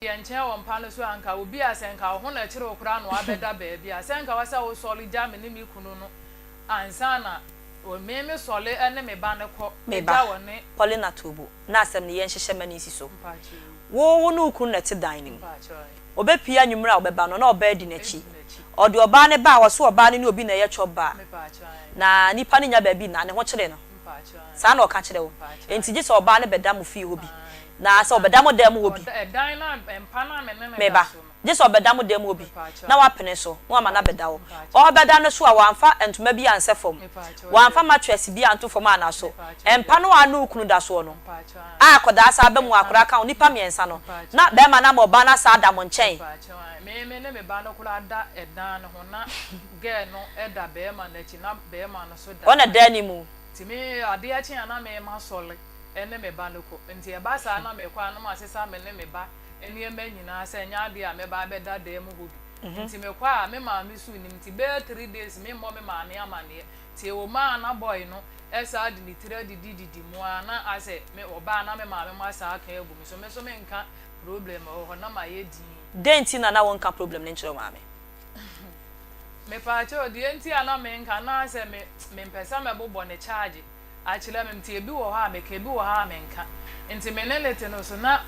Yenche won pano so anka obi asenka ho na kire okura no abeda baabi asenka wasa wo soli jam ni mi kunu no ansa na o meme soli ene me ba ne ko meja woni Paulina Tobo na asem ne yenhyehyɛ mani si so wo no kunu na te dan ni obepia nwumra obeba no na oba di nachi ode oba ne ba wo so oba ne obi na ye choba na nipa ne nya baabi na ne ho kire no sa na o ka kire wo enti gi so oba ne beda mo fi obi na so obedamo dem obi dan na empana menene meba just obedamo dem obi na wapene so wa ma na beda wo obeda no so a wanfa entuma bi anse fom wanfa mattress bi anto fom ana so empano wa no kunu da so no akoda asa ba mu akora ka onipa miensa no na be ma na mo ba na sa da mo nchen me ne ba no kula da edan ho na ge no eda be ma na chi na be ma no so da ona dani mu timi ade a chi ana me ma sole ene me ba loko nti e ba sa na me kwa no ma sesa me ne me ba eni e manyina se nya ade a me ba be da da mu hobi nti me kwa me ma me su ni nti be 3 days me mo me ma ne amane ti o ma na boy no esa ade ni tira didi mu ana ase me oba na me ma me ma sa aka egu me so me nka problem ho na ma ye din denti na wonka problem ne nchiro ma me me pa cho di enti ana me nka na ase me mpesa me bobo ne charge achile me mti ebi wo ha me ka ebi wo ha me nka nti me nelete no so na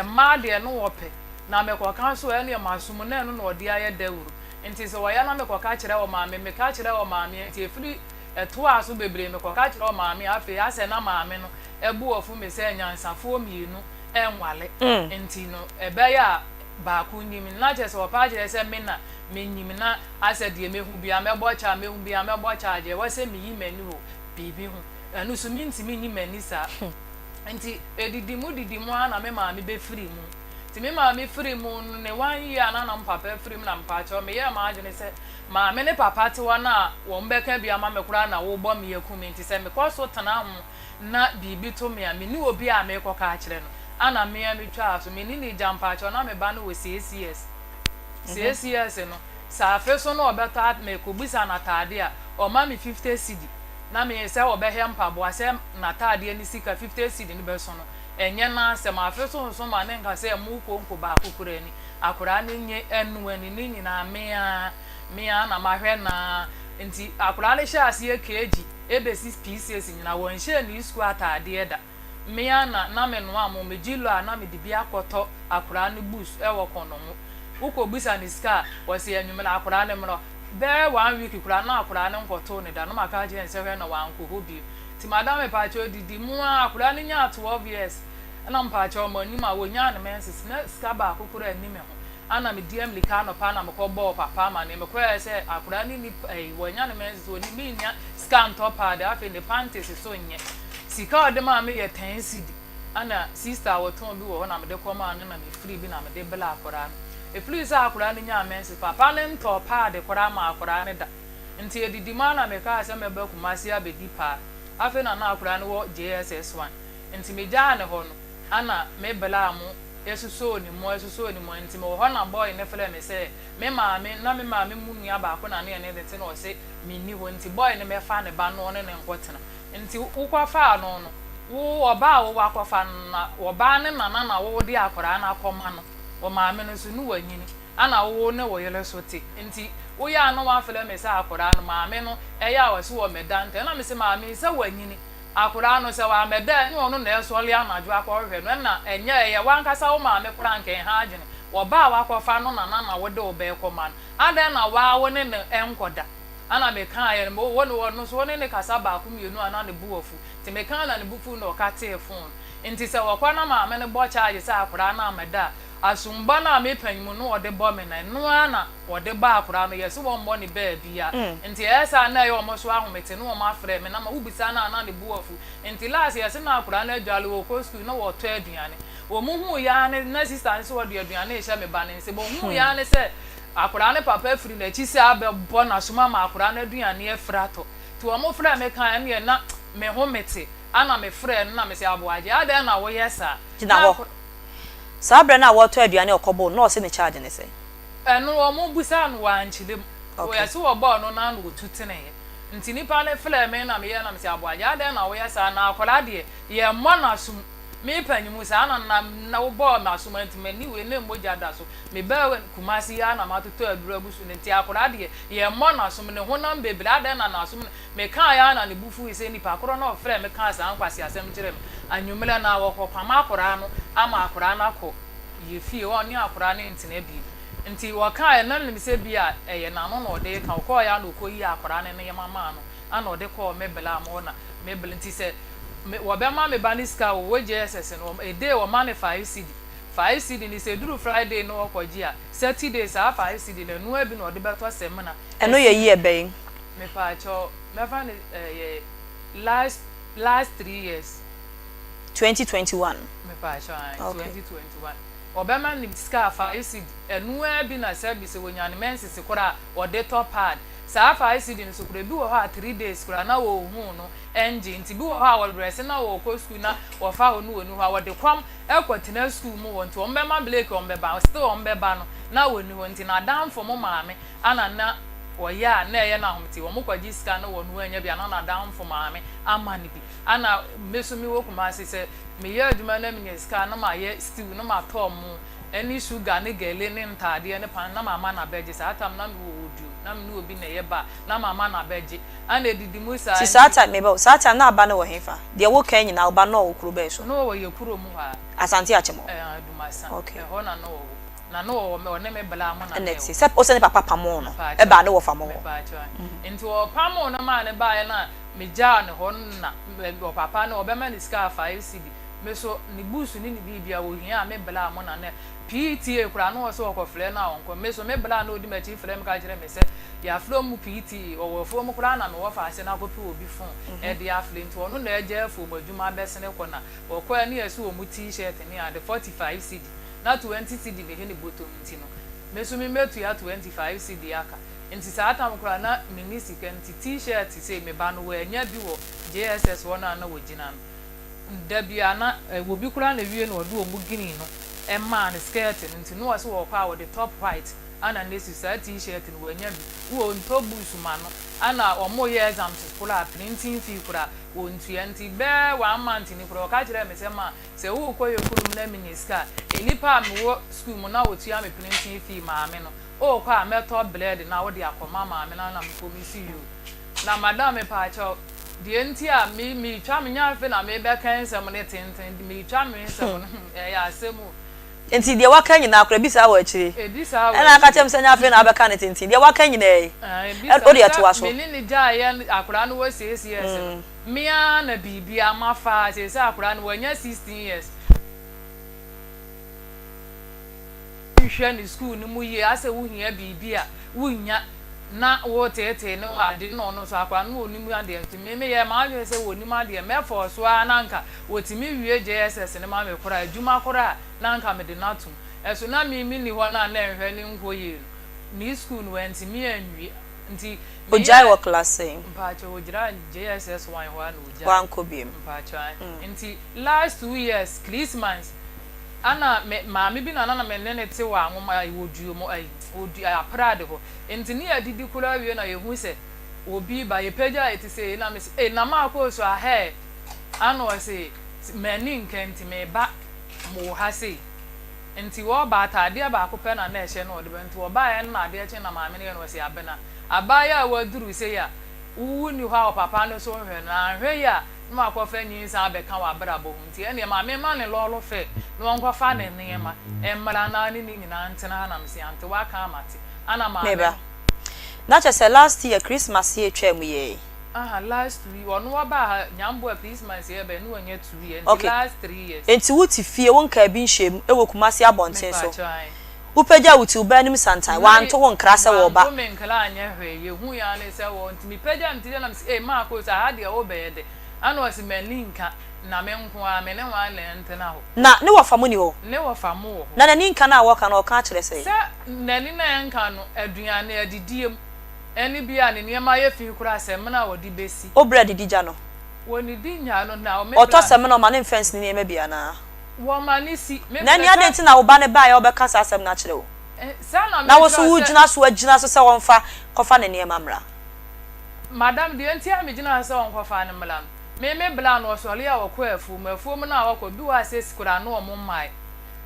ma de no wope na me kwa kan so ene masum na no odi aye dawuru nti so waya na me kwa ka kire wo ma me ka kire wo ma me nti efiri eto aso bebre me kwa ka kire wo ma me afi ase na ma me no ebu ofu me se nyansafo mienu enwale nti no ebe ya ba ku nyim na je so pa je se me na me nyim na ase de me hu bia me bo cha me hu bia me bo cha je wo se me yi mani wo bibi hu anu so minti mi ni manisa nti didi mu ana me ma me be free mu ti me ma me free mu ne 1 year na mpapa free mu na mpacho me ye ma agene se ma me ne papa te wa na wo mbeka bia ma me kura na wo bo me yakumi nti se me ko so tana hu na bibi to me a me ni obi a me ko ka kire no ana me a me twa so me ni jampacho na me ba no we CCS no sa fe so no obeta me ko bisa na tade a o ma me 50 cedi na me se obehe mpabo ase na taade ni sika 50 cedi ni be so no enye na se ma fe so ma ne nka se mu ko nko ba kokura ni akura ni nye enu ani ni nyina me a na ma hwe na nti akura le sha ase keji ebe 6 pieces nyina won hye ni isku ataade eda me a na me no amo me jilo a na me de bia koto akura ni bus e wo kono mu uko bisa ni ska wose enwum na akura ni mro be 1 week kura na akura ne nkoto ne da no maka je nse hwe na wanko hobi ti madam pa cho didi mu akura ni nya 12 years na mpa cho mo ni ma wonya ne menses na ska ba akura ni me ho ana me DM lika no pa na me ko bo papa ma ne me ko se akura ni wonya ne menses oni mi nya ska nto pa da afi ne panties so nye sika ode ma me ye 10 cedi ana sister woton bi wo na me de ko ma na me free bi na me de bela akura efluisa akura ni nya mense papa ne nto pa de kora ma akura ne da nti edidi ma na me ka ase me ba kumasi abedi pa afi na akura ne wo JSS1 nti me ja ne ho no ana me bela mu esuso ni mo nti me ho na boy ne fele me se me ma me mu nua ba ko na ne ne de no se me ni ho nti boy ne me fa ne ba no ne nkotena nti ukwa fa no no wo oba wo akwa fa na oba ne na wo di akura na akoma no o ma me no so nu wanyini ana wo ne wo yele so te nti wo ya no wa fele me se akura no ma me no e ya wo so wo medante na me se ma me se wanyini akura no se wa meda ni ono na eso le anaju akọhwe no na enye ye wankasa wo ma me kura nke ha agene wo ba wa akọfa no na wo de obe koman ada na wa wo ne enkoda ana me kan ye mo wo no so wo ne kasa ba ku mienu ana ne buofu ti me kan na ne bufu no ka te phone nti se wo kwa na ma me ne bo charge se akura na meda asumba na me panyimu no ode bo me na no ana ode ba akura no yeso wo mbo ne ba bia nti esa na ye omo so ahomete no omo afre me na ma ubisa na ne buofu nti last yese na akura na adwale wo ko school no wo to aduane wo mu hu ya ne na sister nse wo de aduane e hye me ba ne nse bo hu ya ne se akura ne papa afiri na chi se abebo na soma ma akura na aduane e frato ti wo mo fra me kan ne na me homete ana me frɛ na me se aboaje ada na wo yesa Sabra na wato aduane okobo no se ne charge ne se eno wo mo busa no wa nchidem wo yesi wo bo no na no tutene nti nipa ne frɛ me na me ye na me se aboaje ada na wo yesa na akola de ye mo na sum me panyimu sa na wo bo ma so man ntimi we na moja da so me ba kumasi ya na matoto adura busu ne nti akora de ye mo na so ne honam bebre ada na so me kan ya na ne bufu ise ni pa akora na ofre me kan sa ankwasi asem kire me anwumela na wo kwama akora no ama akora na ko ye fie wo ni akora ne ntine bi nti wo kan na ne se bi a ye na no no de kan ko ya no ko yi akora ne ye mama no ana de ko mebela mo na mebel nti se wo be ma me baniska wo JSS no e day wo man 5 cd ni se duru Friday no okoji a Saturday sa 5 cd na no abi no de beto semina eno ye yi ebe me pa cho me fa ne last 3 years 2021 me pa cho 2021 obema ni ska 5 cd eno abi na service wo nyane mensisi kora wo de top pad sa 5 cd no so kura bi wo ha 3 days kura na wo hu no engine nti bi wo ha wo dress na wo ko school na wo fa ho no wonu ha wo de kwam ekwatina school mu wo nti wo mbema blake wo mbeba still wo mbeba no na wonu ho nti na dan fo mo maame ana na wo ya na ye na homti wo mo kwaji ska na wonu anya bia na dan fo maame ama ni bi ana mesumi wo kuma se me ye aduma na me ska na ma ye stew na ma to mu any sugar ne gele ne ntade ne pan na mama na beje sa atam na wo odu na me no obi na ye ba na mama na beje ana edidi mu sa si sa time me ba sa time na aba na wo hefa de wo kan nyina oba na wo kuro be so no wo ye kuro mu ha asante achemo adumasa okay ho na no na no wo ne me bela mo na ne si se o se ne papa pamo no e ba na wo fa mo nti wo pamo na ma ne ba ye na me ja ne ho na wo papa na obe ma ni ska 5 cd me so ni busu ni bibia wo hia me bela mo na ne PTA kura no so ko fle na onko me so me bela na odi ma chi fle me ka kire me se ya flo mu PT wo fo mu kura na me wo fa ase na ko pe obi fon e de afle nti ono na eje fo madwuma besene ko na wo ko ani ese wo mu t-shirt ni ade 45 cd na 20 cd me ni bottom nti no me so me metu ya 25 cd aka nti sa atam kura na mini sika nti t-shirt se me ba no we nya bi wo JSS wona na wo gina no dabia na wo bi kura na wie na wo do mu gini no a man skirt nti no was wo kwa wo the top white ana nesi sa t-shirt no wanya bi wo nto busu ma no ana omo ye exams kura printing fee kura wo ntua nti be 1 month ni kura ka kire me se ma se wo koye kuru na miniska enipa me wo school mu na wo tua me printing fee ma me no o kwa metal blade na wo de Akoma ma me na me komisi you na madam me pa cho de nti a mi twa me nya fe na me be kan se mo ne tenten mi twa me se mo ya asemu enti de waka nyina akora bisa wo akire ebisa wo na aka chem senya afi na abeka ne tenti de waka nyina o de atoa so me ni ja ye akora no wo CCS mia na bibia mafa se akora no wanya 16 years hwe ni school ni mu ye ase wo hia bibia wunya na wo tete no ade no no so akora no oni mu ade enti me ye ma anwe se wo ni ma ade me for so ananka wotimi wie JSS ne ma me kora adwuma kora nanka me de natum eso na mi ni ho na na ehwe ni nkoye ni school no enti mi anwi nti ojai wo class mpacha ojira JSS 1 ho na ojai wan ko biem mpacha nti last 2 years Christmas ana maami bi na me nene te wa nwoma iwoduo mo ai odi aprade ho enti ni adidi kura wie na yehu se obi ba ye peja eti se na me se na ma ko so ahe ano se mani nkenti me ba mo ha se enti wo ba atade ba ko pe na na ehye no de enti wo ba ye na ade eche na maami ne no se abena abaya wa duru se ya wu ni ho papa no so hwe na hwe ya ma ko fa nyin sa be kan wa bra bo nti ene ma me ma ne lolo fe no nko fa ne ne ma emra na ni nyina ntena na msi ante wa ka amate ana ma meba na che se last year Christmas ye twam ye last week ono wa ba nyambo Christmas ye be no anya 2 years last 3 years enti wuti fie wonka bi nhyem ewo kumase abonten so upeja wuti ubanim santai wanto won krase wo ba to men kala anya hwe ye hu ya ne se wo ntimi peja ntide na msi ma ko sa ha de wo be ye de ano wasi meninka na menko a me ne wa le ntena ho na ne wo famu ni ho ne wo famu ho na naninka na wo ka na o ka kire sei se nani na enka no aduane adidiem eni bia ne niema ye fi kura asem na wo di besi obra didija no woni di nya no na o me oto sem na o ma ne fence ni niema bia na wo ma ni si me na ni adenti na wo ba ne ba ya obeka sa asem na kire wo na wo so wujina so agina so se won fa kofa ne niema mra madam de enti a me gina so won kofa ne mra me bla no sole a wokọ afuom na wokọ bi wa se skura no o mmai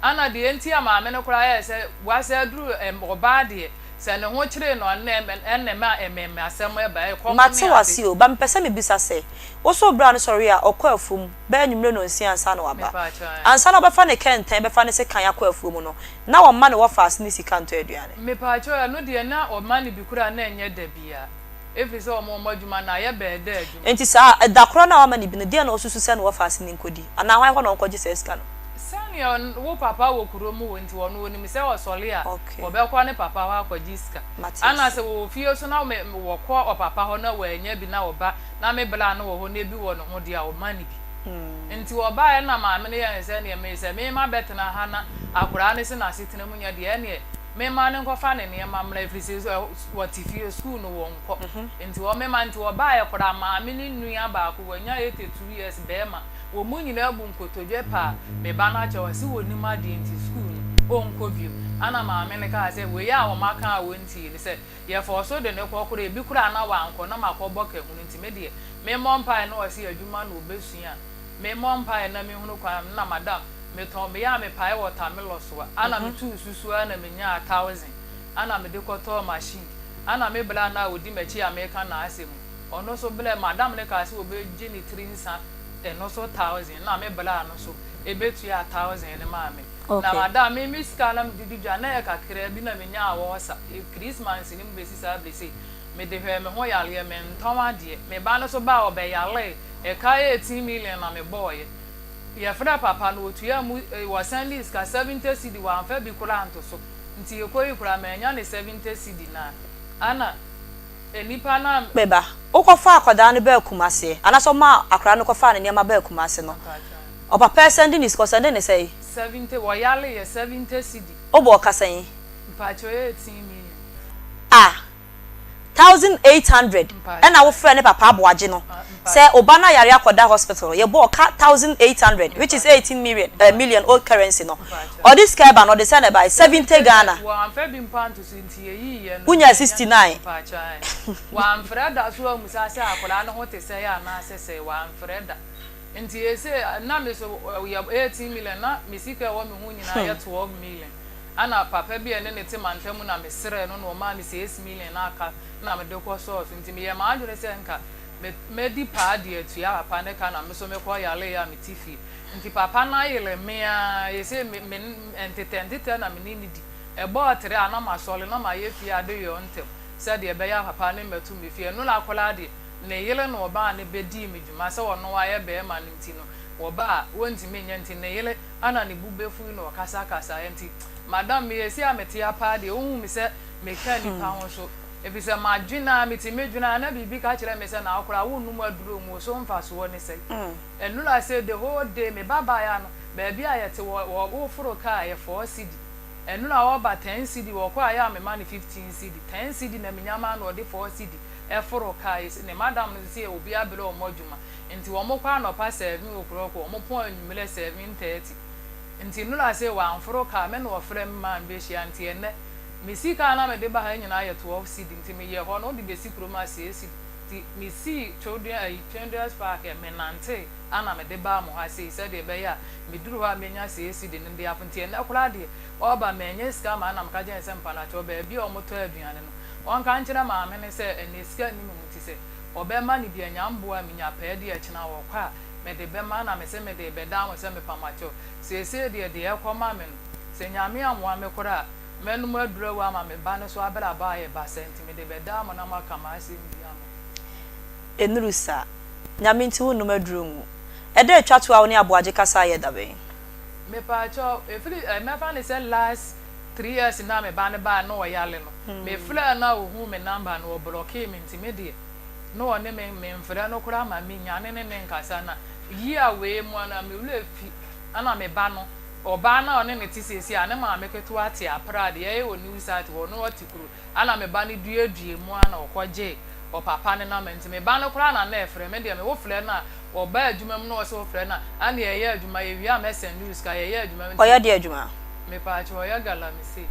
ana de enti ama me no kura ye se wa se duru oba de se ne ho kire no enne ma ememme asem e ba e ko mate wasi o ba mpese me bisa se wo so bra no sori a okọ afum ba nyumre no nsi ansa na waba ansa na obefa ne kenten befa ne se kan yakọ afum no na wo ma ne wo fast ni sika nto aduane me pa cho no de na o ma ne bi kura na enye da bia efi so mo madwuma na ye be da adwuma enti sa da kro na wo ma ne bi ne de na osusu se na wo fast ni nkodi ana hwan ko na onkoje se sika no sanya wo papa wo kuro mu wo nti wono ni se wo sole a wo be kwa ne papa wa akwaji sika ana se wo fie so na wo kwa o papa ho na wo anya bi na wo ba na me bla na wo ho na bi wo no ho dia wo mani bi nti wo ba ya na ma me ne ya se ne me se me ma betena ha na akura ne se na sitina munya de ne me ma ne nko fa ne ne ma mra frisi so wo ti fie school no wo nko nti wo me ma nti wo ba ya kura ma me ni nua ba ko wo nya 82 years be ma wo munyi na bu nkotodwe pa me ba na che wasi wo ni ma di nti school o nko bi ana ma me ne ka se we ya wo maka wo nti ni se ye for so de ne ko kura ebi kura na wa nko na makọ ka hu nti me de me mompa na wasi adwuma na obesua me mompa na me hunu kwa na madam me ton me ya me pai water me loso ana me tu susu ana me nya 1000 ana me de koto machine ana me bla na odi mechi America na asem ono so bla madam ne ka se obe gini 3 nsa no so 1000 na me bla no so ebetu ya 1000 ne ma me na madam me miska na me didi dwa na ya kakra bi na me nya awosa Christmas ni mbesi sa blesi me de hwe me ho yale me ntonwa de me ba no so ba obe yale e ka 18 million na me boy ya fra papa no otu ya mu wa sandis ka 70 cedi wa anfa bi kura anto so nti ekoyi kura me nya ne 70 cedi na ana enipa na beba okofa akwada ne ba kumase ana so ma akra no kofa ne ma ba kumase no o papa sandis ko sande ne say 70 wa yale ye 70 cedi obo kasan mpacho 18 million 1800 and our friend papa aboaje no say obana yare akoda hospital ye bo ka 1800 which is 18 million old currency no or this cab no the send by 70 Ghana wa amfa bi mpanto so ntie yi ye no unya 69 wa amfreda so amusa se akola no ho te se ya na se wa amfreda ntie se na me so 18 million na misika wo me hu nyina ye 12 million ana papa bi ene ne te mantamu na mesere no no ma me 6 million na aka na me de ko so nti me ye ma adwene se nka me di pa de atu ya papa ne ka na me so me ko yale ya me tifi nti papa na yele me a ye se me entete na me ni di e bo atre ana ma sole na ma ye fi ade yo ntem se de be ya papa ne metu me fi no la kola de ne yele no ba ne be di me dwuma se wono wa ye be ma nti no wo ba wonti me nya nti ne yele ana ne bubefu no kasa nti madam me yesi ameti apa de ohun mi se me ka ni pa won so ebi se madwina meti medwina na bibi ka kire me se na akora wo num aduro mu so mfa so ne se enu la se the whole day me baba ya no ba bia yete wo furo ka ye 4 cd enu na wo ba 10 cd wo kwa ya me man 15 cd 10 cd na menyama na ode 4 cd e furo ka ye ne madam no se obi abele o modwuma nti wo mo kwa no pa 7 okro ko mo pon anwumele 7:30 nti nula se wa amforo ka me no ofre mma mbe hia nti ene misika na me de ba ha nyina ye 12 cd nti me ye ho no de besi kroma se cd ti misi children's park me nante ana me de ba mo ha se de be ya me duru ha me nya se cd ne de afunti ene akura de oba me nya sika ma na mka je se mpa na cho be bi o moto aduane no won ka nkyira ma me ne se ene sika ni mu nti se obema ni bi anya mboa me nya pa de akina wo kwa me de be ma na me se me de be da mo se me pamacho se de ekoma me no se nyame amwa me kora menu madura wa ma me ba no so abela ba ye ba senti me de be da mo na maka ma se mbia mo enurusa nyame nti wo no madura mu e de twatu a wo ne aboaje kasa ye dabe me pa cho e fili me fa ne se last 3 years na me ba ne ba no wo yale no me fila na wo hu me number no wo block me nti me de no one me mfra no kora ma me nya ne nkasa na yi awe mu na me ulu efi ana me ba no oba na one ne tisesi ane ma me keto ate aprade ye wo new site wo no otikuru ana me ba ne duedue mu ana okoje o papa ne na menti me ba no kora na na efre me de me wo fre na oba adwuma mu no wo so fre na ana ye adwuma ye wi am send news ka ye adwuma me oya de adwuma me pa cho oya gala me se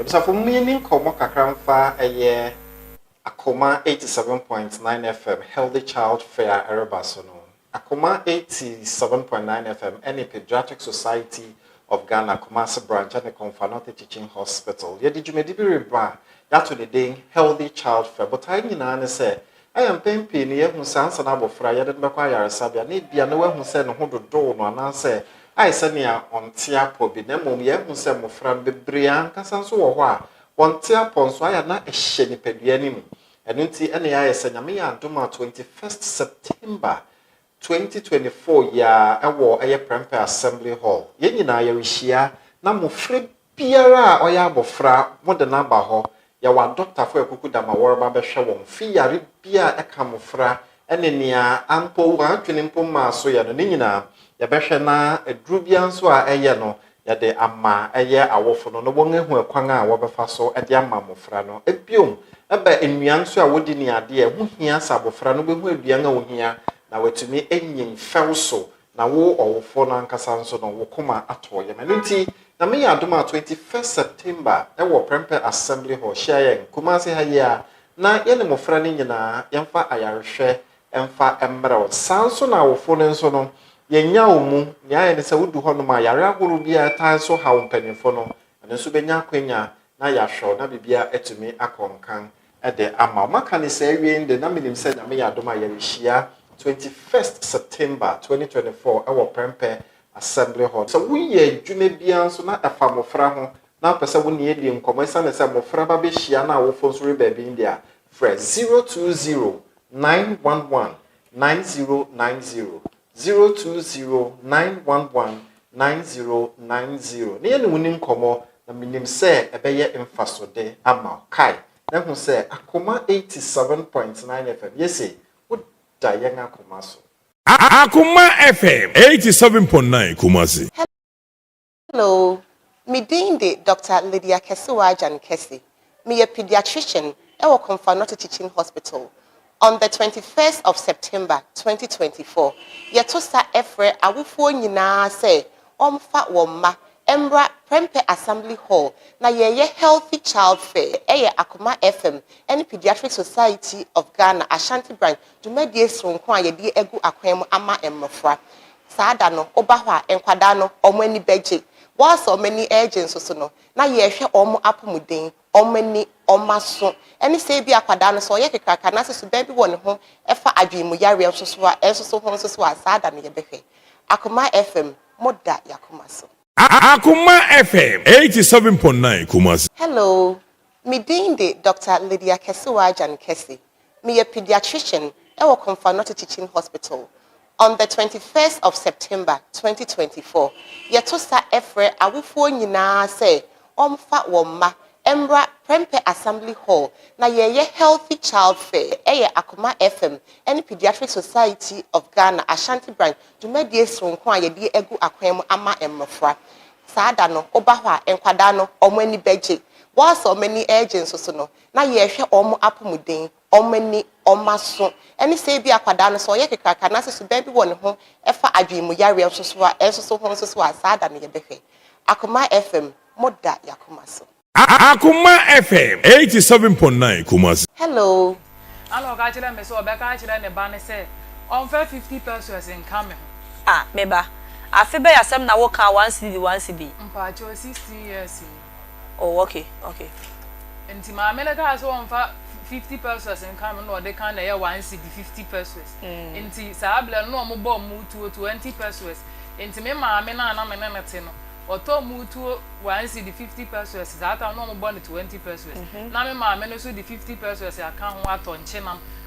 So for meaning komo kakramfa eye Akoma 87.9 FM Healthy Child Fair Erebasono. Akoma 87.9 FM any Pediatric Society of Ghana Kumasi branch and the Confanote Teaching Hospital. Ye did you maybe reba that to the day Healthy Child Fair. But I say I am paying penny who sounds an abo fry that require Sabia need be no one who said no hold door no and answer. I send ya on Tiapo be nemo ye who said mo friend be brian casanso or one Tiapon so I had not a shady pedianim. And until any I send me and Duma 21st September 2024 ya ewo eye Prempe Assembly Hall. Ye nyina ya wihia na mo fre biara oya abofra mo de number ho ya wa doctor for ekuku da ma worba be hwe won fi yare bia eka mo fra ene nia ampo wa twene mpo ma so ya no nyina ya be hwe na eduru bia nso a eye no ya de ama eye awofo no won ehu ekwan a wo befa so e de ama mo fra no ebiom eba enuan so a wodi ni ade e hu hia sabofra no be hu aduan a wo hia na wetumi enyin felso na wo owofo na nkasa nso no wo koma atoye menunti na me yadoma 21st September e wo Prempe Assembly Hall share Kumasi ha ya na ye ne mofra ne nyina yemfa ayarehwe emfa emre sanso na awofo ne nso no yenya omu nya ye ne se wudu hono ma yare agoro bia tan so ha mpanimfo no ene so benya kwenya na yahwo na bibia etumi akonkan e de ama maka ne se wie nde na minim se na me yadoma yarehia 21st September 2024 our Prempe Assembly Hall. So we ye dwume bia so na afa mofra ho na pese wo ne edi nkomo isa na se mofra ba be hia na wo fo so reba bi ndia fresh 02091199090 02091199090 ne ye ne woni nkomo na minim se ebeye mfasode ama kai na hu se Akoma 87.9 FM yesi Akoma FM 87.9 Kumasi. Hello, me dinde Dr. Lydia Kesuwajan Kesi. Me a pediatrician at Ofosuhemaa Teaching Hospital. On the 21st of September 2024, Yatosa Efre awufo nyina say omfa woma Embra Prempe Assembly Hall na ye Healthy Child Fair Akoma FM any Pediatric Society of Ghana Ashanti branch dumedie sonkwa ye die egu akwam ama emmofra saada no oba hwa enkwada no omani beje was so many agents so no na ye hwe omo apomuden omani omaso any say bi akwada no so ye kekaka na so ba bi won ho efa adwemu yare so so a so ho so a saada no ye behwe Akoma FM moda yakoma so Akoma FM 87.9 Kumasi. Hello, me dinde Dr. Lydia Kesuwajan Kesi. Me a pediatrician at Ofosuhemaa Teaching Hospital. On the 21st of September 2024, Yatosa Efre awufo nyina say omfa woma Embra Prempe Assembly Hall na ye Healthy Child Fair Akoma FM any Pediatric Society of Ghana Ashanti branch dumedie sonkwa ye die egu akwam ama emmofra saada no oba hwa enkwada no omani beje was so many agents so no na ye hwe omo apomuden omani omaso any say bi akwada no so ye kekaka na so ba bi won ho efa adwemu yare so so a so ho so a saada no ye behwe Akoma FM moda yakoma so Akoma FM 87.9 Kumasi. Hello. Hello, ka chire me so be ka chire ne ba ne say on 50 pesos in come. Meba. Afebe yasem na wo ka 1 cedi. Mpa cho 16 years. Oh, okay. Enti ma me le ka so on 50 pesos in come no de kan na ye 1 cedi 50 pesos. Enti sa abla no mo bo mu 20 pesos. Enti me ma me na me na te no. Oto mutu 1 cedi 50 pesos that no mo born 20 pesos na me ma me no so the 50 pesos aka ho ato nche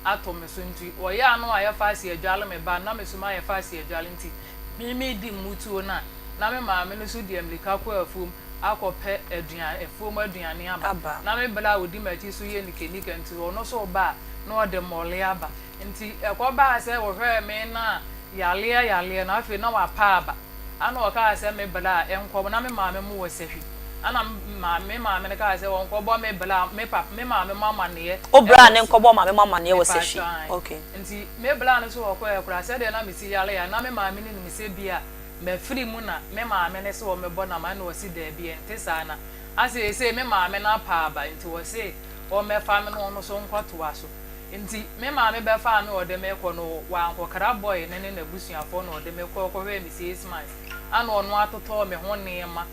ato me so ntu o ya no aye fasi adwale me ba na me so ma aye fasi adwale nti me di mutu na me ma me no so di amlika ko afum akope aduan afum aduane aba na me bla odi machi so ye nikenika nti ono so ba no de mole aba nti ekoba se wo hwe me na yale na afi na wa pa aba ana oka ase me bla enko na me maame mu wosefi ana maame ne ka ase wonko bo me bla me pap me maame mama ne ye obra ne nko bo maame mama ne wosefi okay nti me bla no so okọ ekura se de na me si yale ya na me maame ne me se bia me free mu na me maame ne so me bo na ma na osi de bia ntesa na ase say me maame na pa ba nti wo say o me fa me no so nkwato aso nti me maame be fa me o de me ko no wa nkokara boy ne na busuafo no o de me ko hwe me 6 months ana ono atoto me ho nema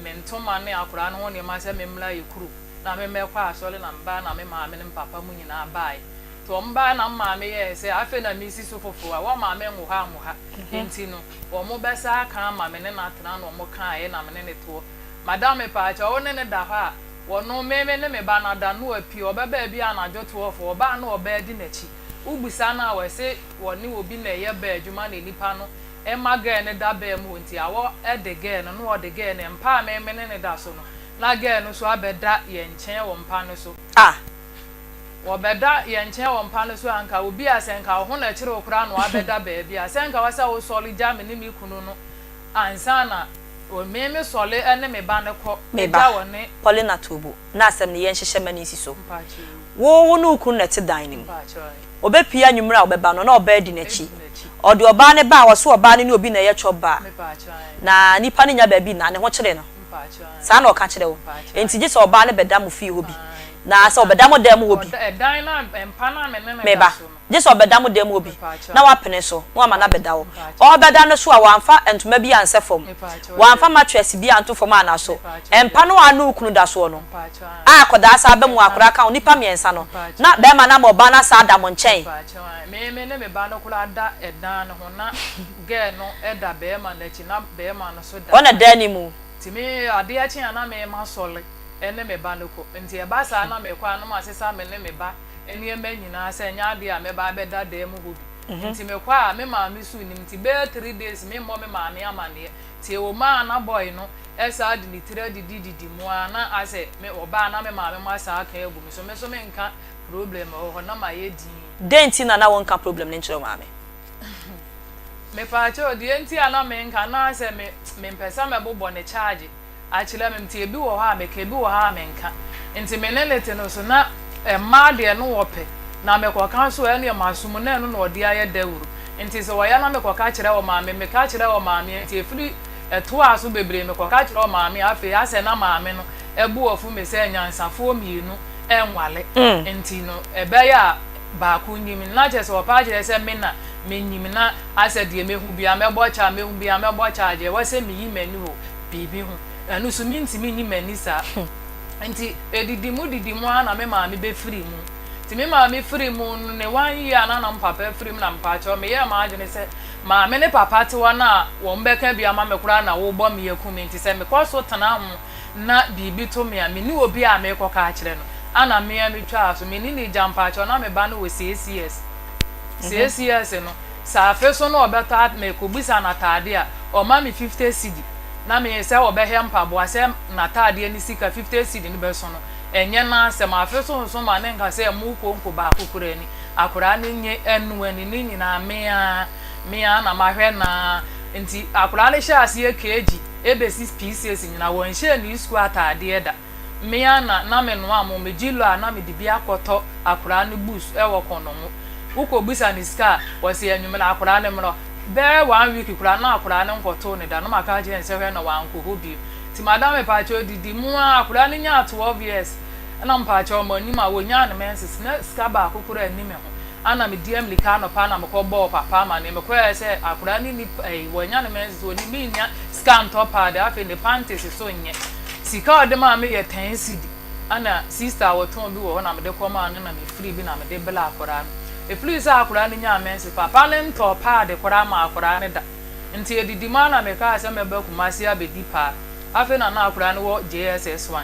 me ntoma ne akora no ho nema se me mla yekuru na me kwa asole na mba na me maame ne papa mu nyina bai to mba na maame ye se afi na misi so fofo a wa maame ngo ha mo ha nti no wo mo besa aka maame ne na tena no mo kan ye na me ne to madame pa cha wo ne da ha wo no meme ne me ba na da no api obeba bi anajo to ofo oba na oba di nachi ugbisa na we se wo ni obi na ye ba adwuma na nipa no e maga ne da ba mu nti awo e de ge no no de ge ne mpa meme ne da so no na ge no so abeda ye nchen wo mpa no so wobeda ye nchen wo mpa no so anka obi asenka ho na kire okura no abeda ba bia asenka wasa wo soli jam ni mi kunu no ansana o meme sole ene me ba ne ko meda woni Paulina Tobo na asem ne yenhyehyɛ mani si so wo no ukun na te dan nim obepia nwumra obeba no na oba di nachi ode oba ne ba wo so oba ne obi na ye choba na nipa ne nya ba bi na ne ho kyere no sa na o ka kyere wo enti je so oba ne beda mu fi hobi na so obeda mo dem hobi dan na empa na me ne meba je so obeda mo dem hobi na wa pene so wa ma na beda wo obeda no so a wanfa entuma bi anse fom wanfa mattress bi anto fom ana so empa no anu ukunu da so no akoda sa ba mu akora ka onipa miensa no na be ma na mo ba na sa da mo nchen me ne ba no kula da edan ho na ge no eda be ma na chi na be ma no so da ona dani mu ti me ade a chi ana me ma sole ene me ba no ko nti e ba sa na me kwa no ma sesa me ne me ba eni ema nyina se nya ade a me ba be da da mu hobi nti me kwa me ma me su nim ti be 3 days me mo me ma me amane ti o ma na boy no esa ade ni tire didi mu ana ase me oba na me ma me ma sa aka egu me so me nka problem ho na ma ye din denti na wonka problem ne nkyere ma me me pa cho di enti ana me nka na ase me mpesa me bobo ne charge achile me mti ebi wo ha me ka ebi wo ha me nka nti me ne lete no so na ma de no wope na me kwa kan so ene masum na no odi aye dawuru nti so waya na me kwa ka kire wo maame me ka kire wo maame nti efiri eto aso bebre me kwa ka kire wo maame afi ase na maame no ebu ofu me se nyansafo mienu enwale nti no ebe ya ba ku nyim na je so pa je se me na me nyim na ase de me hu bia me bocha me hu bia me bocha je wase me yi mani ho bibi hu anu so minti mi ni mani sa nti didi mu ana me maame be free mu ti me maame free mu ne 1 year na mpapa free mu na mpacho me ye ma agene se maame ne papa te wana wo mbeka bia ma me kura na wo bo me yakumi nti se me kwaso tana mu na bibi to me a me ni obi a me kwa ka kire no ana me ya me twa so me ni jampacho na me ba no we CCS no sa feso no obeta me ko bisa na tade a o ma me 50 cedi na me se obehe mpabo ase na tade ni sika 50 cedi ni be so no enye na se ma feso so ma ne nka se mu ko nko ba kokura ni akura ni nye enu ani ni nyina me a na mahwe na nti akura le sha ase keji ebe 6 pieces nyina won hye ni school atade eda me a na me no amo me jilo a na me di bia koto akura ni bus e wo kono mu uko bisa ni ska wose enwum na akura ni mro be 1 week kura na akura ni nkoto ni da no maka je nse hwe na wanko hobi ti madam pa cho didi mu akura ni nya 12 years na mpa cho mo ni ma wonya na menses na ska ba akura ni me ho ana me DM lika no pa na me ko bo papa ma ne me ko se akura ni wonya na menses oni mi nya ska nto pa da afi ne panties so nye sika ode ma me ye 10 cd ana sister woton bi wo na me de ko ma na me free bi na me de bela akura eflu isa akura ni nya menses papa ne nto pa de kora ma akura ne da nti edidi ma na me ka se me ba kumasi abedi pa afi na akura ne wo JSS1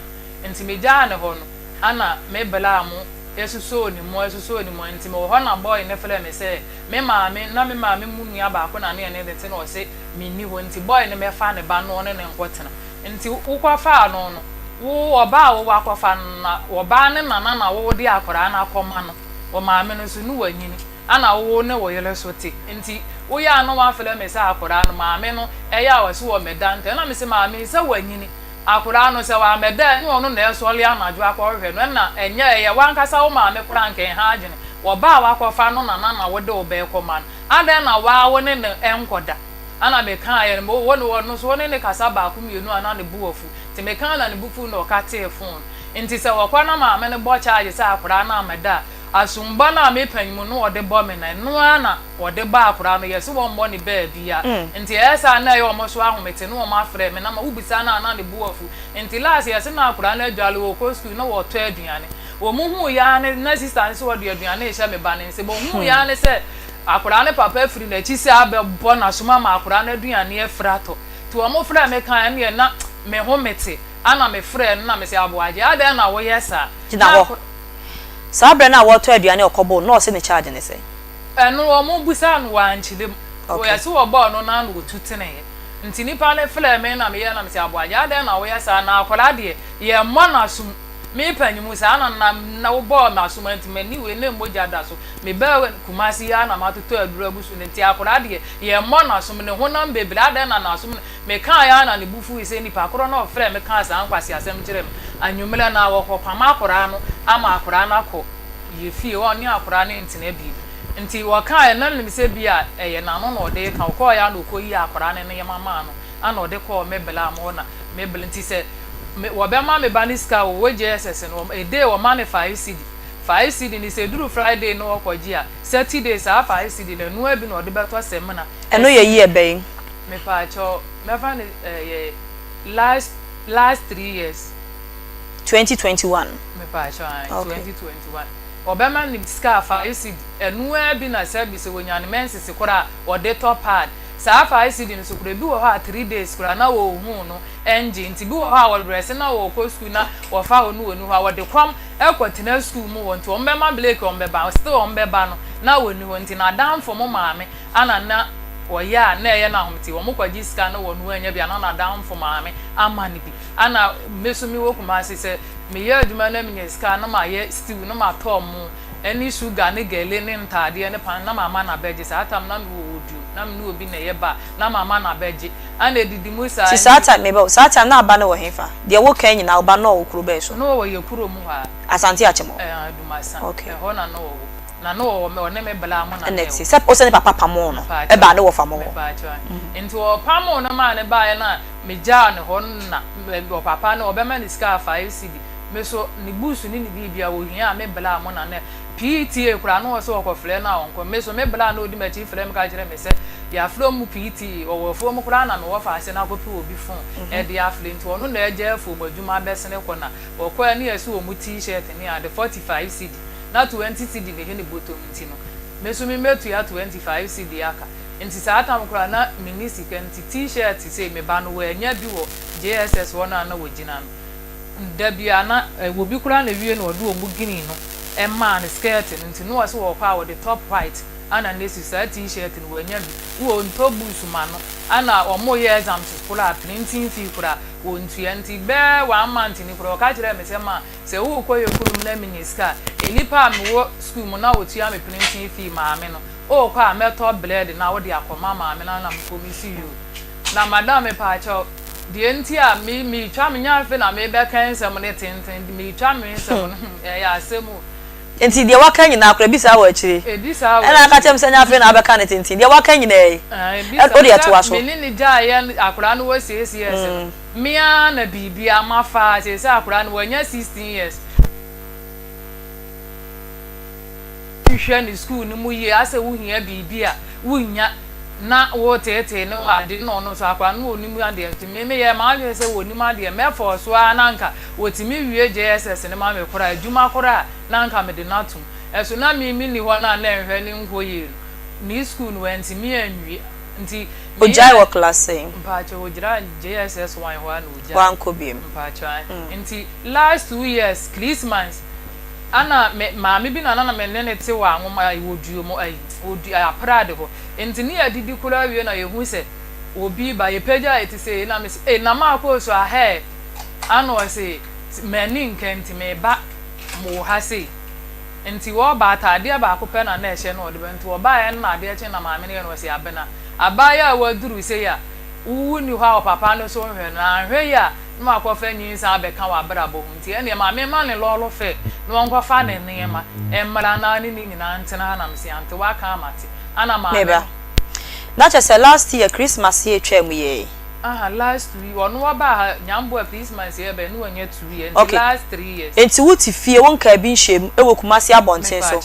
nti me ja ne ho no ana me bela mu esuso ni mo nti me ho na boy ne fele me se me maame mu nua ba ko na ne ne de no se me ni ho nti boy ne me fa ne ba no ne nkotena nti ukwa fa no no wo oba wo akwa na oba ne na wo di akora na akoma no wo maame no so nu wanyini ana wo ne wo yele so ti nti wo ya no wa fele me se akora no maame no eya wo so wo medante na me se maame se wanyini akura no se wa meda ni onu na esole anaju akwohwe no na enye ye wankasa wo maame kura nke ha agene wo ba wa akwofa no na wo de obe ko man adan na wa wo ne enkoda ana me kan ye mo won so won ne kasa ba ku mienu ana ne buofu ti me kan na ne bufu no ka te phone nti se wakwa na ma me ne bo charge sa akura na ameda asumba na me panyimu no ode bo me na no ana ode ba akura no yeso won mo ne ba bia nti esa na ye omo so ahomete no omo afre me na ma ubisa na ana ne buofu nti last year se na akura na adwale wo ko school na wo to aduane wo mu hu ya ne na sister nso wo de aduane e hye me ba ne se bo hu ya ne se akura ne papa free na chi se abebo na soma ma akura na aduane e frato ti wo mo fra me kan ne na me ho mete ana me frɛ na me se aboaje ade na wo yesa Sabra na wo to aduane okobo no se ne charge ne se eno wo mo busa no wa nchide wo yesi wo bo no na no tutene nti nipa ne frɛ me na me ye na me se aboaje ade na wo yesa na akola de ye mo na sum me panyimu sa na wo bo ma sum nti mani we ne moja da so me ba kumasi ya na matoto adura busu nti akola de ye mo na sum ne honam bebre ade na sum me kan ya na ne bufu ise nipa akoro na frɛ me kan sa ankwasi asem kire me anwumela na wo kopama akora no ama akora na ko ye fie wo ne akora ne ntine bi nti wo kan na ne se bi a ye na no no de kan ko ya no ko yi akora ne ye mama no ana ode ko mebela mo na mebel nti se wo be ma me baniska wo JSS no e dey wo ma ne 5 cd ni se duru Friday no ko ji a Saturday sa 5 cd na no abi no ode beto semina eno ye yi ebe me pa cho me fa ne last 3 years 2021 me pa cho 2021 obema ni ska 5 cd eno abi na service wonyane mensisi kora ode top pad sa 5 cd no sukure bi wo ha 3 days kura na wo hu no engine nti bi wo ha wo dress na wo ko school na wo fa wo nu ha wo de kwam ekwatina school mu wo nti wo mbema blake wo mbeba still wo mbeba no na wo nu nti na dan for mo maame ana na wo ya na ye na homti wo mo kwaji ska na wo nu anya bia na dan for maame ama ni bi ana mesumi wo kuma se me ye aduma na me ska na ma ye stew na ma to mu eni sugar ne gele ne ntade ne pan na mama na beje sa atam na wo odu na me no obi na ye ba na mama na beje ana edidi musa si sa atam me ba sa atam na aba na wo hefa de wo kan nyina oba na wo kuro be so no wo ye kuro mu ha asante achemo adumasa okay ho na no wo na no wo me ne me bla mo na ne si se o se ne papa pamo no e ba ne wo fa mo ba cha enti wo pamo na ma ne ba ye na me ja ne ho na wo papa na obe ma ni ska 5 cd me so ni busu ni bibia wo hia me bla mo na ne PTA kura no so ko fle na onko me so me bla na odi ma chi fle me ka kire me se ya flo mu PT wo fo mu kura na me wo fa ase na ko pe obi fon e de afle nti ono na eje fo madwuma besene ko na wo ko ani ese wo mu t-shirt ni ade 45 cd na 20 cd ne he ne bottom nti no me so me metu ya 25 cd aka nti sa atam kura na minisi kan t-shirt se me ba no wo anya bi wo JSS wo na wo gina no ndabia na wo bi kura na wie na odo omu gini no a man skirt nti no was wo kwa wo the top white ana necessary t-shirt no anya bi wo nto boots ma no ana omo ye exams kula printing fee kula wo ntua nti be 1 month ni kula ka kire me se ma se wo koye kurum na miniska enipa me wo school mo na wo tua me printing fee ma me no o kwa metal blade na wo de akoma ma me na na mkomisi you na madam me pa cho de nti a mi twa me nya fe na me be kan sem ne tenten mi twa me sem ya asemu enti de waka nyina akora bisa wa akire edisa wa ena aka chem senya afi na abeka ne tenti de waka nyina e o de ato aso me ni ja ye akora no wo CCS mia na bibia amafa se akora no wanya 16 years hwe ni school ni mu ye ase wo hia bibia wunya na wo tete no ade no no so akwa no onimu ade ntimi me ye ma le se wo onimu ade me for so ananka wotimi wie JSS ne ma me kora adwuma kora nanka me de natum eso na mi ni ho na na ehwe ni nkoye ni school no ntimi anwie nti ojai wo class mpacha ojira JSS 1 ho na ojai wan ko biem mpacha nti last 2 years Christmas ana ma me bi na me ne te wa nwoma iwoduo mo ai odi aprade ho enti ni adidi kura wie na yehu se obi ba ye pagya eti se na me se na ma ko so ahe ano se mani nkenti me ba mo ha se enti wo ba atade ba ko pe na na ehye na odi bento wo ba ye na ade eche na ma me ne no se abena abaya wa duru se ya wu ni ha papa no so hwe na hwe ya no akwafa nyinsa abeka wa brabo nti ene ma me ma ne lolo fe no nkwafa ne ne ma emmara na ni nyina ntena na msi ante wa ka amate ana ma na che last year Christmas year twem ye last week one waba nyambo Christmas year be no anya 2 years last 3 years enti wuti fie won ka bi nhwem ewo kumase abonten so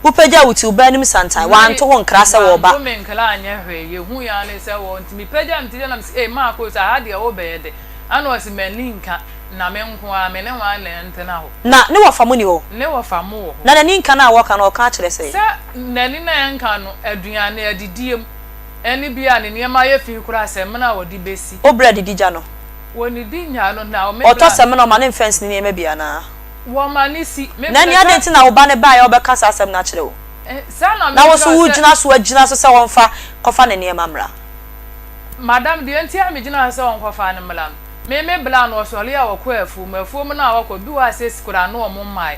upeja wuti ubanim santai wan to won krasa wo ba me nkala anya hwe ye hu ya ne se wo ntimi peja mtije na msi ma ko sa ha de wo be de ana wasi maninka na me nko a me ne wa le ntena ho na ne wa famu ni ho ne wa famu ho na nani nka na wo ka na o ka kire se nani na nka no aduane adidiem eni bia ne niema ye fi kura se me na wo di besi o bread dija no woni di nya no na o me o to se me no ma ne fence ni niema bia na wo ma ni si na ni ade nti na wo ba ne ba ya obeka sa asem na kire wo na wo so wujina so agina so se won fa kofa ne niema mra madam de nti a me gina se won kofa ne mla me bla no so le ya wo ko afu mafu na wo ko bi wa se skura no mo mai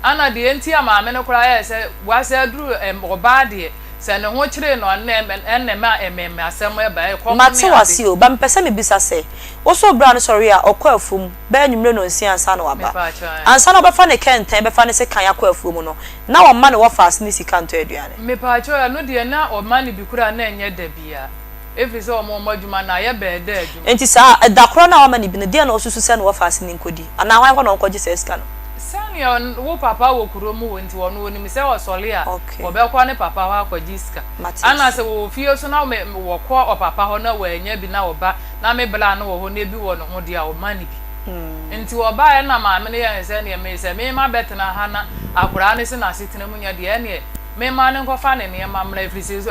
ana de nti a ma me ne kura ya se wa se duru oba de se ne ho kire no enne ma emme asem e ba e ko mate wasi o ba mpese me bisa se wo so bra no sorry a okọ afum ba nwumre no nsi ansa no waba ansa no befa ne kenten befa ne se kan yakọ afum no na wo ma ne wo fast ni sika nto aduane me pa cho ya no de na o ma ne bi kura na enye da bia every so mo madwuma na ye be da adwuma enti sa da kro na wo ma ne bi ne de na osusu se no wo fast ni nkodi ana hwan ko no nkọji se sika no sani wo papa wo kuro mu wonti wono woni mi se wo sole a wo be kwa ne papa wa akọji sika ana se wo fie so na wo kwa o papa ho na wo anya bi na wo ba na me bla na wo ho na bi wo no ho dia wo ma ne bi enti wo ba ya na ma me ne ya se ne me se me ma betena ha na akura ne se na sitina mu nya de ne me ma ne nkofa ne ne ma mra frisi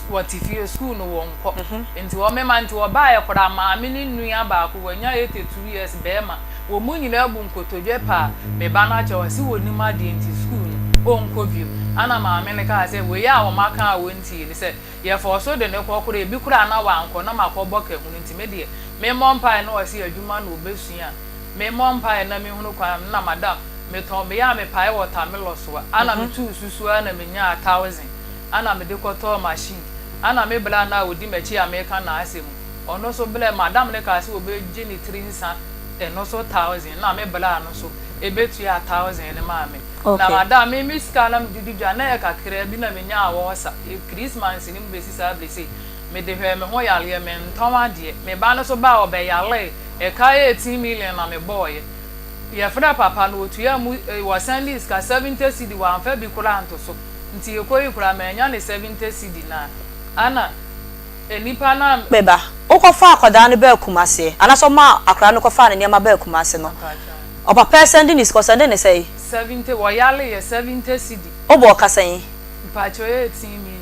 wo ti fie school no wo nko enti wo me ma enti wo ba ya kura ma me ni nua ba ko wo nya 82 years be ma wo munyina abu nkotodwe pa me ba na che wasi woni ma de enti school o nko bio ana ma me ne ka se we ya wo maka a wonti ni se ye for so de ne kokoro e bi kura na wa nko na makobo ka hu nti me de me mompa na wasi adwuma na obesua me mompa na me hunu kwa na madam me ton me ya me pai watermelon so ana me tu susu ana me nya 1000 ana me de koto machine ana me bla na odi machi America na asem ono so bla madam ne ka se obeje ni 3 nsa no so 1000 na me bla no so ebetu ya 1000 ne ma me na madam me miska na didi dwa na ka kire bi na me nya awosa Christmas ni mbesi sa blese me de hwe me ho yale me ntoma de me ba no so ba obe yale e ka 18 million na me boy ya fada papa no otu ya mu wa sandis ka 70 cedi wa amfa bi kura anto so nti ekoyi kura me nya ne 70 cedi na ana enipa na beba okofa akoda ne ba kumase anaso ma akra no kofa ne niam ba kumase no opa person din is ko send ne say 70 wo yale ye 70 cedi obo kasan mpacho 18 million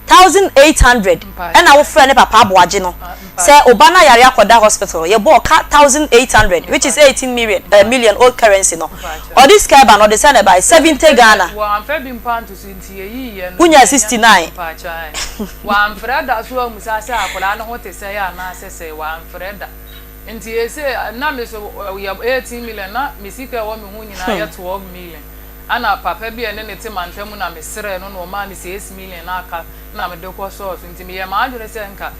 1800 and our friend papa aboaje no say obana yare akoda hospital ye bo ka 1800 which is 18 million old currency no or this cab no dey send by 70 Ghana wa amfa bi mpa to sinti yi ye no unya 69 wa amfreda so amusa se akola no hote se ya na asese wa amfreda nti ese na me so 18 million na misika wo me hu nyina ye 12 million ana papa bi ene ne te mantamu na me sere no no ma me 6 million na aka na me de ko source nti me ye ma adwere se nka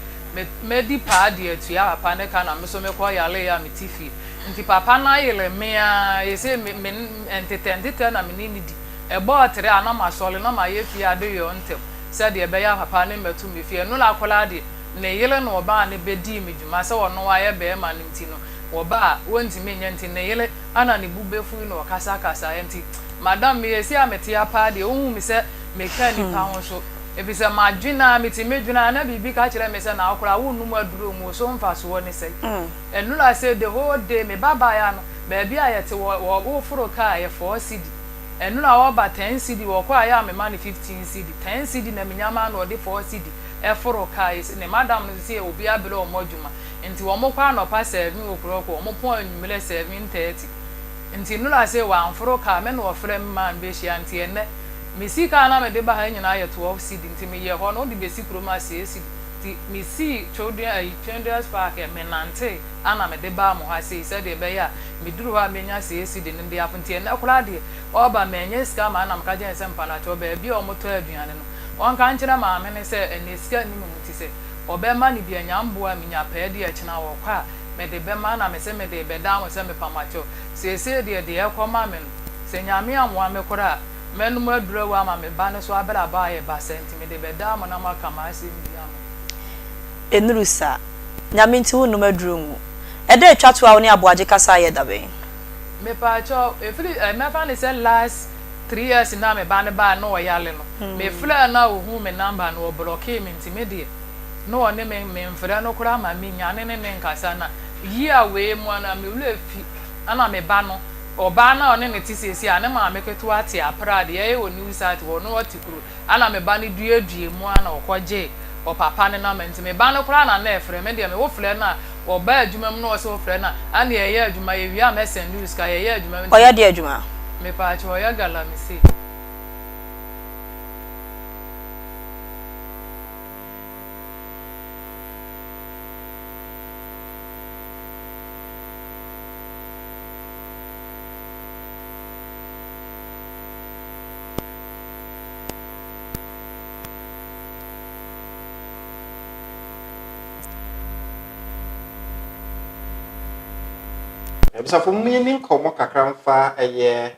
me di pa de atu ya papa ne ka na me so me ko yale ya me tifi nti papa na yele me a ye se me entete na me ni di e bo atre ana ma sole na ma ye fi ade yo ntem se de be ya papa ne metu me fi no la kola de ne yele no ba ne be di me djuma se wono wa ye be ma nti no wo ba wonti me nya nti ne yele ana ne bube fu no kasa nti madam me yesi ameti apa de ohun mi se mechanic pa won so ebi se madwina meti medwina na bibi ka kire me se na akora wo num aduro mu so mfa so woni se enu la se the whole day me baba ya no ba bia yete wo furo ka ye 4 cd enu la wo ba 10 cd wo kwa ya me man 15 cd 10 cd na menyama na ode 4 cd e furo ka ye ne madam no se obi abele o modwuma nti wo mo kwa no pa 7 okro ko mo pon nwumele 7:30 nti nula se wa amforo ka me no ofre mma be hia nti ene misika na me de ba ha nyina ye 12 cd nti me ye ho no de besi kroma se cd ti misi children's park me nante ana me de ba mo ha se de be ya me duru ha me nya se cd ne de afunti ene akura de oba me nya ska ma na mka je se mpa na cho be bi o moto aduane no won kan kira ma me ne se ene ska ni mu ti se obe ma ni bi anya mboa me nya pa de akina wo kwa me de be ma na me se me de be da mo se me pamacho se de Akoma me se nyame amwa me kora menu madura wa ma me ba no so abela ba ye ba senti me de be da mo na maka ma asim bia no Enurusa nyame nti wo no madura mu ede atwa to a wo ne aboaje kasa ye dabe me pa cho e fili me fa ne say last 3 years na me ba ne ba no yale no me fila na wo hu me number no block me nti me de no one me mfira no kura ma me nyane ne nkasa na yi awe mu na me wule fi ana me ba no oba na one ne tisesi a ne ma me ketu ate aprade ye wo new site wo no watikuru ana me ba ne duedue mu ana okoje o papa ne na menti me ba no kura na na efre me de me wo fre na wo ba adwuma mu no wo fre na ana ye ye adwuma ye wi am send news ka ye ye adwuma o ye de adwuma me pa cho ya gala me si Ebisa for meaning komo kakramfa eye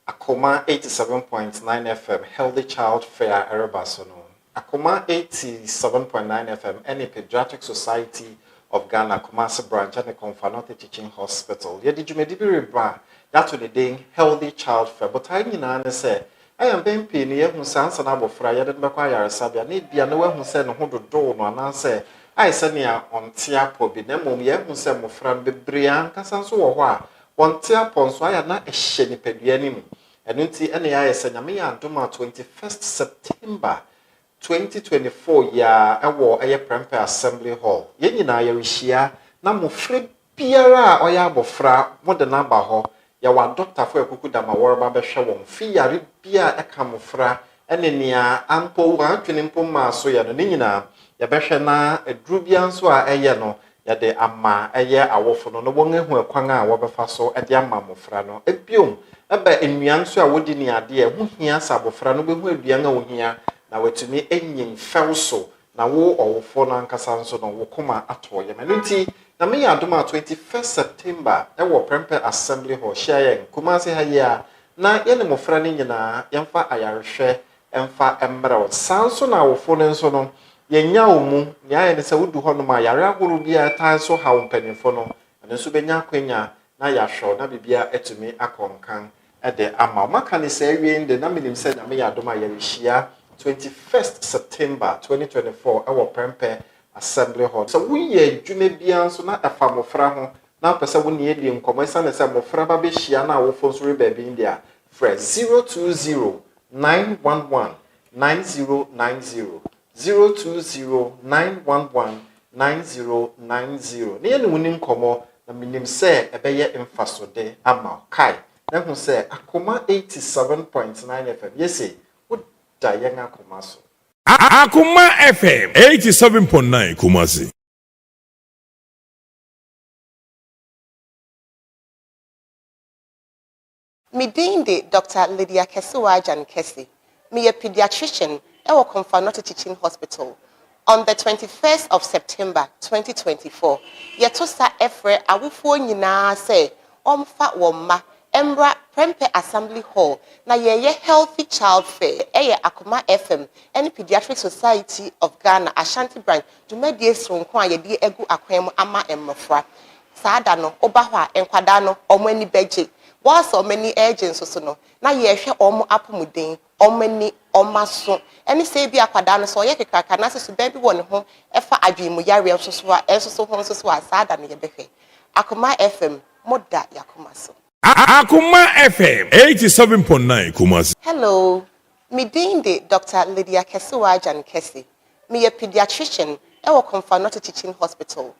Akoma 87.9 FM Healthy Child Fair Erebasono. Akoma 87.9 FM any Pediatric Society of Ghana Kumasi branch and the Confanote Teaching Hospital. Ye did you maybe reba that to the day Healthy Child Fair. But I mean say I am being penny who sounds an abo fry and Baquaya Sabia need be no one who said no hold door no and say I send ya on Tiapo be nemo ye who said mo friend be brian casanso or one Tiapon so I had not a shiny pedianim. And until any I send me and do my 21st September 2024 ya a war a Prempe Assembly Hall. Yen na ya na mo free piara or ya bofra more than number ho ya wa doctor for a kukudama warba be shawon fi ya ribia a camofra and in ya ample 1 twinimpo ma so ya no nina ya behwe na edrubian so a eye no ya de ama eye awofo no won ehu akwan a wo befa so e de ama mofra no ebiom eba enuan so a wodi ni ade ehu hia sabofra no behu aduan a wo hia na wetumi enyin felso na wo owofo no ankasa nso no wo koma atoye menunti na me ya doma 21st September e wo Prempe Assembly Hall shayen Kumasi ha ya na ye ne mofra ni nyina yemfa ayarehwe emfa embrel sanso na awofo no nso no yenya omu nya ne se wudu hono ma yare agoro bia tan so ha mpanimfo no ane so benya kwenya na ya hwo na bibia etumi akonkan e de ama maka ne se wie nde na minim se na me ya doma yare hia 21st September 2024 our Prempe Assembly Hall. So we ye dwuma bia so na afa mofra ho na pese wo ne yedi nkomo isa ne se mofra ba be hia na wo fo so re ba bi ndia fresh 020 911 9090 020-911-9090. Ne yene woni nkomo na minim se ebeye mfasode ama kai. Na hu se Akoma 87.9 FM. Yesi, wo da yen Akoma so. Akoma FM 87.9 Kumasi. Midinde Dr. Lydia Kesuwajan Kesi. Me a pediatrician Akoma Teaching Hospital. On the 21st of September 2024, Yetosa Efre Awufuo nyina say omfa woma Embra Prempe Assembly Hall na ye Healthy Child Fair Akoma FM and Pediatric Society of Ghana Ashanti branch dwumadie sonko a yedi egu akwan mu ama emmofra saada no obahwa enkwada no omani beje was so many agents so no na ye hwe omo apomuden omani omaso eni se bi akwada no so ye kekaka na se ba bi won ho efa adwemu yare so a eso ho so a saada no ye behwe Akoma FM moda yakoma so Akoma FM 87.9 Kumasi. Hello, Midinde Dr. Lydia Kesuwajan Kesi. Me a pediatrician Akoma Teaching Hospital.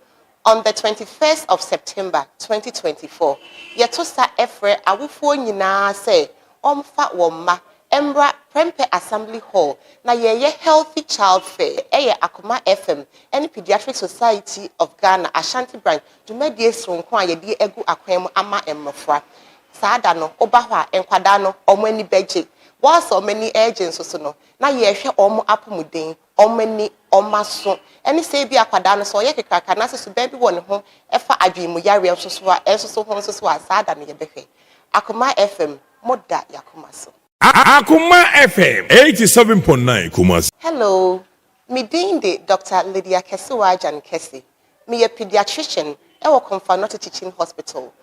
On the 21st of September 2024, Yetosa Efre Awufuo nyina say omfa woma Embra Prempe Assembly Hall na ye Healthy Child Fair Akoma FM and Pediatric Society of Ghana Ashanti branch dwumadie sonko a yedi egu akwan mu ama emmofra saada no obahwa enkwada no omani beje was so many agents so no na ye hwe omo apomuden omani omaso eni se bi akwada no so ye kekaka na se ba bi won ho efa adwemu yare so a eso ho so a saada no ye behwe Akoma FM moda yakoma so Akoma FM 87.9 Kumasi. Hello, me Dinde Dr. Lydia Kesuwajan Kesi. Me a pediatrician at Ofosuhemaa Teaching Hospital.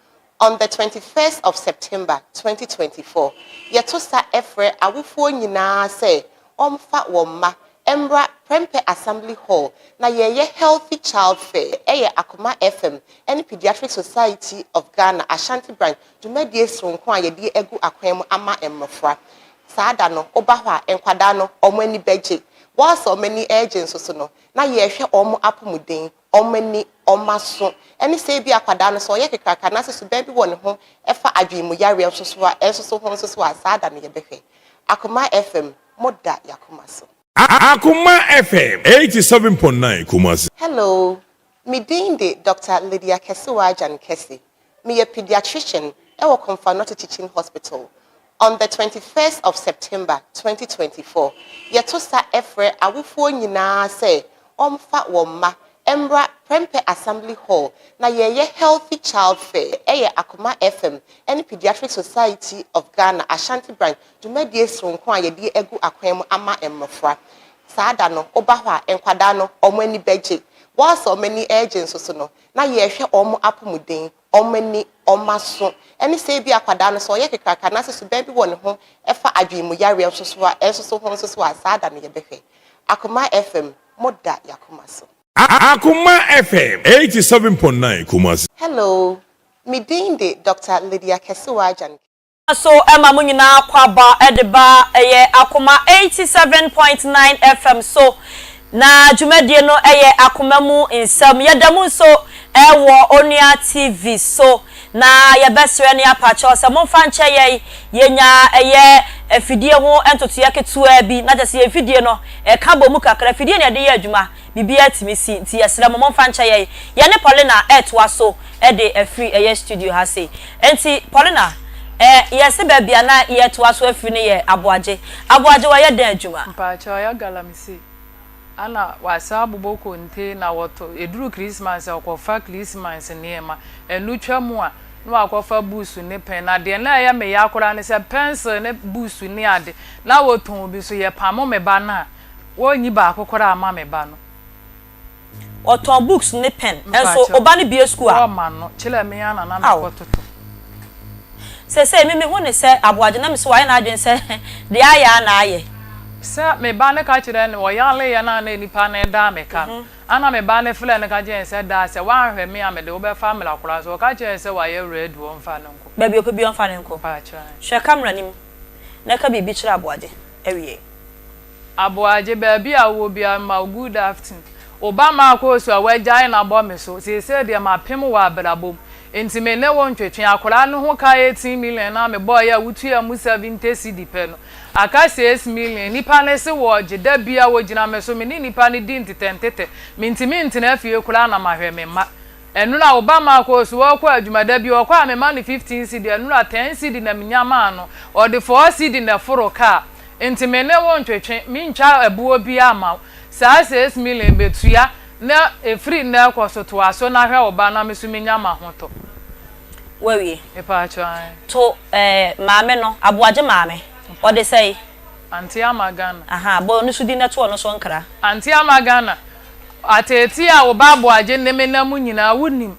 On the 21st of September 2024, Yetosa Efre Awufuo nyinaa say omfa woma Embra Prempe Assembly Hall na ye healthy child fair Akoma FM and Pediatric Society of Ghana Ashanti branch dwumadie sonko a yedi egu akwam ama emmofra saada no oba enkwada no omani beje whilst many agents so no na ye hwe omo apomuden omani omaso eni say bi akwada no so ye kekaka na so ba bi won ho efa adwimu yare so ho so saada no ye behwe Akoma FM moda yakoma so Akoma FM 87.9 Kumasi. Hello, me Dinde Dr. Lydia Kesuwajan Kesi. Me a pediatrician at Ofosuhemaa Teaching Hospital. On the 21st of September 2024, Yetosa Efre Awufuo nyinaa say omfa woma Embra Prempe Assembly Hall na ye healthy child fair Akoma FM and Pediatric Society of Ghana Ashanti branch dwumadie sonko a yedi egu akwam ama emmofra saada no oba enkwada no omani beje whilst many agents so no na ye hwe omo apomuden omani omaso eni say bi akwada no so ye kekaka na so ba bi won ho efa adwimu yare so ho saada no ye behwe Akoma FM moda yakoma so Akoma FM 87.9 Kumasi. Hello, me Dinde Dr. Lydia Kesuwajan. So Emma Munyina Kwaba Edeba Akoma 87.9 FM so na dwumadie no Akoma mu nsam yadamu so ewo Onia TV so na yebesre ne apacho se momfa nche yenya efidie ho entoto yaketua bi na jese efidie no ka bomu kakra efidie ne de adwuma bibia timisi nti yesre momfa nche ye ne Paulina etwa so de afri studio ha say enti Paulina yesi bebia na yetwa so afri ne ye aboaje wa ye den adwuma mpacho ya galamisi ana wasa buboko nte na woto eduru Christmas akofa Christmas niema enutwa mu a no akofa busu ne pen na de na ya me yakora ne se pencil ne busu ne ade na woton bi so ye pamo me ba na wonyi ba akokora ama me ba no oton books ne pen enso oba ne bia school a o ma no chile me yana na me kototo se me hu ne se aboaje na me so wa na adwen se de aya na aye sa me ba ne ka chire ne wo yale ya na nipa na da me ka ana me ba ne fle ne ka je se da se wa hwe me amede wo be family akura so ka je se wa ye red wo mfa ne nko ba bi okobi mfa ne nko pa cha hwe camera nim na ka bibi chire aboaje ewie aboaje ba bi a wo bi ma good afternoon obama akoso a wagyae na bo me so se de ma pem wa abrabom enti me ne won twetwe akura no ho ka 18 million na me boy ya wutu ya mu 70 cedi pe no aka 6 million nipa ne se wo gida bia wo gina me so me ni nipa ne di ntitentete me ntimi ntina afie kura na mahwe me ma enu na obama akoso wo kwa adwumada bi wo kwa me ma ne 15 cedi enu na 10 cedi na menyama no o de 4 cedi na foro ka enti me ne won twetwe me ntwa abuo bi ama saa 6 million betua na efri na akoso to aso na hwe oba na mesu menyama hoto wewie epa achwa to maame no aboaje maame o de say anti amagana aha bo no sudi na to no so nkra anti amagana ateti a oba aboaje ne menamu nyina wonim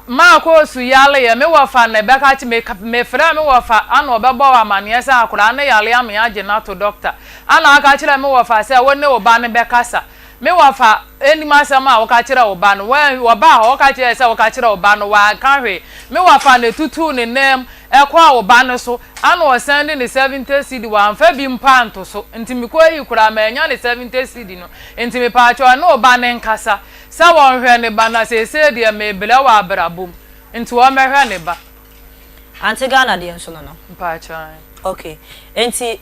ma ko su yale ye me wofa na be ka chi me fra me wofa ana obebo wa mane se akura na yale ame age na to doctor ana aka kire me wofa se wonne oba ne be kasa me wofa eni masama wo ka kire oba no wo ba ho ka kire se wo ka kire oba no wa kan hwe me wofa na tutu ne nem ekwa oba no so ana o send ne 70 cedi wa amfa bi mpanto so ntimi ko yi kura ma enya ne 70 cedi no ntimi pa cho na oba ne nkasa sa won hwe ne ba na se de me bele wa abrabom nti wo mehwe ne ba anti Ghana de nso no pa cho okay enti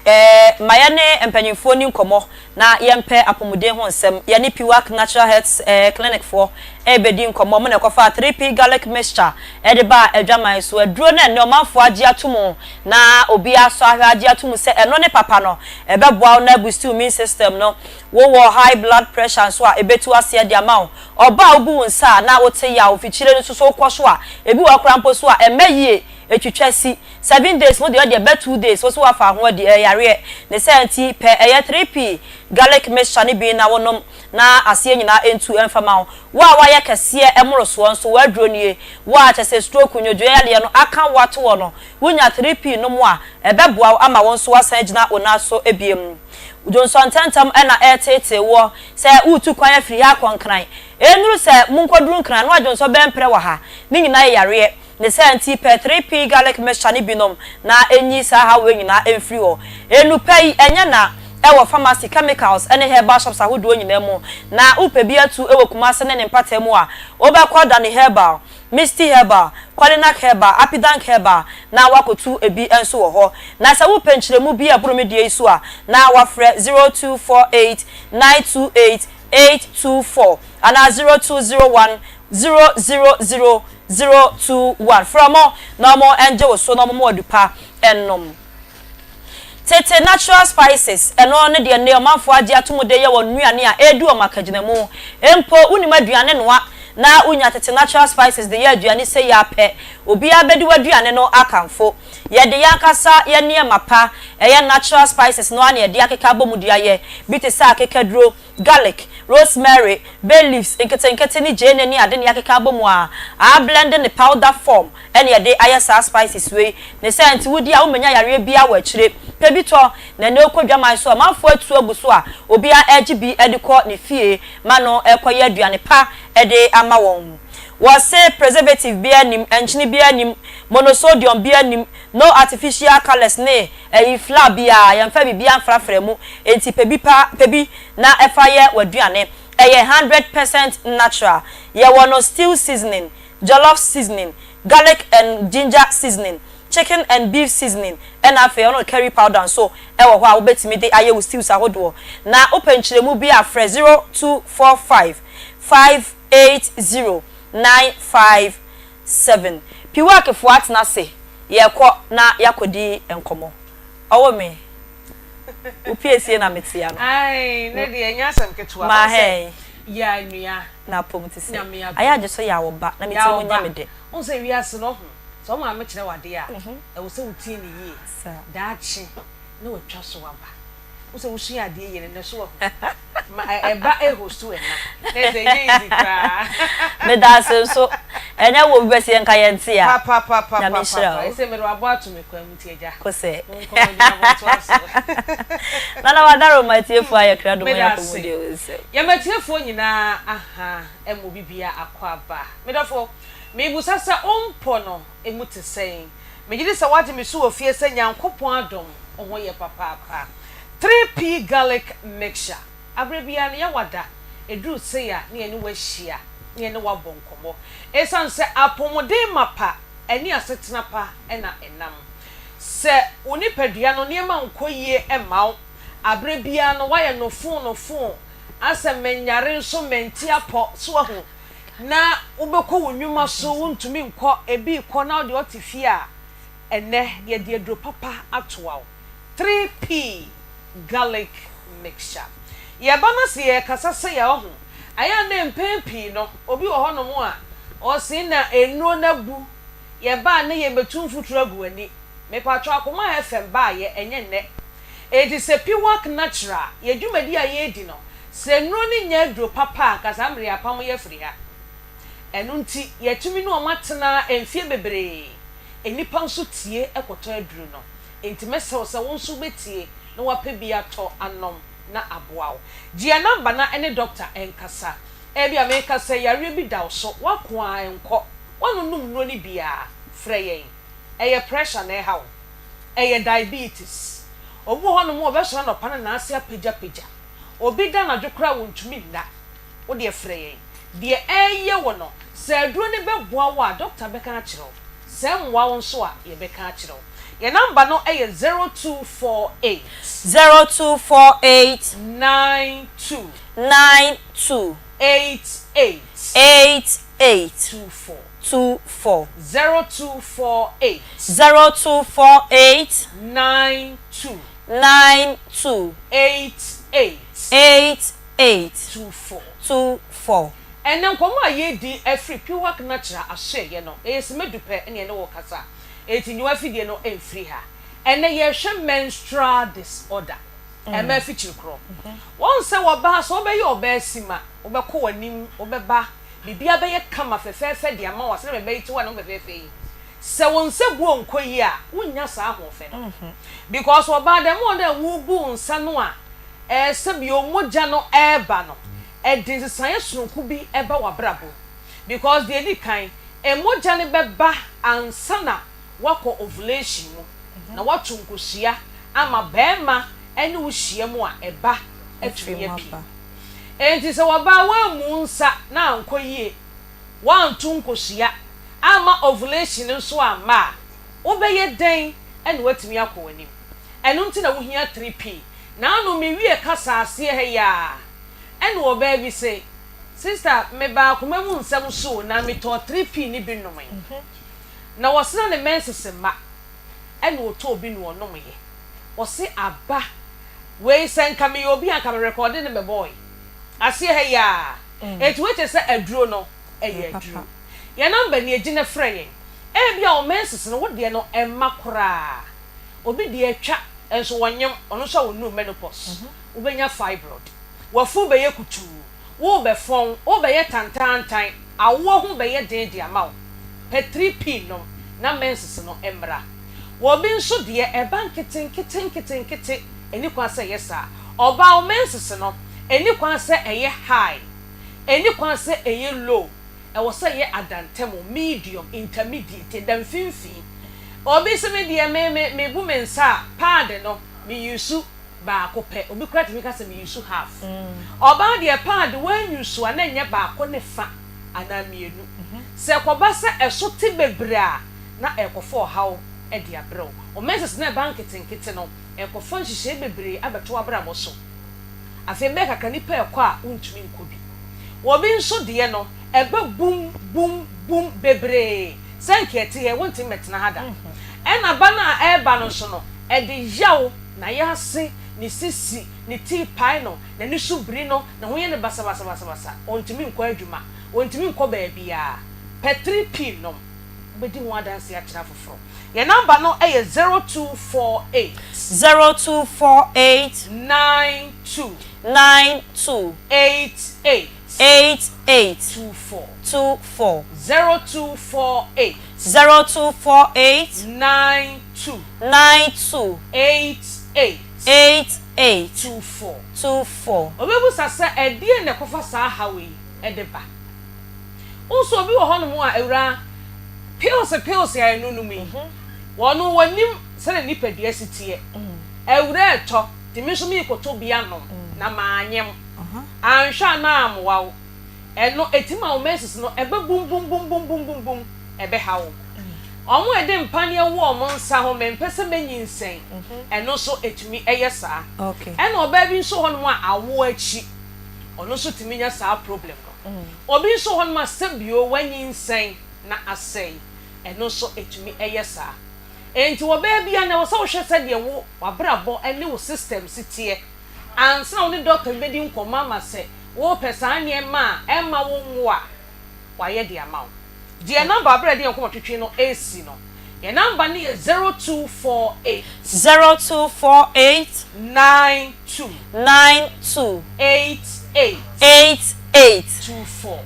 maya ne empanyimfo ni nkomo na yempe apomuden ho nsem ya ne Piwak Natural Health Clinic for ebedi nkomo mo na kofa 3p garlic mixture de ba adwaman so aduro na ne omanfo age atomo na obi aso ahwe age atomo se eno ne papa no ebeboa na boost immune system no wo high blood pressure so a ebetu ase de amount oba obu nsa na wote ya ofichire no so koso a ebi wa krampo so a emeyie etwitwasi 7 days mo de o de be 2 days so wa fa ho de yare ne senti pe 3p garlic mixture ne bi na wonom na ase nyina entu emfama ho wa ye kese emoroso nso wa duro nie wa chese stroke nyodwo ya de no aka wato wo no wonya 3p no mo a ebeboa ama won so asan gina onaso ebiem Johnson tentam na etete wo se utu kwan afiri ha konkran enuru se munkoduru nkran no Johnson bempre wa ha ni nyina yare ne senti pe 3p garlic mixture ni binom na enyi sa ha we nyina emfiri ho enu pay enya na ewo pharmacy chemicals ene herbal shops ahodo nyina mu na upe bi atu ewo kumase ne mpatemu a obekoda ne herbal Misty Herbal, Qualinac Herbal, Apidank Herbal, na wakotu ebi enso wo ho. Na sa wo penchiremu bi abromedie isu a na wafre 0248928824 ana 0201000021 from no more enje wo so no more adupa ennom. Tete natural spices eno ne de ne omanfo age atomode ye wo nuane a edu o makaginamu empo unima aduane noa na unya tete natural spices de ye aduane se ya pe obi abedi waduane no akamfo ye de yankasa ye ne mapa ye natural spices no ane de akeka bomudia ye bite sa akeka duro garlic rosemary bay leaves nkete ni jene ni ade ne akeka bomu a blend in the powder form ene ye de ayesa spices we ne sent wudi a umenya yare bia wa kire pebito na ne okodwaman so manfo atu aguso a obi a egb ediko ne fie mano ekoye aduane pa ede ama won was say preservative bia nim enchini bia nim monosodium bia nim no artificial colors ne ifla bia yamfa bibia mfrafremu enti pebi na efaye waduane 100% natural ye wono steel seasoning jollof seasoning garlic and ginger seasoning chicken and beef seasoning and afa on curry powder so ewo ho a wo betimi de aye wo stews ahodo na openchiremu bi afre 0245 580-957 piwa ke fuat na se ye ko na yakodi enkomo owo me upiesie na metia no ai ne de enya sam ketua ma he ya nua na pomti se aya je so ya wo ba na metia mo nya me de on se wiase no ho so ma me kire wade a e wo se wuti ni yi da chi na wotwa so waba wo se wo su ya de yene ne so wo ma eba hostu ena na ze ye izikra me da so enya wo bi se nka ye ntia pa e se me ro abo atu me kwa muti eja ko se na wadaro matiefu aye krado mo yakomo de se ya matiefu nyina aha emo bibia akwa ba me dafo me busasa ompo no emuti sen me gidi se wade me so ofie se nyankopon adom oho ye papa 3p garlic mixture abrebia ne yawada edru se ya ne ene wahia ne ene wabonkomo esan se apomode mapa eni asetena pa ena enam se onipadua no ne ma nkoyie emaw abrebia no waye no fon asamenyare nso menti apo so ho na ubekọ wonwuma so wontumi nkọ ebi kọ na de otifie a ene ye de adro papa atoa 3p garlic mixture ye ba na se ye kasa se ye ho aya na mpempi no obi wo ho no mo a o se na enuo na gu ye ba na ye betum futura gu ani me pa twa Akoma FM ba ye enye ne it is a pure natural ye dwumadi a ye di no se nuo ni nya adro papa kasa mre apam ye firi ha enunti yetumi no matena enfie bebre enipa nso tie ekoto aduru no enti mesew se wonso betie na wape bia to anom na aboawo gia number na ene doctor enkasa bia me kasa yare bi daw so wakoa enko wonunum no ni bia freyen eye pressure na ehawo eye diabetes obu hono mo obeso na pana na ase apagya obi da na dwekra wontumi nda wo de freyen de eye wono se aduro ne beboa wa doctor beka akiro se nwa won so a ye beka akiro ye number no eye 0248 92 88 24 0248 92 88 24 enam komo aye di every pure natural ahye ye no esimedupe ene wo kasa eti nyu afidie no emfiri ha ene ye hwe menstrual disorder ema afichiri kro won se wo ba so be ye oba asima wo be ko wanim wo be ba bibia be ye kama fefefe de ama wo se be yi ti wa no fefefe yi se won se guo nkoyi a wonya sa ahofe no because wo ba dem won dem wo gu nsa no a se bi o moja no eba no e de san sunku bi eba wa brabo because the edi kan emoja ne beba ansana wako ovulation mu na watu nkosia ama bema ene wo hia mu a eba atwie pi enti se waba wa mu nsa na ankoyie wantu nkosia ama ovulation nso ama obeye den ene watumi akọ enu nti na wo hia 3p na anu me wie kasa ase he ya ene wo ba bi say sister me ba kuma mu nsam so na me to 3p ni bi nomen na wosena ne menses ma ene wo to bi no onom ye wosi aba we senka me obi aka me record ne me boy ase he ya etu we se aduro no eye aduro ya namba ni agine frɛ e bia o menses no wo de no emma kora obi de atwa enso wonyem ono so wonu menopause ubenya fibroid wafu be yekutu wo be fon wo be ye tantantan awo ho be ye den de ama wo pe 3p no na menses no emra wo bi nso de e bank keten eni kwa se yesa oba o menses no eni kwa se eye high eni kwa se eye low e wo se ye adantemo medium intermediate dan finfin obi se me de me bu mensa pad no me use ba ko pe obi kra te me ka se me use half oba de pad wan use ana nya ba ko ne fa ana mienu se ko ba se eso te bebre a na e ko fo hawo e de abro o menses na bank kete no e ko fo nhihye bebre abeto abra mo so afi me kaka ni pa e ko a untumi nkobi obi nso de no e ba bum bebre sankete he wonti metna hada ena bana eba no so no e de yawo na yase ni sisi ni tea pie no na ni subri no na ho ye ne basa ontimi nkọ adwuma ontimi nkọ ba bia petri p no bedi ho adanse a kira foforo ye number no e 0248 92 88 24 0248 92 88 24 obebu sasa edie ne kofa sa hawe edeba unso obi wo hono mu a ewura pills ya enu mi wono wanim se ne nipadua sitie ewura eto dimension mi koto bia no na maanyem anhwa na amwa eno etima o meses no ebe bum ebe hawo omo ede mpane wo omo nsa ho mempese menyinsen eno so etumi eyesa okay eno oba bi nso ho no a awo achi ono so timi nya sa problem no obi nso ho no ma sebio wanyinsen na asai eno so etumi eyesa enti wo ba bia na wo so hwe sede wo wabrabo ene wo system sitie ansa oni doctor bedi nkoma ma se wo pesa anye ma emma wo nwo a waye de ama wo the number abred de nkoma twetwe no AC no your number ni 0248 92 88 24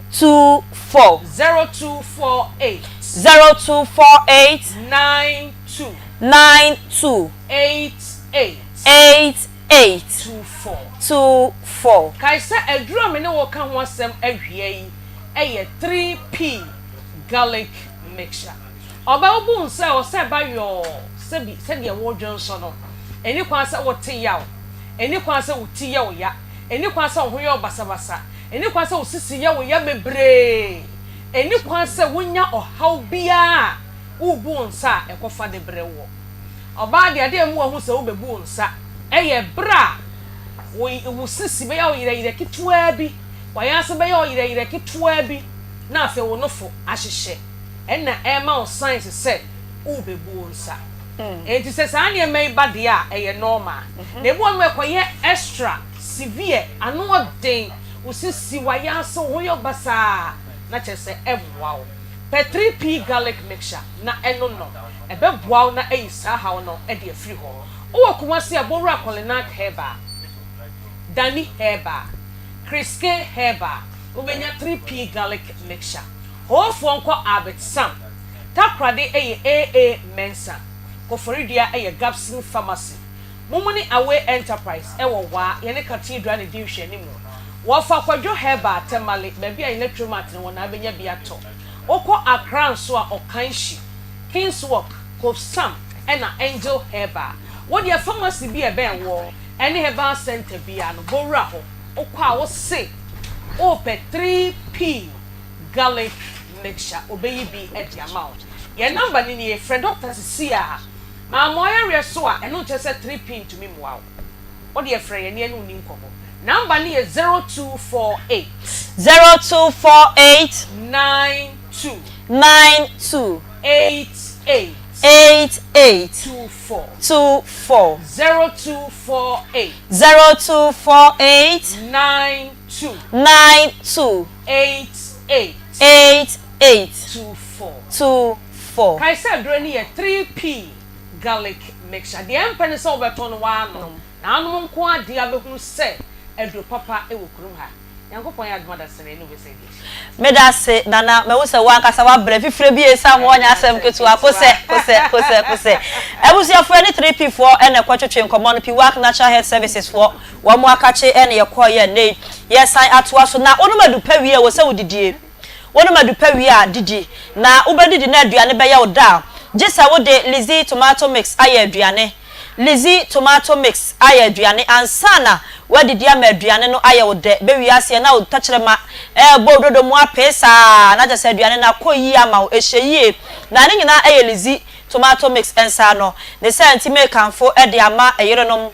0248 92 88 24 kaisa aduro me ne wo ka ho asem ahwie yi eye 3p garlic mixture oba obu nse o se ba yo sebi se de wo dwonso no eni kwa se wo te yaw eni kwa se wo ti yaw ya eni kwa se wo yo basabasa eni kwa se wo sisi yaw ya bebre eni kwa se wo nya ohaw bia ubu nsa ekofa de brewo oba de ade mu ho se wo bebu nsa eye bra wo sisi be ya oyire kitwa bi waya se be ya oyire kitwa bi na afi wo nofo ahyehye enna ema o science se wo bebu nsa enti se sa ne mai bade a eye normal na ebu onu ekoye extra severe ano den wo sisi waya se wo yo basa na chese emwa wo per 3p garlic mixture na eno no ebe boaw na eyisa hawo no e de afiri ho wo Kumasi AWURAA Kolinak Heba Dani Heba Kriske Heba ubenya 3p garlic mixture ho fo nko Abet Sam takrade eye AA Mensa koforidia eye Gapsin Pharmacy Mumuni Away Enterprise ewo wa ye ne cathedral ne diwhwe ni mu wo fa kwadwo Heba temale baby a electromat ne wona abenya biato oko Accra so a okanshi Kingswalk Kofsam ena Angel Heba what your pharmacy be a ben wo any Heba center bia no bowra ho okwa wo se ope 3p garlic mixture obeyi bi at the amount your number ni ye friend doctor sia ma moya reso a eno che se 3p to me wow what your friend ni enu ni nkomo number ni 0248 92 88 24 0248 92 88 24 I said drani 3p garlic mixture the empene so beton wa no na anu nko ade abehu se edo papa e wo kurum ha yankopon ya admada sene no be say medase nana me wo se wa kasa wa bre fifre bi esa mo nya asem ketu akose kose ebusiafo ni 3p4 ene kwatwetwe nkomo no pi work natural health services for wo mo akache ene ye koye ne yesan atoa so na onuma du pawie wo se wodidie onuma du pawie a didi na ubedidi na aduane be ya oda jesa wo de Lizzy tomato mix aye aduane Lizzy tomato mix aye aduane ansana wadidi ama aduane no aye wode be wiase na otachirema bododo mu apesa na jesa aduane na koyi ama ehye na ne nyina aye Lizzy tomato mix ensa no ne senti make amfo de ama eyerenom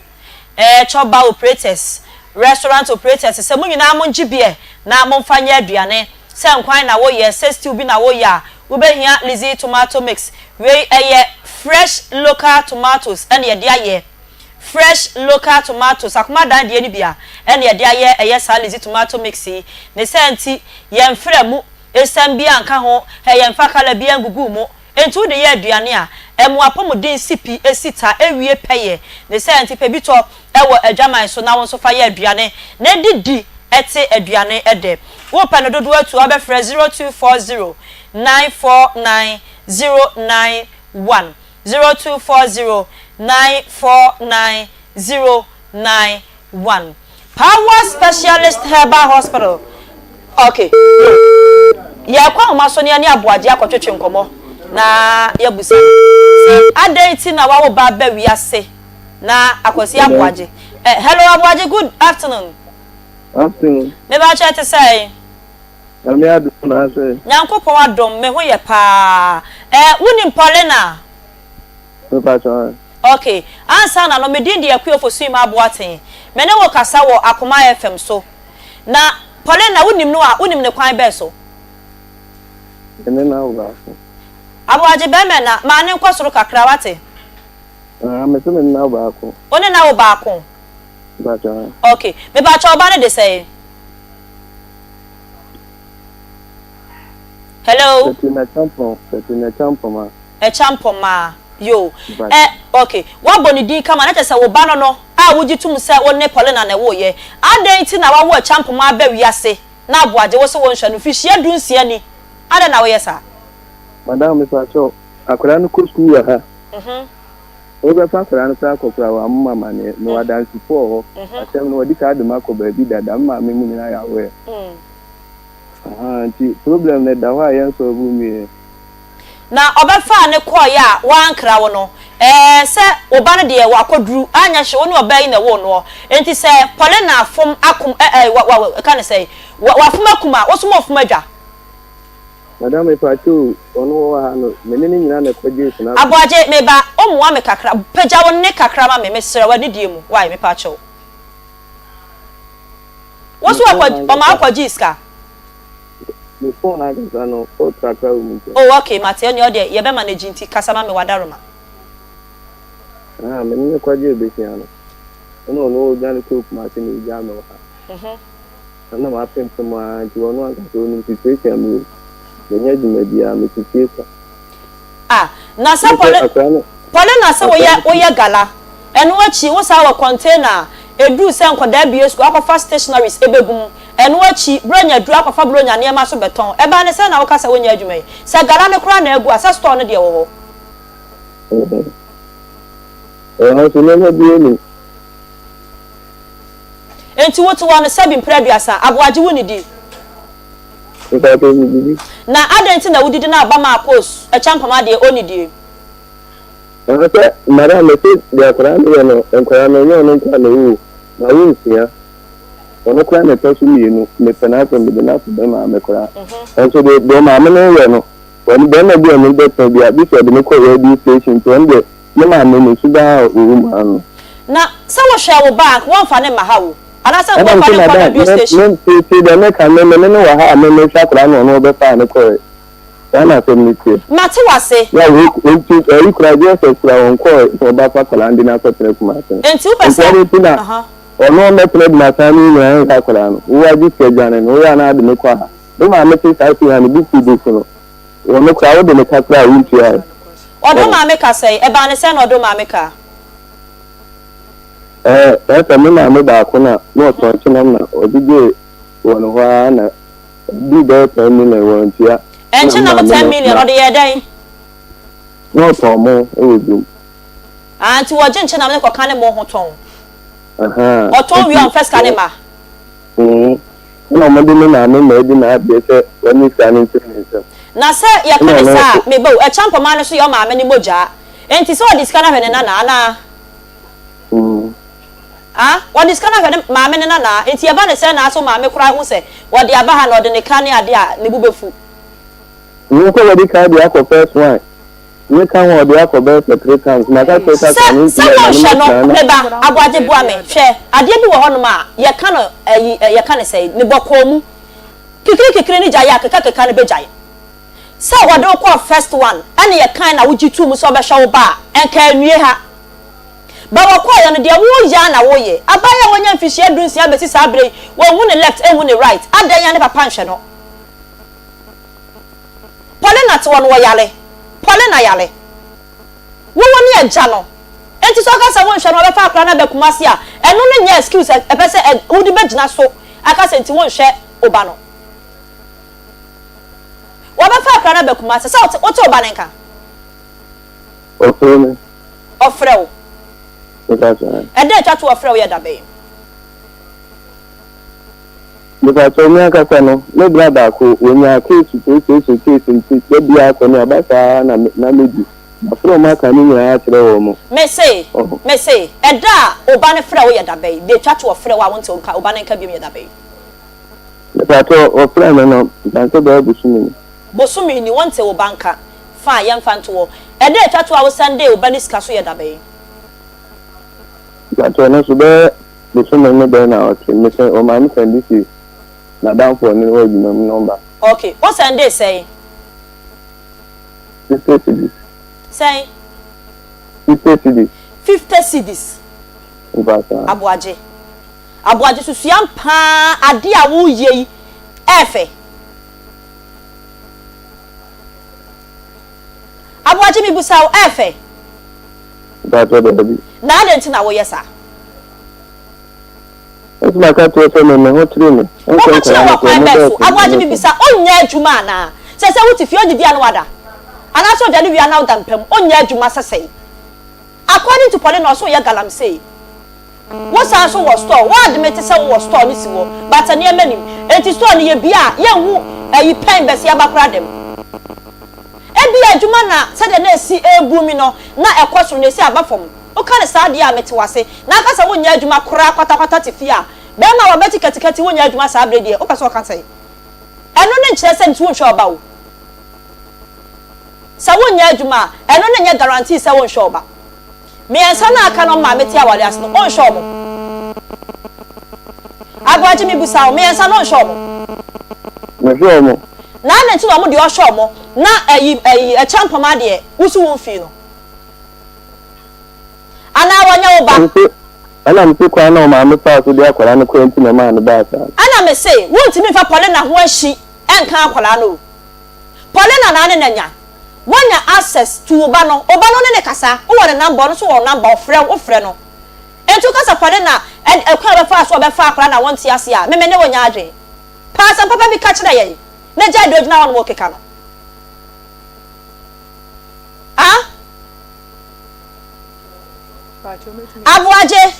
choba operators restaurant operators se mu nyina mo ngibie na mo mfanya aduane se nkwan na wo ye se stew bi na wo ya wo behia Lizzy tomato mix we eye fresh local tomatoes and ye aye fresh local tomatoes akoma dan de ni bia and ye aye eye sa Lizzy tomato mix ne senti ye mfra mu esam bia nka ho ye mfa kala bia ngugu mu entu de ye aduane a emu apomodin sipi esita ewie peye ne senti pe bito ewo adwaman so na won so fa ye aduane na didi ete aduane ede wo pa no dodo atu abefre 0240 949 091 0240 949 091 Power Specialist Herbal Hospital. Okay. Ya kwa maso ni ani aboaje akotwetwe nkomo na yabusa. Adenti na wawo ba ba wiase na akosi aboaje. Hello aboaje, good afternoon. Afternoon. Me ba cha te say. Me adu na say. Nyankopon adom me ho ye pa. Wuni mpole na. Me ba cha. Okay. Ansa na no me din de Akua Ofosuhemaa Boateng. Me ne wo kasa wo Akoma FM so. Na pole na wunim no a wunim ne kwan be so. Ene na wo ba. Aboaje be me na ma ne nkosoro kakra wate. Me se me na wo ba ko. One na wo ba ko. Ba cha. Okay. Me ba cha oba ne de say. Hello. Tetina champo ma. E champo ma. Yo. Okay. Wa boni din kama na tese wo ba no a wo gitum se wo ne pole na wo ye. Adenti na wa wo champo ma ba wiase. Na aboaje wo se wo nhwa no fihia dunsia ni. Ada na wo ye sa. Madam me sa cho akura no ko school ha. Oga fa akura no sa akura wa mama ne no adansi po ho. Atem no wadi ka de mako ba bi dada mama me mu nyina ya we. Anti problem ne da wa yen so bu mi. Na obefa ne koy a wankra wo no se oba ne de wa koduru anya hye wo ne oba yi na wo no enti se pole na afom akum ka ne say wa afom akuma wo so mo afom adwa. Madam e pa tu onu wa no menene nyina na kwaje sina. Aboaje me ba omuwa me kakra pagya wo ne kakra ma me mesere wa didie mu why me pa chew. Wo so o ma akwaje iska. Me phone na ga no o traka mu. Oh okay mate any ode ye be manage nti kasama me wadaroma. Me ne kwaje be sia no. Ono no dan ko kuma se ni ja no ha. Na ma pem ma ti wono an ka so ni situation mu. menye dwuma bia metiti so na sa pole na se wo gala eno achi wo sa wo container edu se nkoda bie school akwa stationaries ebegum eno achi bronya duru akwa bronya ne ma so beton e ba ne se na wo kasa wonya adwuma yi se gala ne kura na egu asa store no de wo ho so ne bie ni enti wo to one 7 preduasa aboaje woni di na adenti na wudidi na abama post e champama de onidi aka mara me se de akra no enkra no nyo no nkra no wu na wu sia ono kra na tasu mienu me penato me na so be ma me kra enso de ma me no we no woni be na bi no be to bi abi so de me ko radio station to ende me ma me no suda owu ma no na sa wo hwe wo back won fa ne ma ha wo ana sa wo fa ne ko radio station me de me kan me no wa ha me me sha kra no be fa ne ko ana community mati wase ya we kura se kura won ko ba fa kala ndi na so tere kuma se enti u pesa ono me pled na tani na ka kura no wo aji ke jane no ya na de me kwa ha do ma me ti sai ya ni bu fu do so no no kura wo de me ka kura wi ti ya odo ma me ka sai e ba ne se no odo ma me ka ta me na me ba ko na no to china na odije won ho na di de ta mi na won ti ya enche na 10 million odi ye den no to mo e du anti wo je nche na me ko kan mo ho ton o ton wi on first kan ma no mo de na me ma di na be se woni sani nse na se ya kan sa me bo e champo ma no so yo ma me ni moja enti so odi skana hwe na what is kind of ma me na enti e ba ne se na so ma me kura hu se wo de aba ha na odi ne kan ade a ne bubefu you ko wadi ka dia ko first one you kan wo dia ko be 3 times na ka ko ta kan se no me ba aboaje bua me hwe ade bi wo hono ma ye kan ye kan se ne boko mu kikiri ni jaya keka ne be jaya se wo de ko first one ane ye kan na wo jitu mu so be hwe wo ba enka nwie ha ba wo ko ya no de wo ya na wo ye abaya wonya mfihie dunsia besi sabre wo hu ne left e hu ne right adan ya ne papa nhwe no pole na to no yale pole na yale wo woni agja no enti so ka sa won hwe no be fa akra na be kumase a eno no nya excuse e pese udi be gina so aka se enti won hwe oba no wo be fa akra na be kumase sa o to oba nenka ofre o e de twa to ofre o ye da be because when you can say no brother ko when you case nti bia ko no abasa na meji afro ma kan ni ya kire wo mo me say e da oba ne frɛ wo yɛ da bɛyi de twa to ofrɛ wo a wonte onka oba ne nka bi me da bɛyi because ofrɛ no dan to ba bosumi ni wonte wo banka fa yɛ mfa nto wo e de twa to a wo Sunday oba ne sika so yɛ da bɛyi but no so be bosumi no be na o ti me say o ma me send this na down for ni wo gina number okay what Sunday say 50 cedis say 50 cedis 50 cedis aboaje susuam pa ade a wo ye efe aboaje mi busaw efe na adenti na wo yesa it's my cat to say me ho tiri me o ka tira wa kwa beso aboaje mi bisa onya adwuma na se wuti fi ogidi anu wada ana so jani wi ana udampem onya adwuma sesei according to Pauline also ya galam say what sa so was store what admit say was store ni siwo but na emanim enti store ni ye bia ye hu ayi pen bese ya bakra dem ebi adwuma na se de na si ebu mi no na ekosoro na si abafom o ka ne sa de a metewase na aka sa wonya adwuma kora kwata tifi a be ma wa beti katikati wonya adwuma sa abre de o ka so ka sai eno ne nkyere se ntu wonhwe oba wo sa wonya adwuma eno ne nya guarantee se wonhwe oba me ensa na aka no ma meti awale aso no onhwe omo agwaji mi busa o me ensa no onhwe omo me hwe omo na na nti wa mo de o hwe omo na e champoma de wusu won fi no ana wonya oba ana mse kwa na ma me fa so de akwara no kwenti na ma no ba sa ana me say wonti mi fa pole na ho ahyi enka akwara no Polena na ne nanya. Wanya access to oba no ne kasa. Wo ne number no so wo number ofre no. Entu kasa Polena ekwa be fa so be fa akra na wonte ase a. Me ne wonya adwen. Pastor papa bi ka kire ye. Na ja do gina won wo keka no. Ah? Abuaje.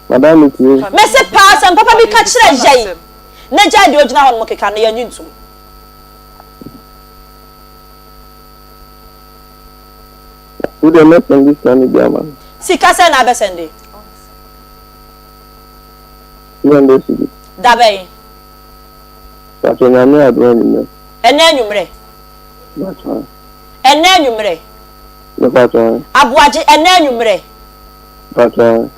Madam Iti. Me se pastor papa bi ka kire ye. Na ja do gina won wo keka no ye nyuntum. Who the next in this one man? Sika se na be sende. When they see. Dabe. But when I'm not doing it. Ene anwumre. That's why. Ene anwumre. That's why. Abuaje ene anwumre. That's why.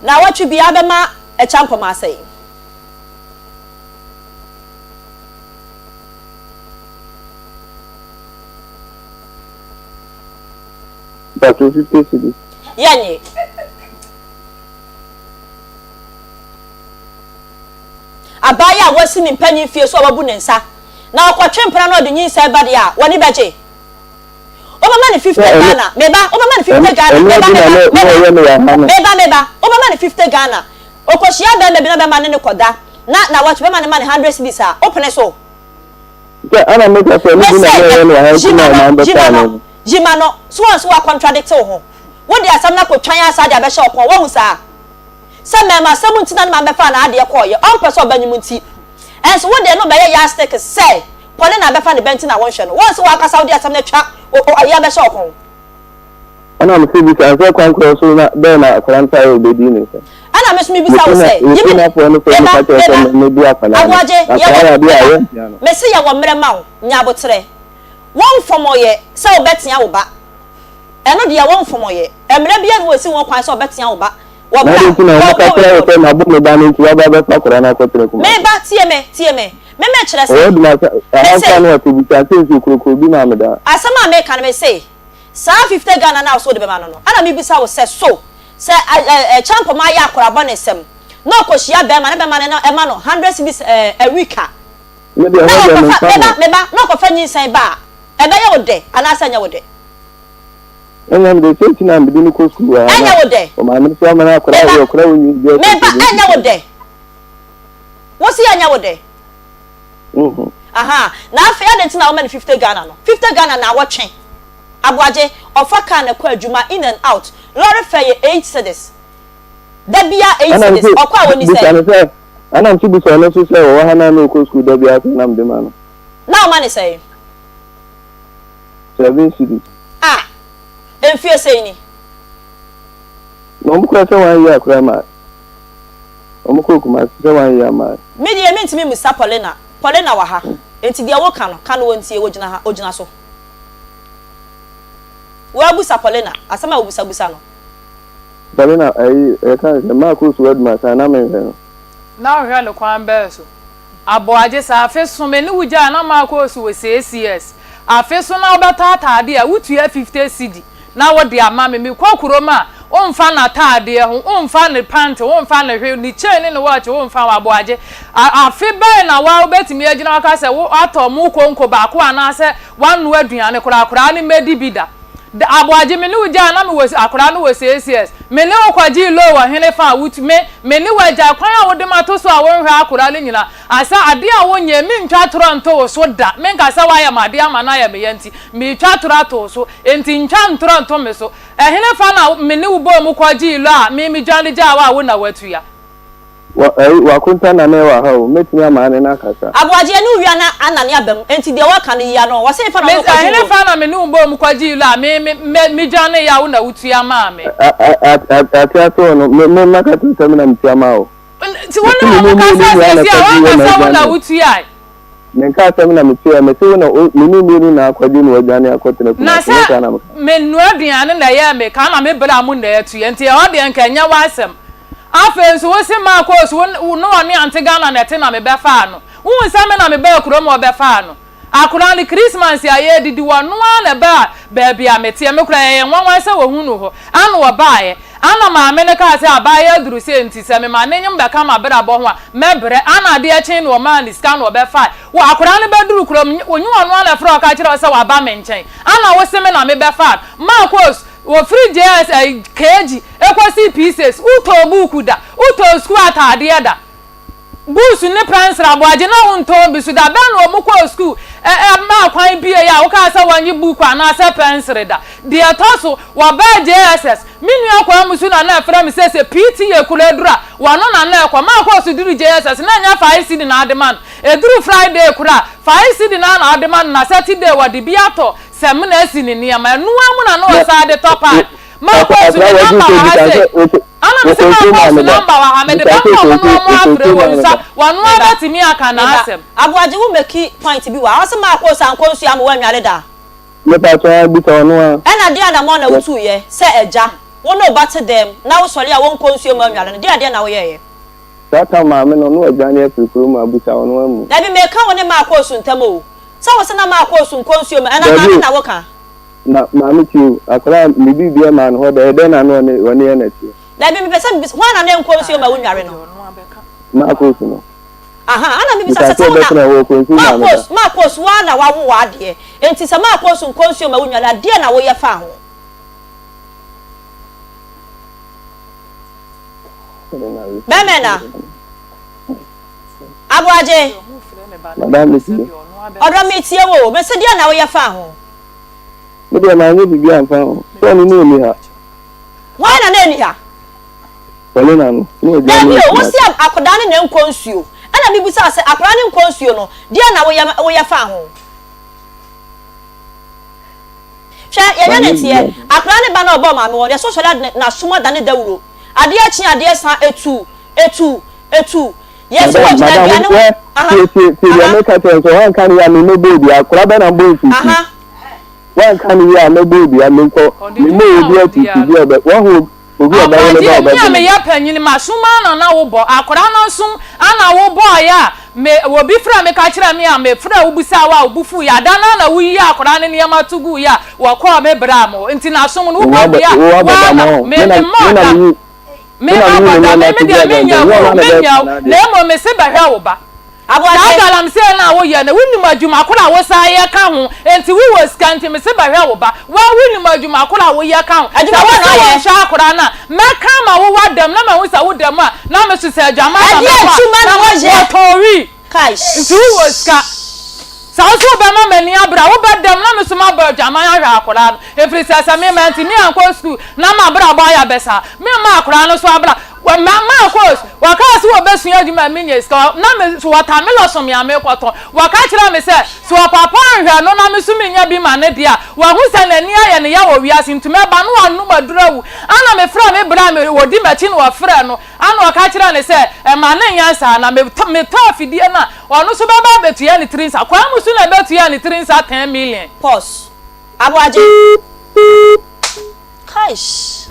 Na what you be abema e champo ma say. But 50 cities. Yenye. Abaya wasi ni mpanyi fie so wabu nensa. Na okwatwe mpra na odi nyinsa ba dia woni beje. Obama ni 50 Ghana. Meba, Obama ni 50 Ghana. Meba. Obama ni 50 Ghana. Okoshia be me bi na be ma ne koda. Na watch be ma ne 100 cedis a. Open so. Ana make us Jimano, so wa contradict ho. What dey asam na ko twan asa dia be she opon wo hu sa. Sa mema samunti na ma be fa na ade ko ye. On person banyumunti. And so what dey no be ya stick say. Pole na be fa ne benti na won hwe no. Won so wa kasa odi asam na twa ya be she opon. Ana me say bi say kwan cross na be na kwanta e be di ni say. Ana me so mi bi sa wo say. Yimi na for no for me bi afala. Agwaje ye. Me say ya wo mre ma wo nya botre. Won fomoye se obetia wo ba eno de won fomoye emre bia no wasi won kwan se obetia wo ba wo ba na bu me ba ni ti wa ba fa kora na kotre ku me ba tie me me kire se o du ma an wa ti bi ta se kuroko bi na me da asama me kan me say sa 50 Ghana na so de be ma no ana me bisa wo se so se champo ma ya akora ba ne sem no koshia be ma na e ma no 100 cedis a week a me no ko fa nyin ba ebe ya wode anasa nya wode enam de senti na mbidi ni ko school wa enya wode o ma mi so ma na akora woni me ba enya wode wo si enya wode aha na afa ya de tina o ma 50 Ghana no 50 Ghana na wotwe Abuaje ofa ka na kwa adwuma in and out lorry fare 8 cedis da bia 8 cedis okwa woni say ana nti bi so no so say wo ha na no ko school da bia na mde ma no na o ma ni say 7 cities. Ah, enfie say ni. No mu kwa say 1 year akra ma. O mu ko kuma say 1 year ma. Me die me ntimi musa Polena wa ha. Enti dia wo ka no wontie wo gina ha, o gina so. Wo abusa Polena, asama wo busa no. Polena ai ka ma ko so wad ma sa na me no. Na hwe no kwan be so. Aboaje sa afeso me ni wuja na ma ko so we CCS. Afeso na obeta taade a wutua 50 cedi na wo de ama me kokuro ma omfa na taade ho omfa ne pant omfa ne hwe ni chain ne watch omfa wa Aboaje afi be na wa obetimi agina aka se wo atomu konko ba ko ana se wanu aduane kura ne medi bida Aboaje me ni wuja na me wo akura no wo CCS me ne okwaji lo wa hene fa wutu me ni waja kwan a wo de mato so a wo hwe akura le nyina asa ade a wo nye mi ntwa toronto wo so da me nka sa wa ya made ama na ya me yanti me twa toronto so enti ntwa toronto me so hene fa na me ni wo bo mu kwaji lo a me jwale ja wa wo na watu ya wa kunta na ne wa ha o metimi ama ne na kasa Aboaje ni wia na anane abam enti de wa kan ya no wa se fa na me hene fa na me ni wo bo mu kwaji lo a me jwane ya wo na wutu ya ma me atiato no me makatu tamina mtiama o ti wona mo kasa se ya wa kasa wo na wutu ya menka tamina mtia me se wona minu na akwadi no wajane akotene ku na se me nu aduane na ya me ka na me bra mu na ya tu enti ya o de nka nya wa asem afenso wo se ma ko so no oni ante Ghana na te na me be fa no wo se me na me be kuro mo be fa no akura ni Christmas ya ye didi wonu na ba bia me te me kura ye nwanwa se wo hu no ho anu wo baaye ana ma me ne ka se abaye duru se nti se me ma nenyum be ka ma bra bo ho a mebre ana de echen no ma ni scan no be fa wo akora ne be duru kuro onyu onu ala fra ka kire se wa ba me nchen ana wo se me na me be fa ma kos wo free JS kg ekwasi pieces uto buku da uto school atade da busu ne prancer aboaje na wonto bisu da ben wo mukọ school ma kwan bie ya wo ka sa wanyi buku ana sa prancer da de etoso wo ba JSS minu akwa musu na afra me se PTA kuledura wano na ekwa ma akwa su duru JSS na nya 5 cd na demand eduru Friday kura 5 cd na demand na Saturday wadi biato sem na esi ni niam enu amu na no sa de top ma akwa su number wa se ana me se ma akwa su number wa ha me de ba ko no mo afre wo sa wano abatimi aka na asem aboaje wo meki point bi wa asem akwa su ankonsu am wa nwale da me pa so bi to no a ena dia na mo na wutu ye se eja won no bat dem na wo sori a won konsu am nwale no dia na wo ye ye saka ma me no no agane afukuru ma buta no amu da bi me ka woni ma akwa su ntamo sa wo se na ma akwa su konsu am ena ma na wo ka na ma me ti akra mi bibia ma no da ede na no ne woni e na ti da bi me pesa ho na ne konsu am wo nware no ma akwa su no aha ana mi bisa se ma kos wa na wa wo ade enti se ma kos nkonsuo ma wunwala de na wo ye fa ho bemena aboaje madam mi ti odo mi tie wo me se de na wo ye fa ho me de ma nyi bibi an fa ho so ni ni ha wa na ni ha wale na no no da bi o si akoda ne na nkonsuo ana mi bisa se akra ne nkonsuo no de na wo ye fa ho sha ye ne tie akra ne ba na obo ma me wo de so so na suma da ne dawuro ade achi ade san etu yes wo jina bia ne ti ya me ka te so wan kan ya me no baby akra ba na mbo fi wan kan ya me baby ya me ko me mo obi ati ti bi obe wo ho obi oba wo le ba ba me ya panyin ma suma na wo bo akra na sum ana wo bo ya me wo bi fra me ka kira me a me fra wo busa wa obufu ya da na wo yi akra ne ne ma tugu ya wo ko me bra mo nti na sum no wo bo ya wa me mo me abada me dia me nya na mo me se bahwa wo ba abada lam se na wo ye na wuni madwuma akora wo sa ye ka ho enti wi wo skanti me se bahwa wo ba wa wuni madwuma akora wo ye ka ho adwuma wo na ye sha akora na me ka ma wo wadam na ma wo sa wo dam a na me so se adwama na wo je tori kai enti wo ska Sauso be ma mani abra wo bedam na mesoma ba jama ya hwa akora efri sasa me ma nti me anko school na ma abra ba ya besa me ma akora no so abra ma akos wakasi wo besu ya dima menye ska na me so watamelo so me ame kwato waka kira me se so papa anhwa no na me so menya bi ma ne dia wa hu se na ni aye ne ya wo wiase ntume ba no anu madurawu ana me fra me bra me wodi machi no wa fra no ana waka kira ne se ma na nyansa na me tafidie na onu so baba betu ya ni trinsa kwa musu na betu ya ni trinsa 10 million pause aboaje kaish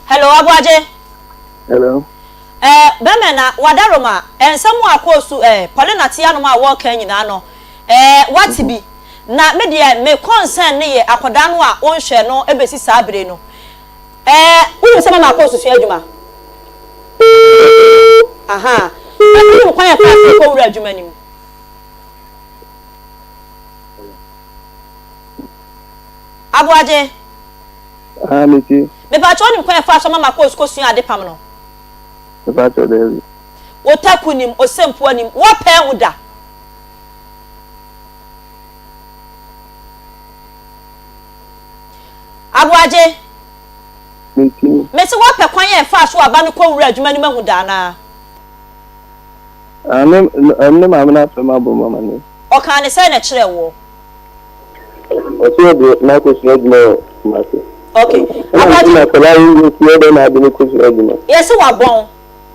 hello aboaje hello bemena wadaroma ensemu akosu polina tia no ma wo kan nyina no watibi na me de me concern ne ye akoda no a onhwe no ebesi sabre no unu se ma akosu su adwuma aha unu kwa ya fa ko wura adwuma nim aboaje meti me ba choni kwa ya fa so ma akosu ko su ade pam no ba to de otakunim osempo anim wo pɛ wuda aboaje mesi wo pɛ kwan yɛ fa so aba no ko wura adwuma ni mahu da na amne ma amna fa ma bo mama ne o kan ne sai na kyerɛ wo o so de na ko so adwuma ma se okay aboaje na ko la yi ko de na de ko so adwuma yesi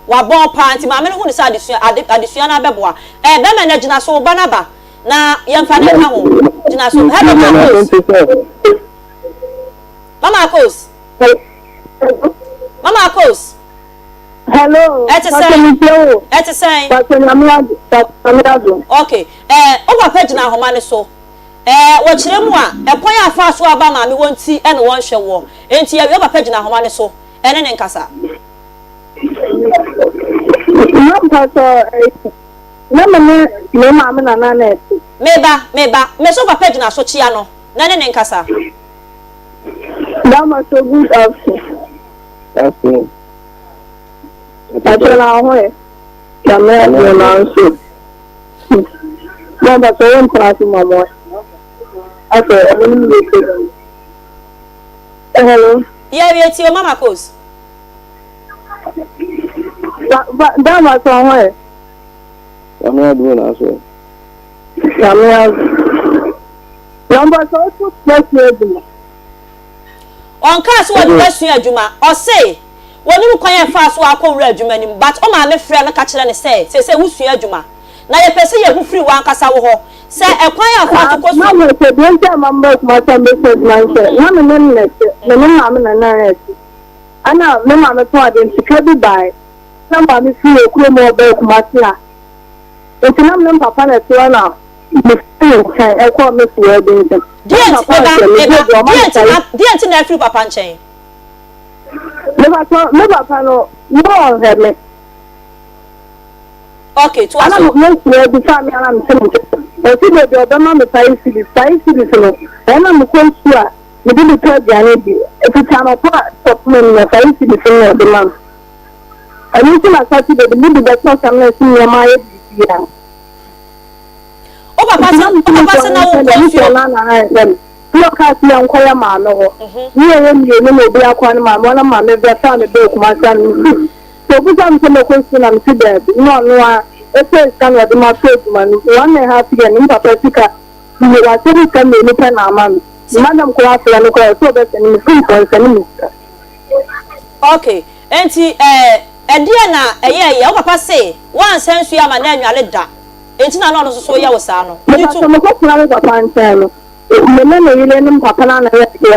wabon panti ma me no hu ni sa adesua na beboa bema na gina so ba na ba na yemfa na ka ho gina so hello mama akos hello etisen okay o ba page na homa ne so wo kire mu a ekwan afa so aba ma me wonti e no won hwe wo enti ya ba page na homa ne so ene ne nkasa me mama na na meba me so papa gina so chia no na ne nkasa that was so good option. That's it. I don't know where. Camera now so. No, but I am passing my boy. Okay, hello. Yeah, we see your mama cause. But that was on where. Camera doing also. Camera. Number so let's do. On cast what question adwuma or say wonu kwan fa so akowura adwuma nim but o ma me frɛ no ka kyerɛ ne say wusua adwuma na ye pese ye hu free wan kasa wo ho say ekwan afa to koso na me se bi ntia mamba kuma tambe se man say na me ne ne ma me na na eti ana me ma me to ade sika bi bai na ma me fi ekuro mo ba kuma tia eti na me papa na ti na me fi kan e ko me fi ade ntia Dient na free papa nchen. Me papa no have me. Okay, to us. Ana mo se bi fa mi ana me se mo. O ti be do ma me sai sili no. Ana mo ko su a me di to jare bi. E ti ta no pa top me na sai sili no de man. Ani ti na sa ti be di be to sa me si me ma ye bi ya. O papa sa na wo ko na loka si ankoya ma no ni e mi no bi akwa no ma ma me be fa me be kuma sa ni so bu sam se me ko si na me ti be no a e se kan wa de ma page man 1.5 year ni papa sika ni wa se ni kan me pe na ma madam ko afla no ko so be se ni fi ko se ni okay enti dia na ye o papa say wan sensu ya ma na anwale da enti na no so ya wo sa no ni tu me ko kula me papa ntano meme na yile nim papa na ya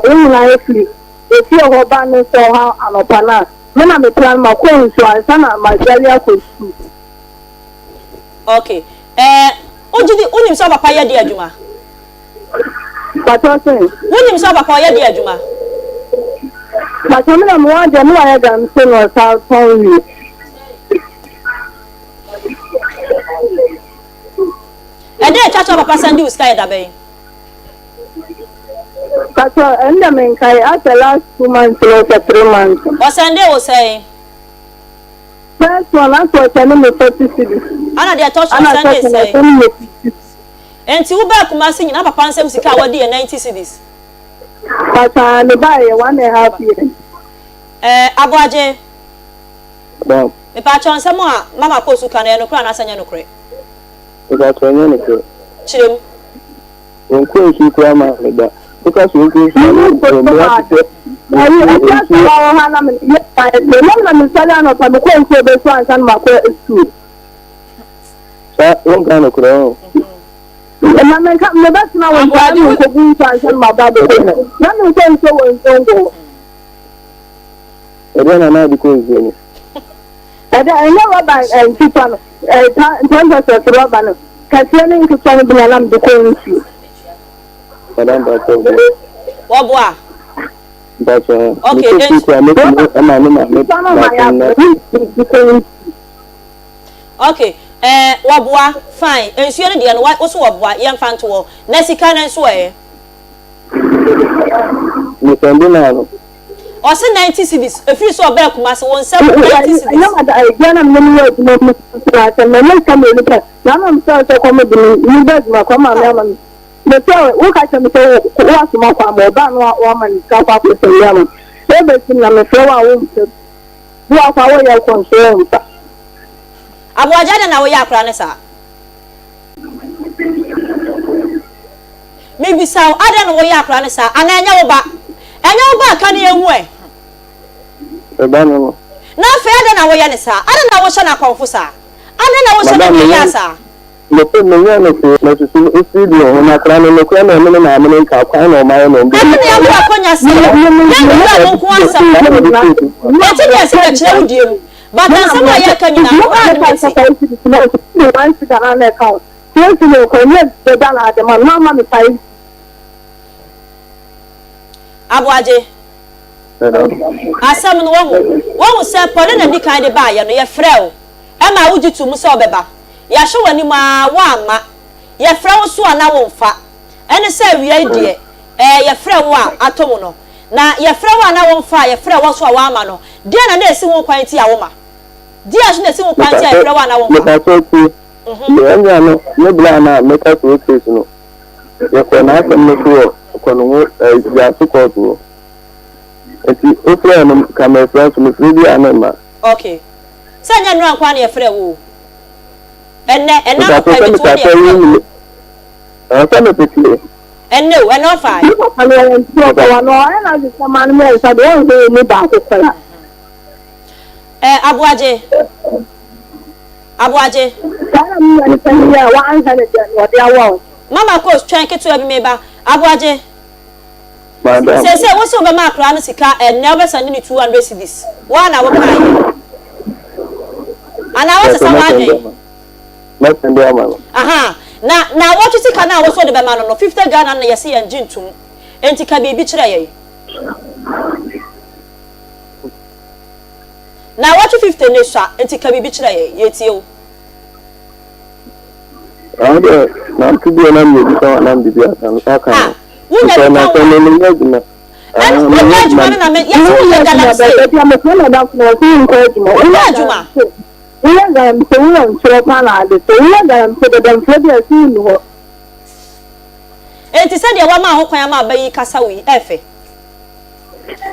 na ya free e fi ho ba no so ha anopa na me na me plan ma ko nso ansa na ma jali akosu okay ojidi unim so papa ya di adwuma papa sen unim so papa ya di adwuma papa me na mo ade mo ya ga nse no sa tonwi chacha papa sandi uskai da be Papa, and the men kai after last 2 months or 3 months. What Sunday was saying? First one, I was telling me 30 cities. Anna, they are touching Sunday say. And two back Kumasi, and Papa Sam Sikawadi and 90 cities. Papa, the buy 1.5 years. Abuaje. Well, the patch on some more, Mamma Kosu can and Ukraine as a cre. Without any Chim. When Queen she grandma like that. Because we can see one kind of crown. And I come the best now and I will go and my brother. Nothing can so and go. I don't know because I never buy and keep on a rubber. Concerning to try to be alarmed the currency. Wabwa. But okay. Wabwa fine. And she only and what also wabwa young fan to Nessican and swear. You can do now. Or say 90 cities. If you saw Beck Mass 170 cities. I know that I am many words and my come look at. Now I'm sorry to come with you beg my command. The so what I can say was my family, but woman, come up with a young. Everything I'm a flower won't do our way of concern. Abuaja na we ya kranesa. Maybe so ada na we ya kranesa. Ananya wo ba. Anya wo ba kan ye hu e. Ebano. Na fe ada na we ya ne sa. Ada na wo sha na konfu sa. Ada na wo sha na ya sa. Lepo menya na so studio na krano no kwa na me na me ka kwa na ma no mbi. Ada ya kwa konya sa. Ya na ko ansa. Ya ti ya se ka kire udie. But then someone ya kan na ko ade me se. Once that on account. Yes, no, yes, the dollar the man mama me five. Abuaje. asam no wo se pole na di kan de ba ye no ye frɛ wo e ma wo jitu mu se obeba ya hwe wani ma wa ama ye frɛ wo so ana wo mfa ene se wi ide ye frɛ wo a atomo no na ye frɛ wo ana wo mfa ye frɛ wo so a wa ama no de na na esi wo kwan ti a wo ma de a so na esi wo kwan ti a ye frɛ wo ana wo mfa ya no ne bla na make us work face no ye ko na asem no so ko no ya so ko to enti o frɛ no camera frɛ so me frɛ bi anama okay sanya no ankwa na ye frɛ wo enne na kwa bi to ye asa me pekile enne o enne ofa abuaje mama ko twan ketu abi meba abuaje se wo se obema akra no sika enne obesande ni 200 cedis wa na wo kai ana wo se sawaje aha na what you sika na wo so de be ma no 50 Ghana na yesi engine tum enti ka bi kire ye na what you 50 ne sha enti ka bi kire ye tie o ande na tubi na mi so na bi bia kan aka wunya na so no no gina na me yesi wunya Ghana se juma we ga mpe we nchiro pa na ade so we ga mpe de dem fle dia si ni ho enti se de wa ma ho kwan ma bayi kasa wi efe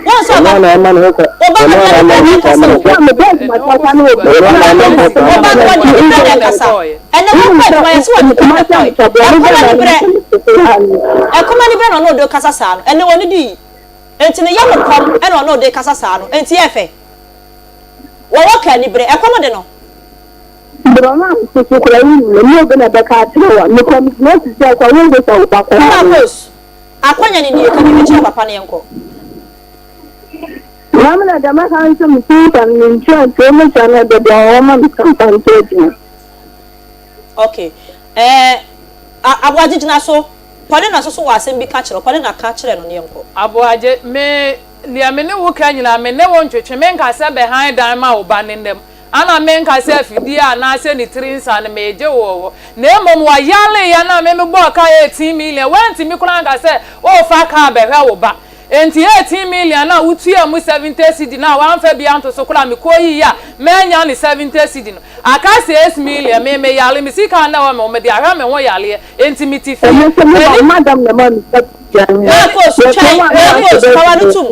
won so ba na ma no ka o ba me be ma ta na o ba kasa ene wo kwa ma yeso wa kuma ta akoma ni bre no do kasa sa no ene woni di enti ne yam kom ene no do kasa sa no enti efe wo ka ni bre akoma de no Broma so kura yi no be na be ka atrewa no kom no si se kwa wo go sa wo ba ko akwanya ni ni ka ni chi papa ne enko Ramana da ma kan so mi tan ni cho to mo chana de do o ma mi kan tan to okay abuaje jina so pole na so wa asem bi ka kire pole na ka kire no ne enko abuaje me lia me ne wo ka nyina me ne wo ntwetwe me nka se behind dan ma wo ba ne ndem ana me nka se afidi a na se ni trinsa na meje wo na emom wa yale ya na me bo ka 18 million wenti mi kura nka se o fa ka behwe wo ba enti 18 million na utua mu 70 cedi na wa mfa bia nto so kura me koyi ya menya ni 70 cedi no aka 6 million me yale mi sika na wa me de ahwa me wo yale enti miti fi madam na man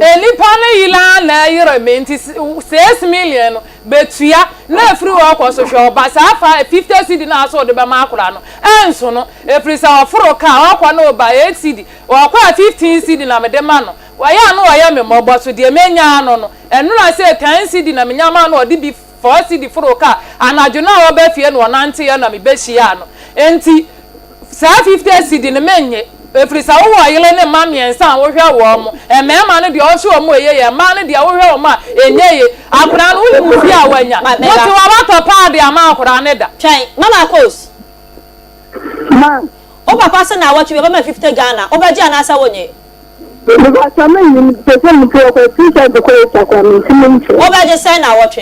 Elipa na yila na yire menti 6 million betua na free work so hwe oba sa fa 50 cedi na so de be ma akura no enso no efrisa oforo ka akwa na oba 8 cedi akwa 15 cedi na me de ma no waya no waya me mobo so de menya no no enu na se 10 cedi na menya ma no odi bi 4 cedi foro ka anajo na oba fie no nante ya na me be hia no enti sa 50 cedi ne menye efrisa wo ayele ne ma miensa wo hwe wo mo emema ne de o hwe mo ye ma ne de wo hwe wo ma enyeye akura no wo mu fi awanya wo ti wa bato pa de ama akura ne da twen mama kos ma o papa se na watch be ma 50 Ghana o ba ji anasa wonye ba sa me ni se mu ko ko ti se ko ta kwa mi ti mu o ba je se na watch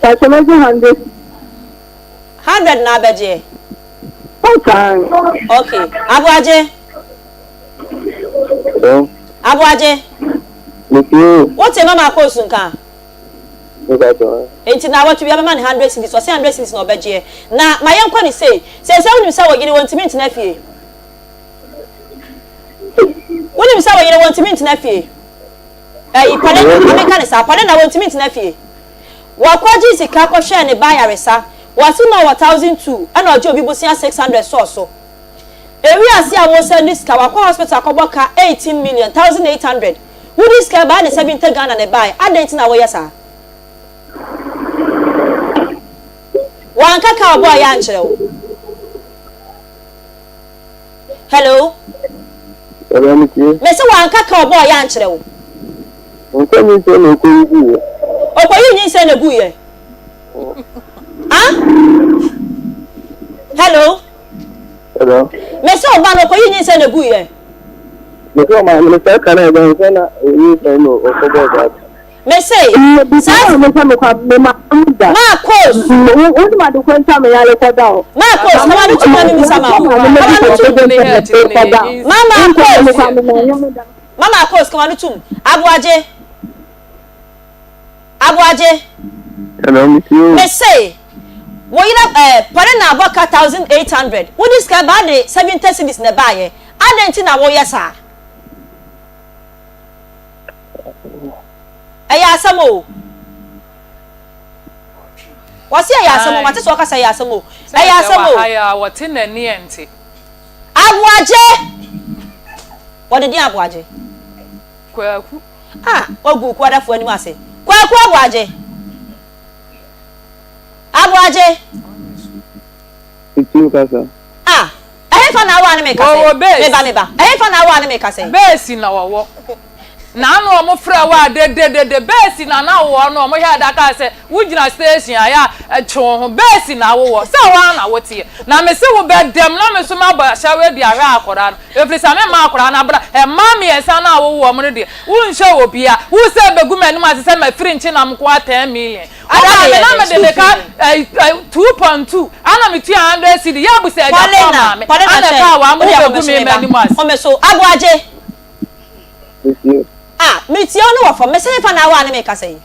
ta se me 100 na beje okay abuaje abuaje what mama kos nka enti na watch be ma 100 cedis so 100 cedis na obeje na ma yenkwa ni say se woni sa wogire won timi ntina fie woni sa wogire won timi ntina fie ipale ameka ni sa pale na won timi ntina fie wakwaji sika ko hwe ne ba yaresa wasi na 1002 ana ojo obi bosia 600 so ewi asi awo send this ka wakwa hospital akoboka 18 million 1800 who this ka ba ne 70 Ghana ne buy adent na wo yesa wanka ka obo ya nkyere wo hello me se wanka ka obo ya nkyere wo nko mi se na ko yi okoyi nyi se na gu ye ah hello hello me se oba no okoyi nyi se na gu ye Because my minister can have done you know that. Me say, Marcos, what my question me yale ko da o. Marcos, come on to me sama. Mama Marcos, come on to Abuaje. Hello, Miss you. Me say, wo yina pare na aboka 1800. Wo dis ka ba de 70 cedis na ba ye. Adenti na wo yesa. Eya asamo. Wasi eya asamo, mate so ka say eya asamo. Eya asamo. Aya wote na ni ente. Abuaje. What did you Abuaje? Kwaku. Ogu kwada fo ani ase. Kwaku Abuaje. Abuaje. It's kasa. Ehefa na wa na me kasa. Meba. Ehefa na wa na me kasa. Base na wo. Na no mo fra wa de base na wo no mo hia da ka se wugina station aya chon ho base na wo se wa na wo tie na me se wo be dem na me so ma ba sha we di ara akora no efrisa me ma akora na bra e ma me esa na wo mo no de wo nche wo bia wo se begu manu ma se ma free nchi na mko 10 million ada me na me de ka 2.2 ana me 200 cedi ya bu se ja ko ma me ana ka wa mo begu me manu ma o me so Abuaje me ti onu wo for me se fa na wa na me ka say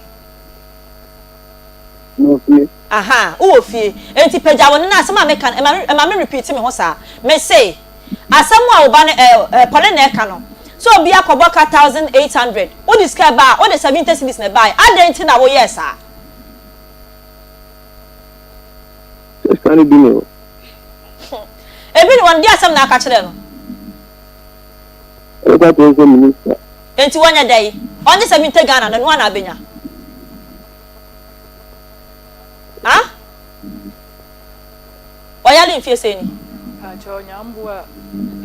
No fie. Aha, wo fie enti pagya won na asem a me kan e ma me repeat me ho sa me say asem a wo ba ne pole na e ka no so obi akobo ka 1800 wo describe ba wo de 70 cedis na buy adenti na wo yes ah Sani bino. Ebi ni won di asem na aka kire no O ka to so minister. enti wonya dai onye 70 Ghana na no na abenya Oyali mfie se ni acho nyambua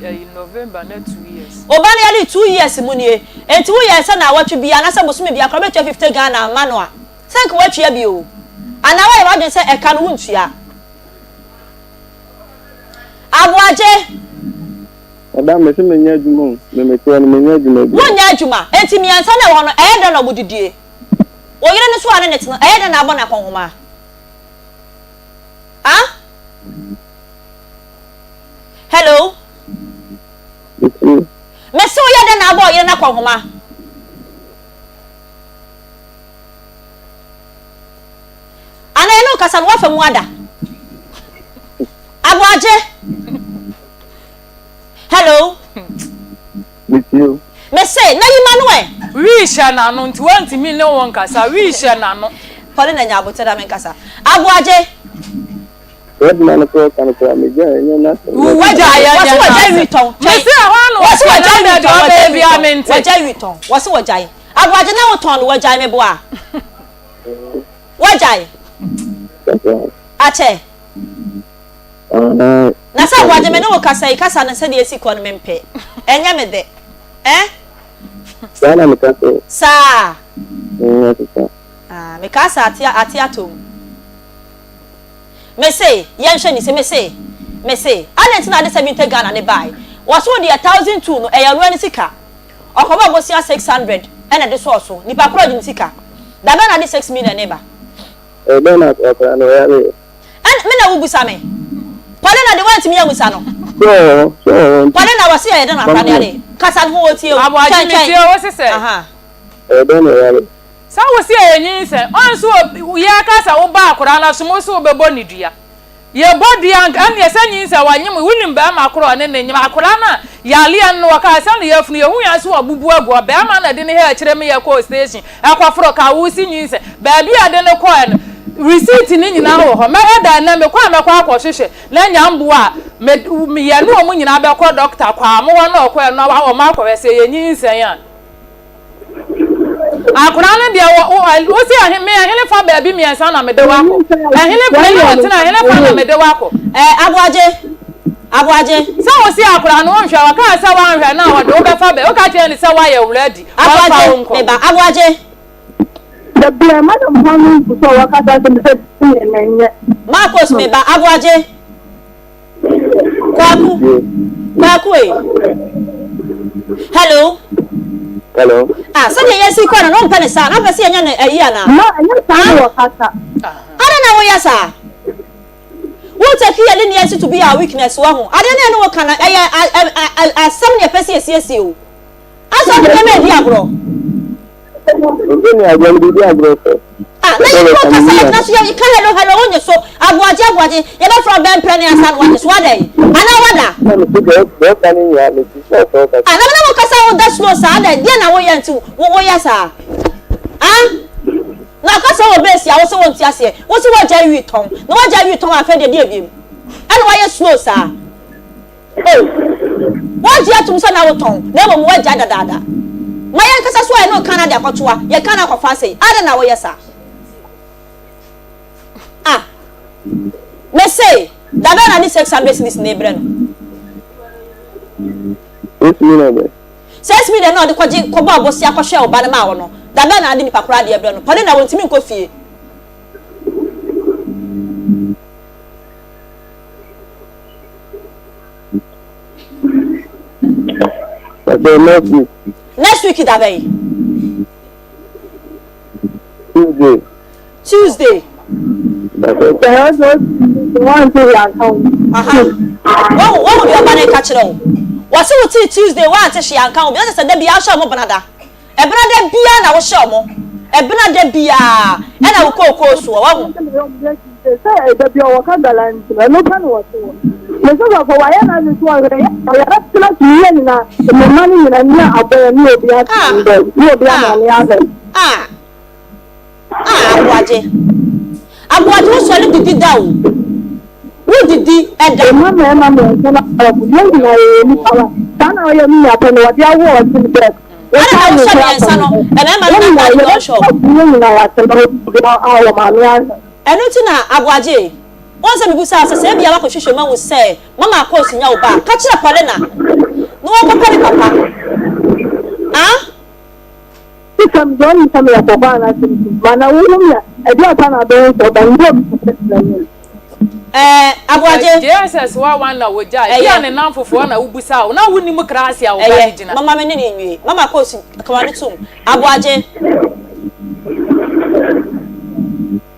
in November na 2 years obani yali 2 years mu nie enti wo yesa na watwe bia na se bosume bia kro betwa 50 Ghana manoa sank watwe bia o ana wa ya wadwen se e ka no wuntua Abuaje Adam me se menya adwuma me meto no menya adwuma bi wonya adwuma enti mi ansa na wo no e da na obudidie oyire ne so ane net no e da na abona konhoma Hello Meso ya da na abo oyire na konhoma ana eno kasa no wafa mu ada Abuaje Hello with you. Me say na yi manwe wi sha na no nti wanti mi ne won kasa wi sha na no pole na nya abotera men kasa Abuaje Red man ko kan ko me ja nya na waja ya waja witon me se ahwa no waja do baby amente waja witon wase waja Abuaje na woton waja me bo a waja ache na sa Abuaje me no kasa na se de esi ko no mempe enya me de Sana me kaso sa sa me kasa ati atom me say yenhwe ni se me say alent na de 70 Ghana ne buy waso de 1002 no eya no ani sika okoba bosia 600 ena de so nipa kro de sika da be na de 6 million ne ba be na akra no ya le me na wubusa me pole na de want me amusa no so pole na wase ya de na akra ne ale kasa ho otie o Abuaje mi tie o se se be na ya le sa wo se enyin se onso ya kasa wo ba akora na so mo so bebo ni dua ye body an ye se nyin se wanyem wunim ba ma akora ne ne nyim akora na ya le an no ka se na ye funu ye hu ya so abubu agu ba ma na de ne he kire me ye ko station akwaforo ka wo si nyin se ba bia de ne ko en receipt ni nyina wo ho me eda na me kwa me kwa akwhwehwe na nyambo a me ye no mo nyina be ko doctor kwa mo ho na okwa no wa ma akwwe se ye nyin se yan akura na dia wo si ahime ahile fa ba bi miensa na mede wako ahile fa na wotina ahile fa na mede wako Abuaje sa wo si akura no nhwe wa ka sa wa nhwe na wo de wo be fa ba wo ka tie ni sa wa ye wuradi Abuaje me ba Abuaje the blame madam hanu so wakata se me nenye Marcos me ba Abuaje kwaku Hello. Hello. Ah, so you see kwa no mpene sa na pese nya na ayi ana. No, anya sa wo kasa. Ada na wo ya sa. Wo take ye ni yes to be our weakness wa ho. Ada na no kana asem ne pese esi o. Asa de me di agro. Ni agro bi agro. Ah, na you go kasa na so you can hello onye so agwaje ye be from ben plan asa no wa so dey. Ana wada. Na me go kan ya me so so. Ah, na mo kasa wo that slow sa dey na wo ye nti wo ya sa. Ah? Na kasa wo base ya wo so won ti ase. Wo si wo ja wi ton. Na wo ja wi ton afa de de abiem. Ana wo ye slow sa. Oh. Wo ja tum sa na wo ton. Na mo wo ja dada. Ma yan kasa so ai no Canada akotoa. Ye kana akwafa sei. Ada na wo ye sa. Ah. Me say, da ba na ni 600 cedis na ebre no. 6 million. 6 million no de kwaje ko ba bosi akohwe oba na ma wo no. Da ba na ade ni pakora de ebre no. Pale na wontimi nko fie. Next week da bay. Tuesday. One to your account. What would your money catch it all? What's it Tuesday? One to she account. Because I said, there be a show more banana. A brother be an our show more. A brother be a and I will call course. Say, the Biowaka, no plan was the Hawaiian is one. I have to let me in the money and I bear me be Ah, Akua to so le didi da o. Wo didi e da. Mama you ni power. Sana o ye mi apo no dia wo o tin be. Ana na so bien sa no. E na ma na show. You na wa tell our mama. Enu ti na Abuaje. Won se bibusa se bia wa ko hwehwe ma wo se mama course nya wo ba. Ka kire pale na. No wo papa papa. Ah? Some don't tell me a papa and Mana William, a dear Tana Bear, so Abuaje. Jesus, one now would die. I am enough for one who be out. Now, wouldn't you crash your origin? Mamma Mini, Mamma Course, come on soon. Abuaje.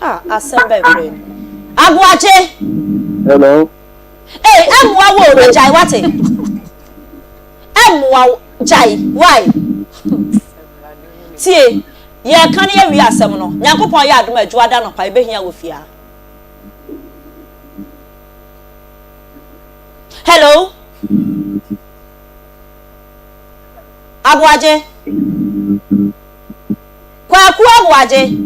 Ah, I said, Abuaje. Hello. Hey, I'm wow, Jai, what it? I'm wow, Jai, why? See, ye can hear we are some no. Yankopon ya adom adwo ada no pa e behia wo fia. Hello. Abuaje. Kwa Abuaje.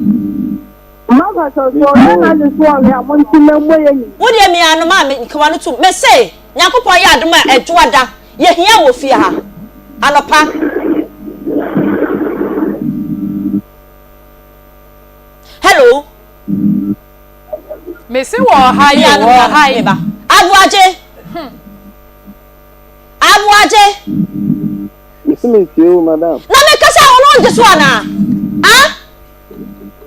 Mama so na le so ya mo nti na mo ye ni. Wo de mi anu ma me kama no tu. Me say, Yankopon ya adom adwo ada ye hia wo fia ha. Anopa. Hello. Me say wo hi ba. Abuaje. Abuaje. Listen to you, madam. Na me kasa wo no so ana. Ah?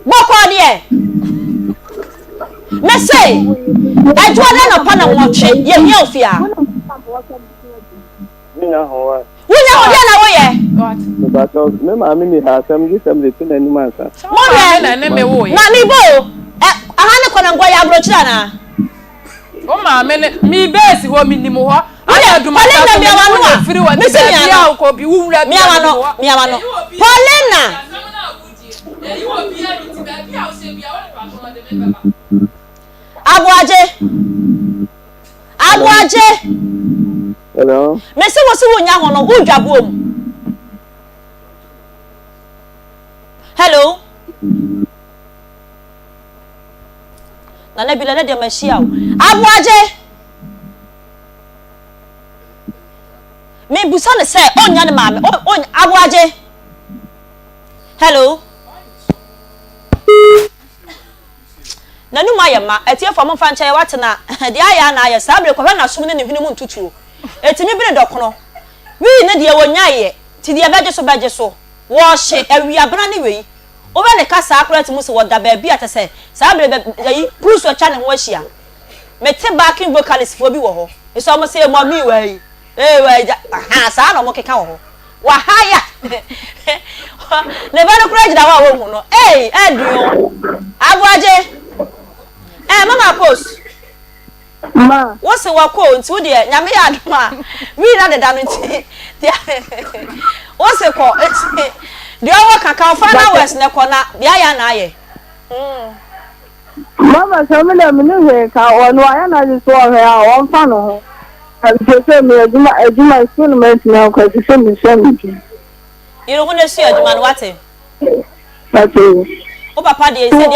Boko de. Me say, adwo na pa na wo twe ye hia ofia. Nya ho wa. Wunya wo dia na wo ye. But me ma me ha sam gi sam de tin ani man sa. Mo be na me wo ye. Na mi bo. Aha ne kona ngwa ya abrochira na. O ma me mi base ho mi nimu ho. Aya duma ta mi awanu a. Free wa ti ya ko bi wura bi. Mi awanu. Paulina. Abuaje. Hello. Me se wo se wo nya ho no wo dwabo mu. Hello. Na bi na de machia o. Abuaje. Me busa ne se onya ne maame. Abuaje. Hello. Na nu ma yema etie fo mo fa nche wate na de aya na aye sabre ko na som ne ne hwene mu ntutuo etimi bi ne dokono wi ne de wonya ye ti de beje so wo hye awi abra ne wei oba ne ka sa akra ti mu se woda ba bi atese sabre yi bruce ocha ne ho hia mete backing vocalist fo bi wo ho so mo se mo mi wei wei aha sa na mo keka wo ho Wahaya. Never no crazy that one no. Hey, Edio. Agwaje. Mama post. Ma. What's the work on to the Yami Adma? We not the damage. What's the call? The other can find hours in the corner. The Ayanaye. Mama, some of them knew her car, or no, I just saw her on funnel. And she said, me, I do my instruments now because you send me something. You don't want to see a man watching. That's it. Oh, Papa, they said,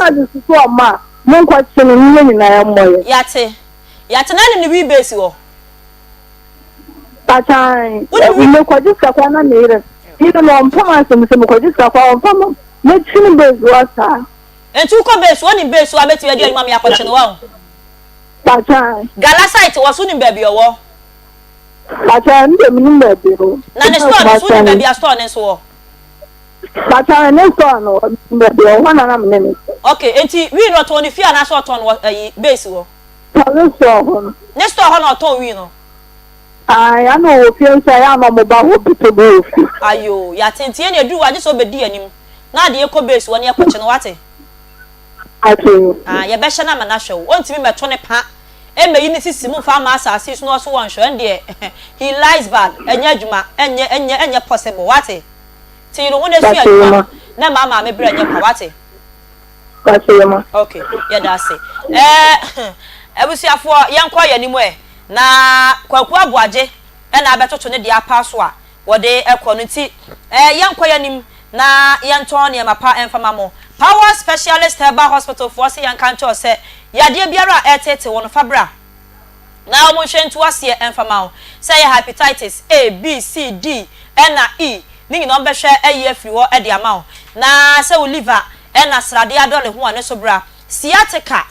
I'm just saw ma. No question in me, I am more. Yate. Yate, none in the wee base. But I know what this Kakwana made. You don't know, I'm promising some of this Kakwana. Let's see the base water. And two base, one in base, so I bet you are doing Mammy question. Wow. But I Galasite was soon in baby or war. But I am the minimum baby. Now the store soon baby a store and so. But I next one, baby, 1 minute. Okay, and we not only fear and I saw on what a base war. Next door, honor told we know. I know if you say I'm a mobile to both. Are you? Yatin, you do, I just obey him. Now the eco base when you're watching what? You better not manage. Want to be my 20 pa. And may you see Simon Farmers as he's not so one show, and dear. He lies bad, and yajuma, and your possible what? Till you don't want to see you. No, Mamma, may bring your party. Okay, yeah, that's it. I will see for young quiet anywhere. Na Akua Boaje, and I better to the password. What they are quality. Young quiet him. Na Yantonia Mapa and Famamo. Power specialist herbal hospital for say and can't say Yadia Biara etete one fabra. Now motion to us here and famao. Say hepatitis A, B, C, D, N, E. Ning number share a year free or at the amount. Na say liver and a sradia dolly who are sobra. Sciatica.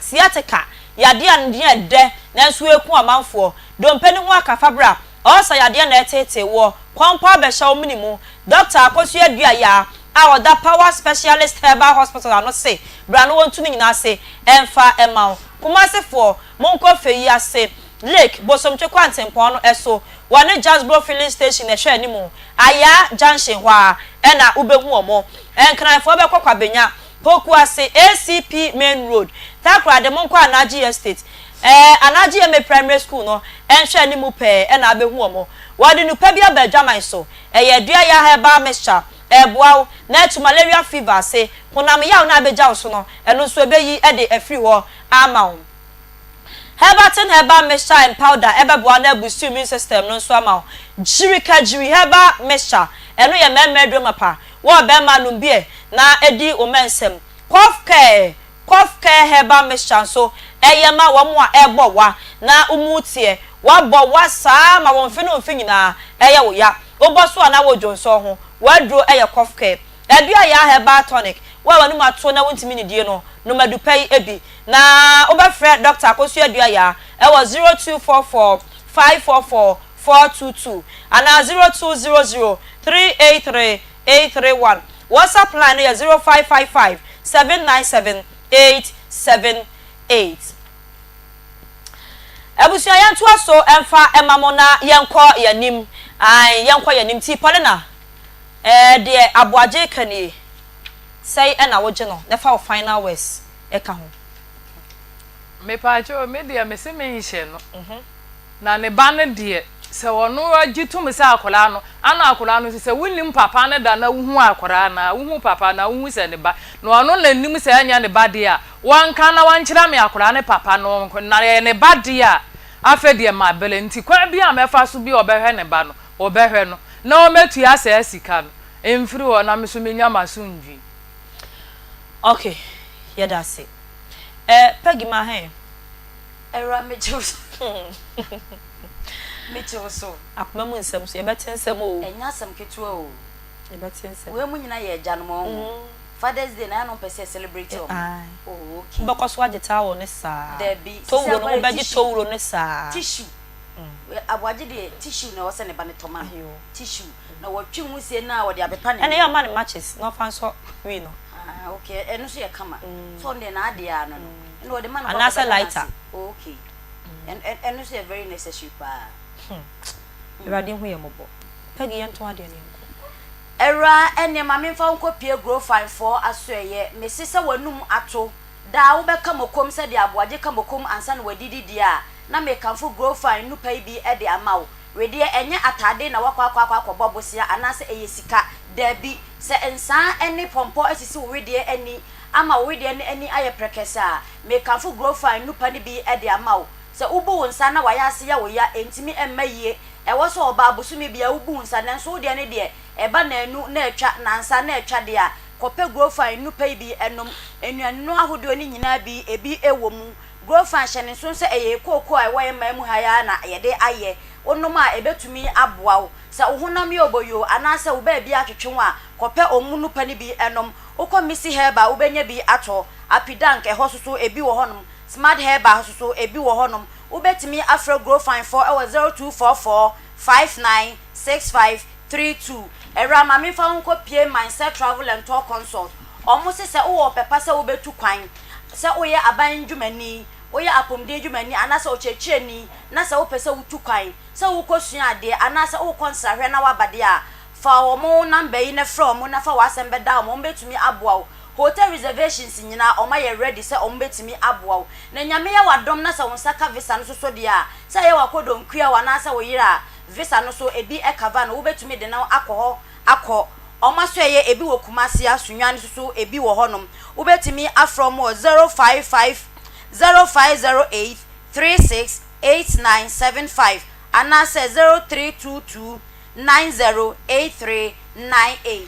Yadia and dear de, then swear poor amount for. Don't penny work a fabra. Also yadia netete war. Quampa be show minimum. Doctor Akosia Dia our that power specialist herbal hospital I not say brand want to na say emfa emau kuma se for monko feya say lake bosom twekwanten pon no eso one Jasbro filling station e hwe animu aya junction hwa e na ubehu omo enkran fo be kwakwa benya poku ase ACP main road takra de monko anaji estate anaji eme primary school no enhwe animu pe e na abehu omo wadi nu pa bia ba dwaman so ye dua ya herbal mixture boaw na to malaria fever say honam yaw na abeja so no eno so ebeyi e de afri ho ama wo herbal mixture and powder ebeboa na boost immune system no so ama wo jiri herbal mixture eno ye memedro mapa wo be ma no bie na edi o mensem cough care herbal mixture so eyema wo mo a ebo wa na umutie wa bo wa saa ma won fe no fe nyina eye wo ya oboso na wo jonso ho wadro eye cough care edua ya herbal tonic wa wanu mato na wontimi ne die no no madupai ebi na obafre doctor akosu edua ya e was 0244 544 422 ana 0200 383 831 WhatsApp line is 0555 797 878 Abusia yantu aso emfa emamona yenko yanim yenko yanim ti polena de aboaje kani say na woje no nefa final words eka ho me paacho me de me se me nhye no na ne ba ne de se wono agitum se akola no ana akola no se wunim papa ne da na wuhu akora na wuhu papa na wuhu se ne ba no ono na nim se anya ne ba de a wanka na wankyira me akora ne papa no na ne ba de a afa de ma bele nti kwa bia mefa so bi obehwe ne ba no obehwe no na o metu ya se asika no emfiri wo na meso menya maso ndwi. Okay, yeah, that's it. Peggy my hand. Era me juice. Me so Akoma mu nsem so ye beten nsem o. Enya sam ketua o. Ye beten nsem. We mu nyina ye gya no mo. Father's Day na no pese celebrate o. Oh, okay. Bako so agita wo ne sa. There be. Towuro no be towuro ne sa. Tissue. Abwaje de tissue na wo se ne ba ne toma. Tissue. Na wo twi mu se na wo de abepa ne. Ene ya man matches no fan so we no. Okay. Eno so ye kama. So ne na ade ya no. No wo de man. Anasa lighter. Okay. And so very necessary pa. Everybody hu ye mobo. pegi yento ade ne Era ene mame fa nko pie grow fine for asoye me sese wanum ato da wo beka mokom se de aboaje ka mokom ansa na wadidi dia na me kanfo grow fine nupa bi e de amawo we de enye atade na wakwa bobosia anase eyesika dabi se ensa ene pompo asisi we de eni ama we de eni aye prekesa me kanfo grow fine nupa ni bi e de amawo se ubu wonsa na wayase ya wo ya entimi emmayie e wo so oba abusumi bia ubu wonsa nanso wo de ne de eba na enu na etwa nansa na etwa de a kope grow fine nupa bi enom enuanu ahodo ni nyina bi ebi ewo mu grow fine hyene so se eye kokoo a wo yema mu haya na ye de aye onom a ebetumi aboa wo se ohunam ye oboyo anase wo ba bi atwetwe a kope omu nupa ni bi enom ukomisi herba ubenya bi ato apidank ehososo ebi wo honom smart herba hososo ebi wo honom ubetimi afro grow fine for 0244 596532 era mami fa nko pie mindset travel and tour consult omo se wo pepa se wo betu kwan se wo ye aban dwumani wo ye apomde dwumani anase ochechie ni na se wo pese wo tu kwan se wo kosua ade anase wo konsahwe na wabade a fa omo number yi na from na fa wasembe da omo betumi aboa hotel reservations nyina oma ye ready se omo betumi aboa na nyame ya wadom na se wonsaka visa no so dia se ye wakodon kua wana se wo yira visa no so ebi e cover no wo betumi de na akọ oma so ye ebi wo kumase asunwa no so ebi wo honom wo betumi afrom 055 0508 368975 ana se 0322 908398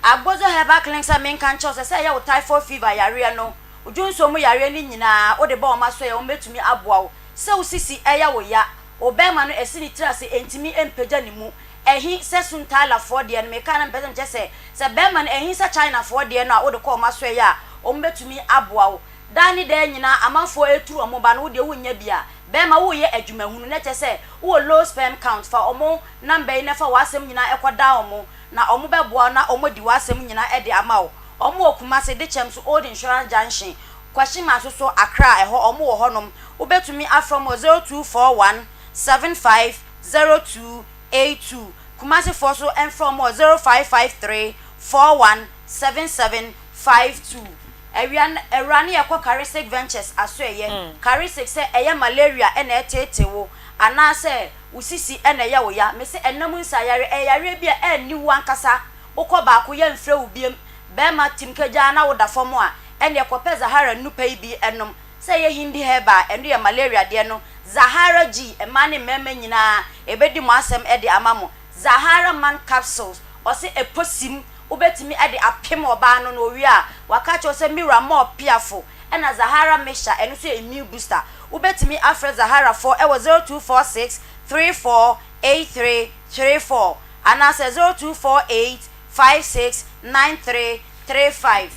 Agbozo heba clinics a men kan cho se ya wo typhoid fever yare no ojunso mu yare ni nyina wo de ba o maso ya o metumi aboa wo se wo sisi eya wo ya obema no esini trase entimi empeja ni mu ehi se suntala for de no me kan na pese se bema no ehi se China for de no a wo de ko maso ya o metumi aboa wo dani de nyina amanfo eturu omo ba no wo de wo nya bia bema wo ye adwumahunu na chese wo low sperm count fa omo number ina fa wasem nyina ekoda omo na omo beboa na omo di wasem nyina ede amawo omo okumase de chem so old insurance junction kwashima so Accra eho omo wo honom obetumi afrom 0241 750282 kumase for so and from 0553 417752 Erani yakwa Caristic Ventures asoye Caristic se eye malaria ene etetewo anase usisi ene ya wo ya me se enam nsayare eyare bia eni wankasa ukoba ko ye mfre ubiem be ma timkeja na wo da fom a ene ekope Zahara nupa bi enom se ye hindi heba eno ye malaria de no Zahara G emane meme nyina ebedi mo asem ede amamo Zahara man capsules o se eposim ubetimi ade apem oba no no wi a wakacho se mira more piafo ena Zahara mesha eno so immune booster ubetimi afre Zahara for 0246 348334 ana se 0248 569335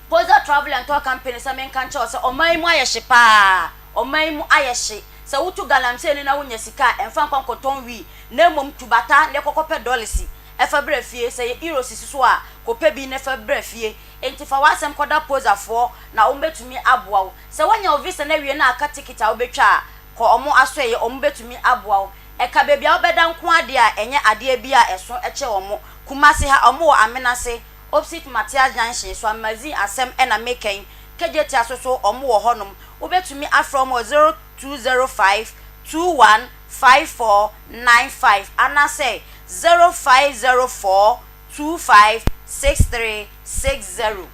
Poza Travel and Tour Company se men kan cho se omaimu ayehye pa omaimu ayehye se wutu galamse ni na wonya sika emfa kwankoton wi na mom tubata ne kokope dolisi efa brefie se euro sisiso a kope bi ne fa brefie entifa wasem koda poza for na ombetumi aboa se wanya visa na wie na aka ticket a obetwa ko omo asoye omo betumi aboa eka bebi a obeda nko ade a enye ade bi a eso eche omo kumase ha omo amenase opposite Matias Junction so amazi asem ena meken kejeti asoso omo wo honom obetumi afrom 0205 215495 anase 0504 256360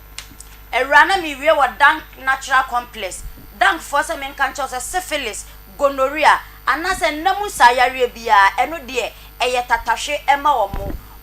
Erana mi wie wa dank natural complex dank for some men kan cho syphilis gonorrhea anase namu sayare bia eno de eye tatahwe ema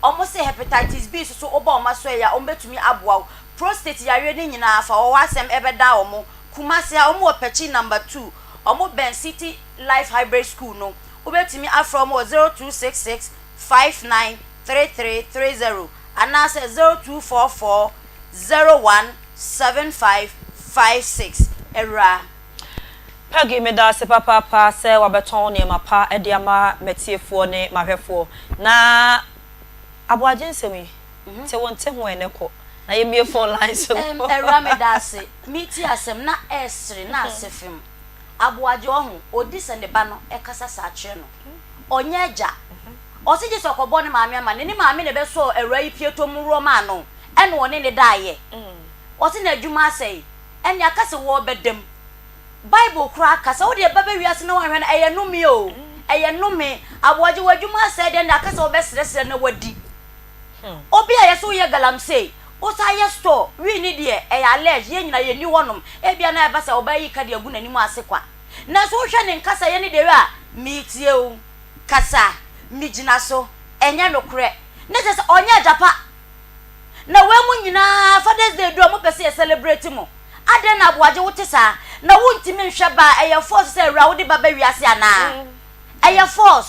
omo se hepatitis B so oba oma so ya ombetumi aboa prostate yare ni nyina fa wo asem ebeda omo kumase a omo pechi number 2 omo Ben City Life Hybrid School no obetumi afrom 0266 593330 anase 0244 017556 era Pagi me da se papa se wabeton ne mapa ediama metiefo ne mahwefo na aboaje nsemi te wonte ho eneko na ye mie phone line so era me da se miti asem na esre na asefim aboaje ohu odi se ne ba no ekasa sa akire no onyeja osi je sokobo ne maame ama ne maame ne be so awura yi pieto mu roma no ene woni ne daaye osi na adwuma asai ene akase wo bedem Bible kura kasa wo de baba wiase na wanhwe na eye nome o eye nome aboje wadwuma asai de na akase wo be sresre na wadi obi a yeso ye galamsey o sa ye store wi ni de eye allege ye nyina ye ni wonom e bia na eba se obayi ka de agu nanimu ase kwa na so hwe ne nkasa ye ni de a mitie o kasa mijina so enye nokure ne se onye japa na we mu nyina Father's Day do mo pese celebrate mo ade na aboaje wote sa na wontimi nhwe ba eye force se ra wo de baba wiase ana eye force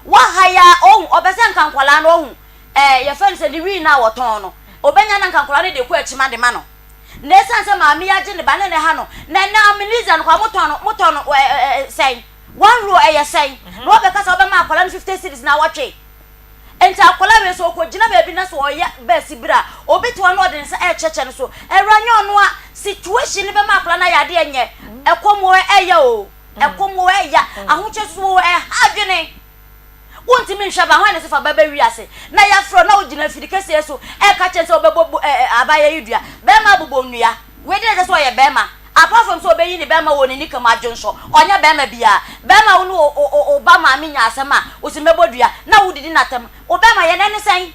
wa haya on obese nkankwala no ohun ye fan se liwi na woton no obenya na nkankwala ne de ku achima de ma no na esanse maami ya je ne ba ne ha no na na amiliza no kwa moton no say one row eye say no be kasa obe ma akwala 50 cities na watwe enta akwala we so ko gina ba bi na so oya ba sibira obeto no de nsa cheche no so ewranyo no a situation be ma akwala na yade enye ekomo eya o ekomo eya ahoche so adwene wonti mi nhwa ba hwan ne sefa baba wiase na ya fro na ogina fidikese so ka chense obebo abaya yidua be ma bobo nnua we de so ye be ma apart from so obeyi ni be ma woni ni kama adwonso onya be ma bia be ma wo no obama mi nya asema osimebodua na wudidi natam obama ye ne sen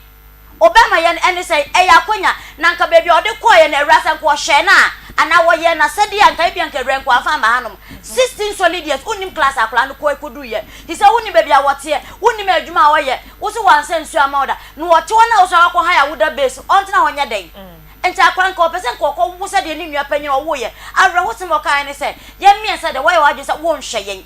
obama ye ne sen eya konya na nka baby ode koye na awrasa nko hye na ana wo ye na sedi anka bia nka renko afa ma hanom 16 solid years unim class akola no koy kodu ye he say unim baby awote unim adwuma wo ye wo so wan sensu amoda no wote wona wo so akọ ha ya wuda base ontina wonya den enti akola nka opese nka okọ wo se de ni nua panyin wo ye awra wo sem okan ne se ye miensa de wo ye waje se wo nhwe yen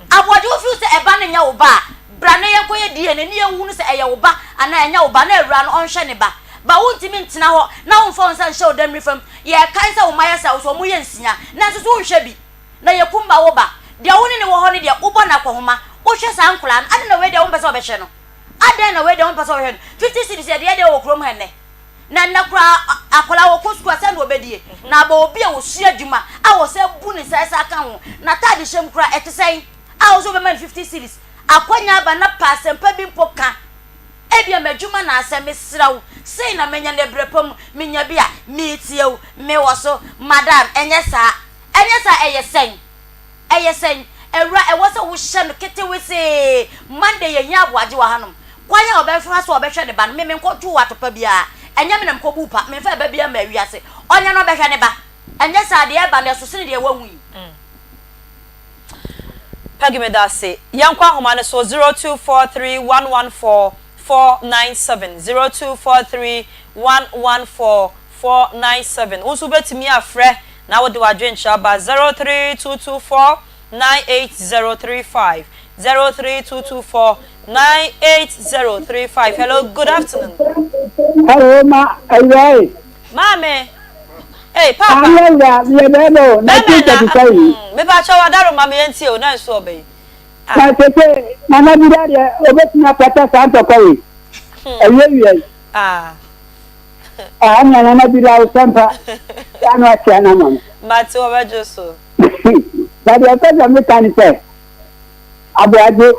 aboje wo fi se eba ne nya wo ba bra ne ye koye die ne ye hunu se eye wo ba ana enya wo ba na awra no onhwe ne ba ba wontimi ntina ho na wonfo nsa nhwe odam rifam ye kan se wo maye se wo so mo ye nsia na so so nhwe bi na ye kumba wo ba de woni ne wo ho ne de wo na kwahoma wo hwe sa ankula ade na we de wo pese obehwe no ade na we de wo pese obehwe 50 cities de ye de wo krom henne na nakura akola wo kosku asa na obedie na ba obi a wo sua adwuma a wo se bu ne sa aka ho na tade hyem kura etesen a wo so be man 50 cities akwanya ba na pasempa bi mpoka ebia madwuma na asem srawo sei na menya ne brepom menya bia metiew me woso madam enye sa eyesen ewra ewo se wo hye no kete we se Monday ye nya aboaje wa hanom kwanya obefra so obehwe ne ba no me nkotu watopa bia enya me nam kobu pa me fa ba bia ma wiase onya no behwe ne ba enye sa de e ba ne so sene de wahu Pagimedase yankwa homa ne so 0243114497 0243114497 unsu betimi afre na wo de wadwen chaba 032249835 032249835. Hello, good afternoon. Hello, ma. Aye. Mame. Hey, papa. Hello, me bebo. Na tete sai. Me ba chawa daro mame enti o na so be. Na tete, mama bi da de obetina pata santo kai. Aye. Na bi la o sampa. Ya no atia na mama. Mati o ba joso. Na de pesa me kan se. Aboaje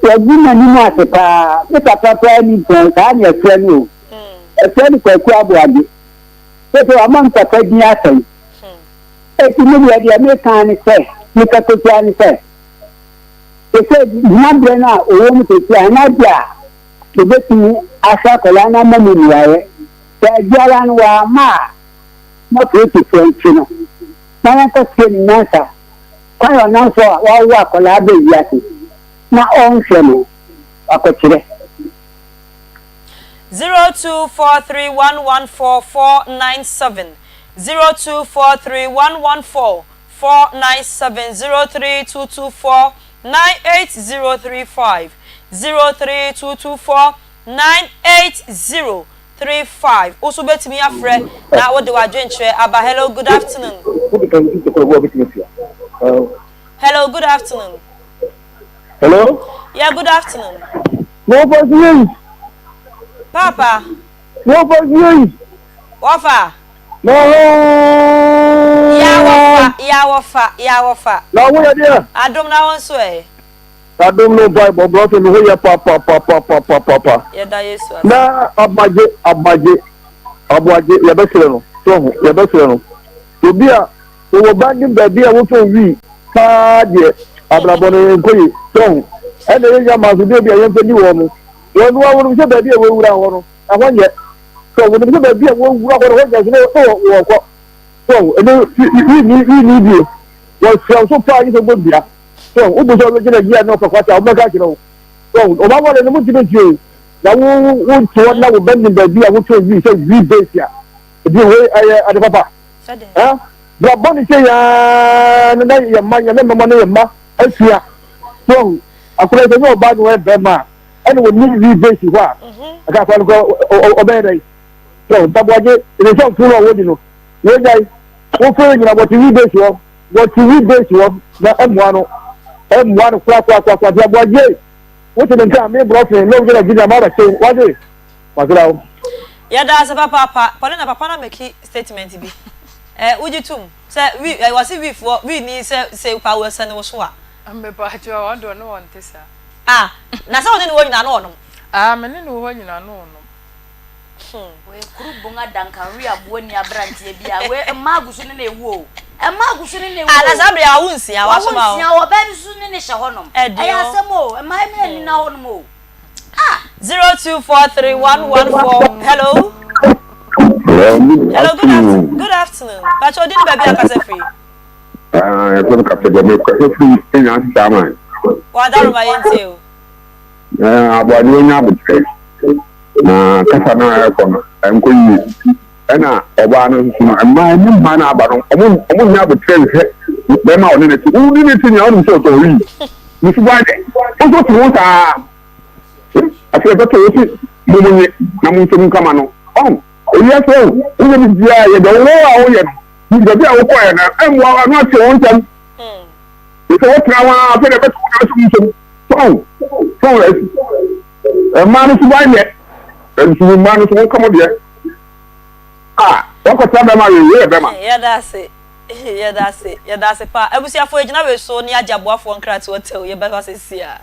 yaguna ni mu asepa me papa ni ton ka ni efre ni o efre ni kwaku aboaje so amam papa din asan ti me ya me kan ni se ni ka to ya ni se se nabre na o mu te ya na dia ke beti asa kola na ma mu yae ta jalan wa ma mo to ti fenchi no na ka se ni nasa kwa na so wa kola be yasi na onfemo akochire 0243114497 0243114497 032249805 032249805 also betimi afre na wo de wadwen kire aba. Hello, good afternoon. Hello, good afternoon. Hello? Yeah, good afternoon. No position. Papa. No position. Wafa. No. Ya wafa. No, where there? Adom na won so eh. Adom no boy bobo so no ya papa. Yeda Yesu. Na abaje ya besere no. So ya besere no. Obi a wo bandi baby a wo so wi ka de abrabone nkoyi. So e na ya ma so de a yemfani wo mu. Wo no wo so baby a wo wura ho no. Ahonye. So wo no so baby a wo wura ho no ho ja so wo ko. So we need was so far you go bia. So we go so gina gia no kwata o mega kiro. So o ba wole no mu tibe tie. Na wo to na wo bending baby a wo to wi so wi base ya. Di we ade papa. Eh? Bra boni se ya na ya manya na mama na ya ma afia. So akure de no ba no e be ma. Ene wo ni wi base ho a. Aka kwa ko o be dai. So tabuaje ile so tulo wo di no. Wo dai wo fere nyina wo ti wi base ho. What you base was the M1 class the boy. What in the time, me brother, no gonna give a mother saying, what is it? Yeah, that's a papa. Paulina Papa make statement be. Would you too? Say, I was if we need say power and was what? I'm a part I don't know on this. Ah, now someone didn't know. I'm an in when you know. We group bunga dankaria buonia branch bia we magusu ne wo magusu ne wo ala sabri awunsi awaso ma awunsi awo ba bisu ne ne hyehonom ayasemo ma ni na honom o 02431114 hello good afternoon but you didn't baby akase free I'm captain the free in answer what are my entail about you na kasa na ekoma enko yi ena oba no nso ma ni ma na aba no omo nya betrel he be ma oni neti uni neti nya oni so to ri ni su ba de o so tu ta afi ba to ti mo ni na mo nso kama no eyi so uni ni dia ye de wo a wo ye ni de bia wo ko ye na emu a no ti won tam so wo tra wa afi de be to nso so ma ni su ba ye and you man who come here. What could tell them? Yeah, that's it. Yeah, that's it. Yeah, that's it. I was here for you. Now, so near Jabwa for one crat to tell you better say, here.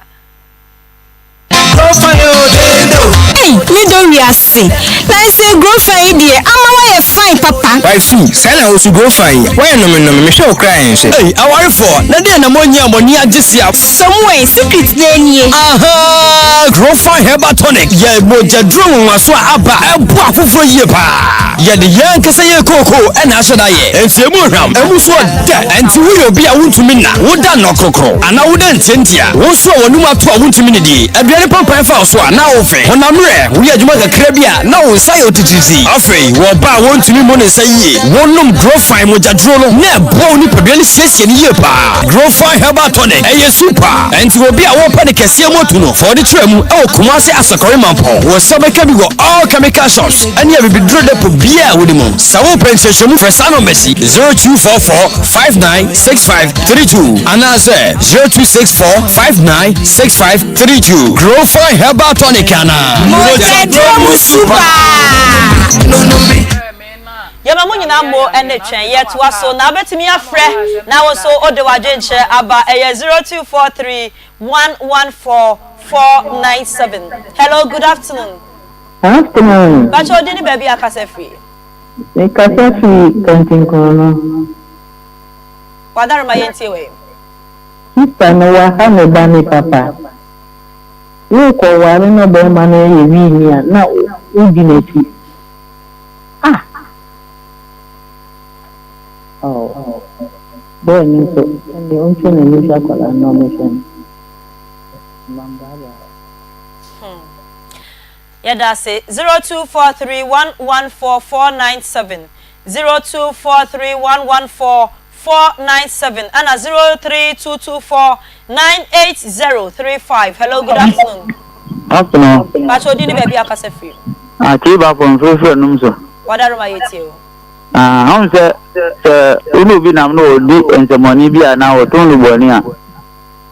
Hey, me don't react. Let's say grow fine dear. I'm away fine, Papa. Why food? Sell us to go fine. Why no me show crying? Hey, I worry for. Now then, ammonia just here. Somewhere secret then. Aha, grow fine herbal tonic. Yeah, moja drum was so aba a for ye pa. Yeah, the young Kasaya Coco and Ashadaye. And Semuram. And who's what that? And to will be a wound to me now. Would that not cocoa? And I wouldn't send ya. What's so no matter what to me? A very papa so now ofe on amre we adwuma kakrabia na wo sayo titisi afei wo ba won tumi mo ne sayi wonum grow fine mo jadro no na bo ni podwani siesie ni yepa grow fine herbal tonic eye super enti wo bia wo pa ne kese motu no for the trem e wo kumase asakore mampo wo sabeka bi wo all chemical shops ani abi bidro depo bia wo di mo sawo pension mu fresa no mesi 0244596532 anase 0264596532 grow fine herbal tonic ana super yama mo nyina mo ene twen ye to aso na betimi afre na wo so odewaje nche aba 0243114497 hello good afternoon bacho dini baby akase free e kase free kantin kono wadar ma yenti we ipa no wa ha me ba ni papa wo ko wa ni no be ma na ye wi ni na udi na ti oh boy ni so ni oncho na ni sa kola no mission mambaba yeah that's it 0243114497 0243114497 and 032249805 hello good afternoon afternoon bacho dini baby akase free akiba from free numso wadar ma yeti o on se unu bi nam no di ensemoni bi ana o tun lu boni a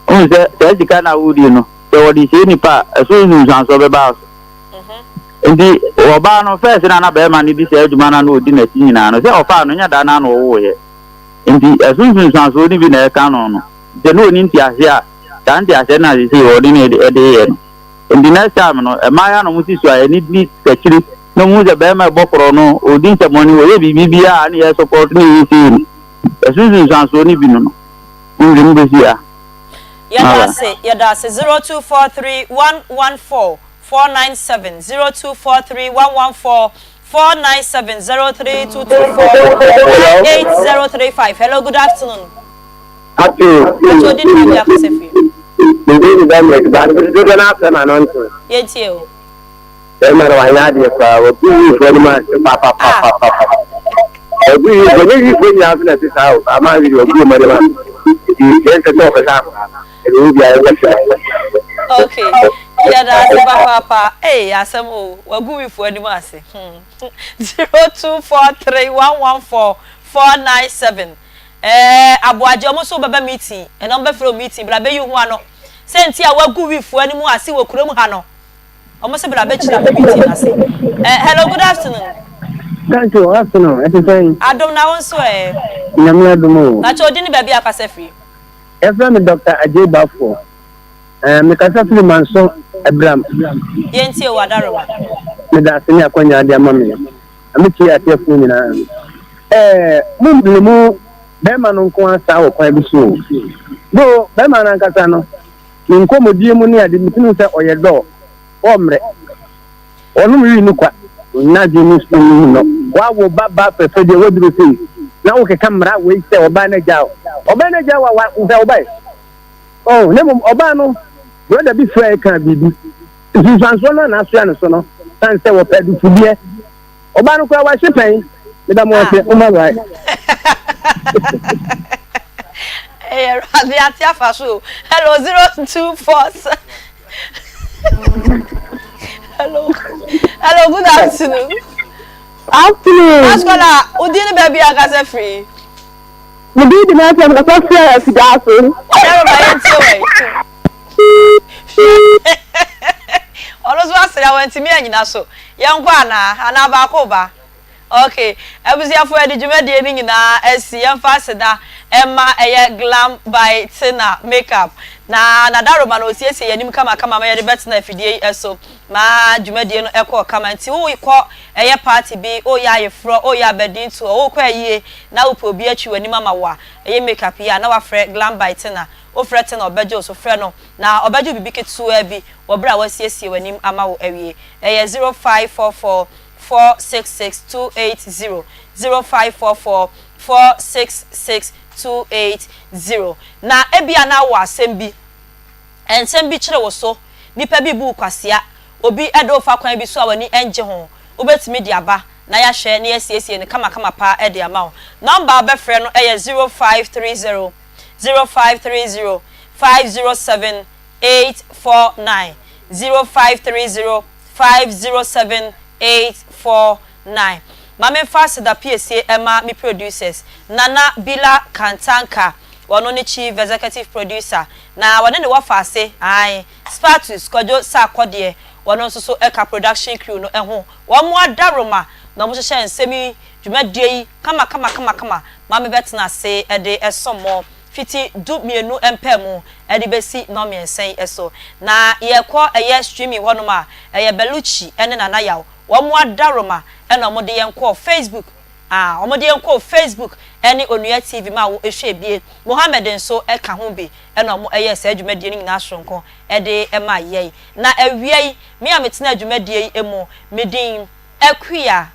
on se dika na wudi no se wodi se nipa so nu san so be ba ndi oba no first na be ma ni bi se aduma na no di na ti nyina no se ofa no nya da na no wo ye ndi asunsun san so ni bi na e ka no no de no ni nti ase a Tanti asena si ordine ede in the next time no emaya no musi so I need security no mu je be ma bokoro no odin che money we bibia na ye support ni yi esusu sanso ni bi no ndim be sia yada se 0243114497 024114497032248035. Hello, good afternoon. Happy. So did you have to say for you? Indeed, that makes bad, but it's good after my nonsense. Yes, you. Then my idea for very much, papa. When you have this house, I'm not really a good man. You can't talk about it. Will be okay. Yeah, that's papa. Hey, asamo. We're going for any mass. 0243114497. Abuaje omo so baba meeting. E number for meeting. Bla be you hu ano. Senti a wagu wi fu ani mu ase wo kurom ha no. Omo se bla be chira meeting ase. Hello, good afternoon. Thank you. Afternoon. Everything. Adom na won so Nyame adom. Na cho odi ni ba bia akasa free. Efrem Dr. Ajay Bafo. Me kasa free manso Abraham. Yenti o wadaroma. Me da se ni akwanya ade amame. Amiti atiafu ni na. Mu bema no nko asa wo kwa biso. Go bema na nkasa no. Nko modie mu ni ade mitinu se oyedo. Omre. Onu mi ni kwa. Na di ni so no. Wa wo baba pepe de woduro sei. Na wo ke kamera we se oba na jawo. Oba na jawo wa se oba. Oh, nemo oba no. Brother bi fry kan bibi. Nsanso na aso ya no so no. San se wo pedu fudie. Oba no kwa wa hyepen. Me da mo se o ma right. Hey, Rabi atia faso. Hello 0247. Hello, good afternoon. Afternoon. Askola, udini baby akase free. We did the matter of the first gaso. Olozo asere awantimi anyina so. Yenko ana ba ko ba. Okay, ebusiafo edijumede ni nyina esi yemfa seda emma eye glam by Tina makeup na daroma na osiesie yanim kama ma yede betina afidie eso ma jumede no ekọ kama nti wo ikọ eye party bi o ya yefro o ya bedin to o kwa yie na wo obi achi wani mama wa eye makeup ya na wa fre glam by Tina o fre Tina obejo so fre no na obejo bibi ketu abi wo bra wasiesie wanim ama wo awie eye 0544 466280 0544 466280 na ebia na wa asembi ensembi kire wo so nipa bi bu kwasea obi edo fa kwan bi so awani enje ho obetimi di aba na ya hwe na yesiesie ne kama pa e di ama number obefre no eye 0530 0530 507 849 0530 507 849. Mame fast da PSA Emma mi producers Nana Bila Kantanka wono ne chief executive producer na wone ne wafase ai Spatus Kojo Sakode wono so eka production crew no eho wo mo adaroma na mo hye nsemi dwumadie kama mame betna se ede esomo fiti du mienu empemu ede besi no me ensen eso na yekọ eye streaming wono ma eye Beluchi ene Nana yawo womo adaroma ena omode yenko Facebook omode yenko Facebook eni Onua TV ma wo ehwe bie Mohammed nso eka ho bi ena omo eye sa adwumadie ni na sonko ede ema ye na awiei me ametena adwumadie emu medin Akua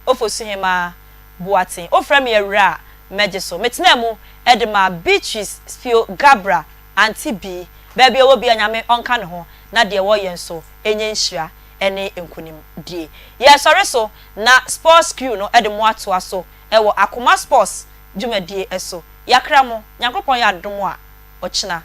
Ofosuhemaa Boateng ofra me AWURAA mejeso metena mu ede ma Beatrice Spio Gabra anti bi baby owo bi anyame onka ne ho na de wo yenso enye nhira ene enkunim die ye sorry so na sports crew no ede mo ato aso ewo Akoma sports dwumadie eso yakra mo nyankopon ya dom a ochina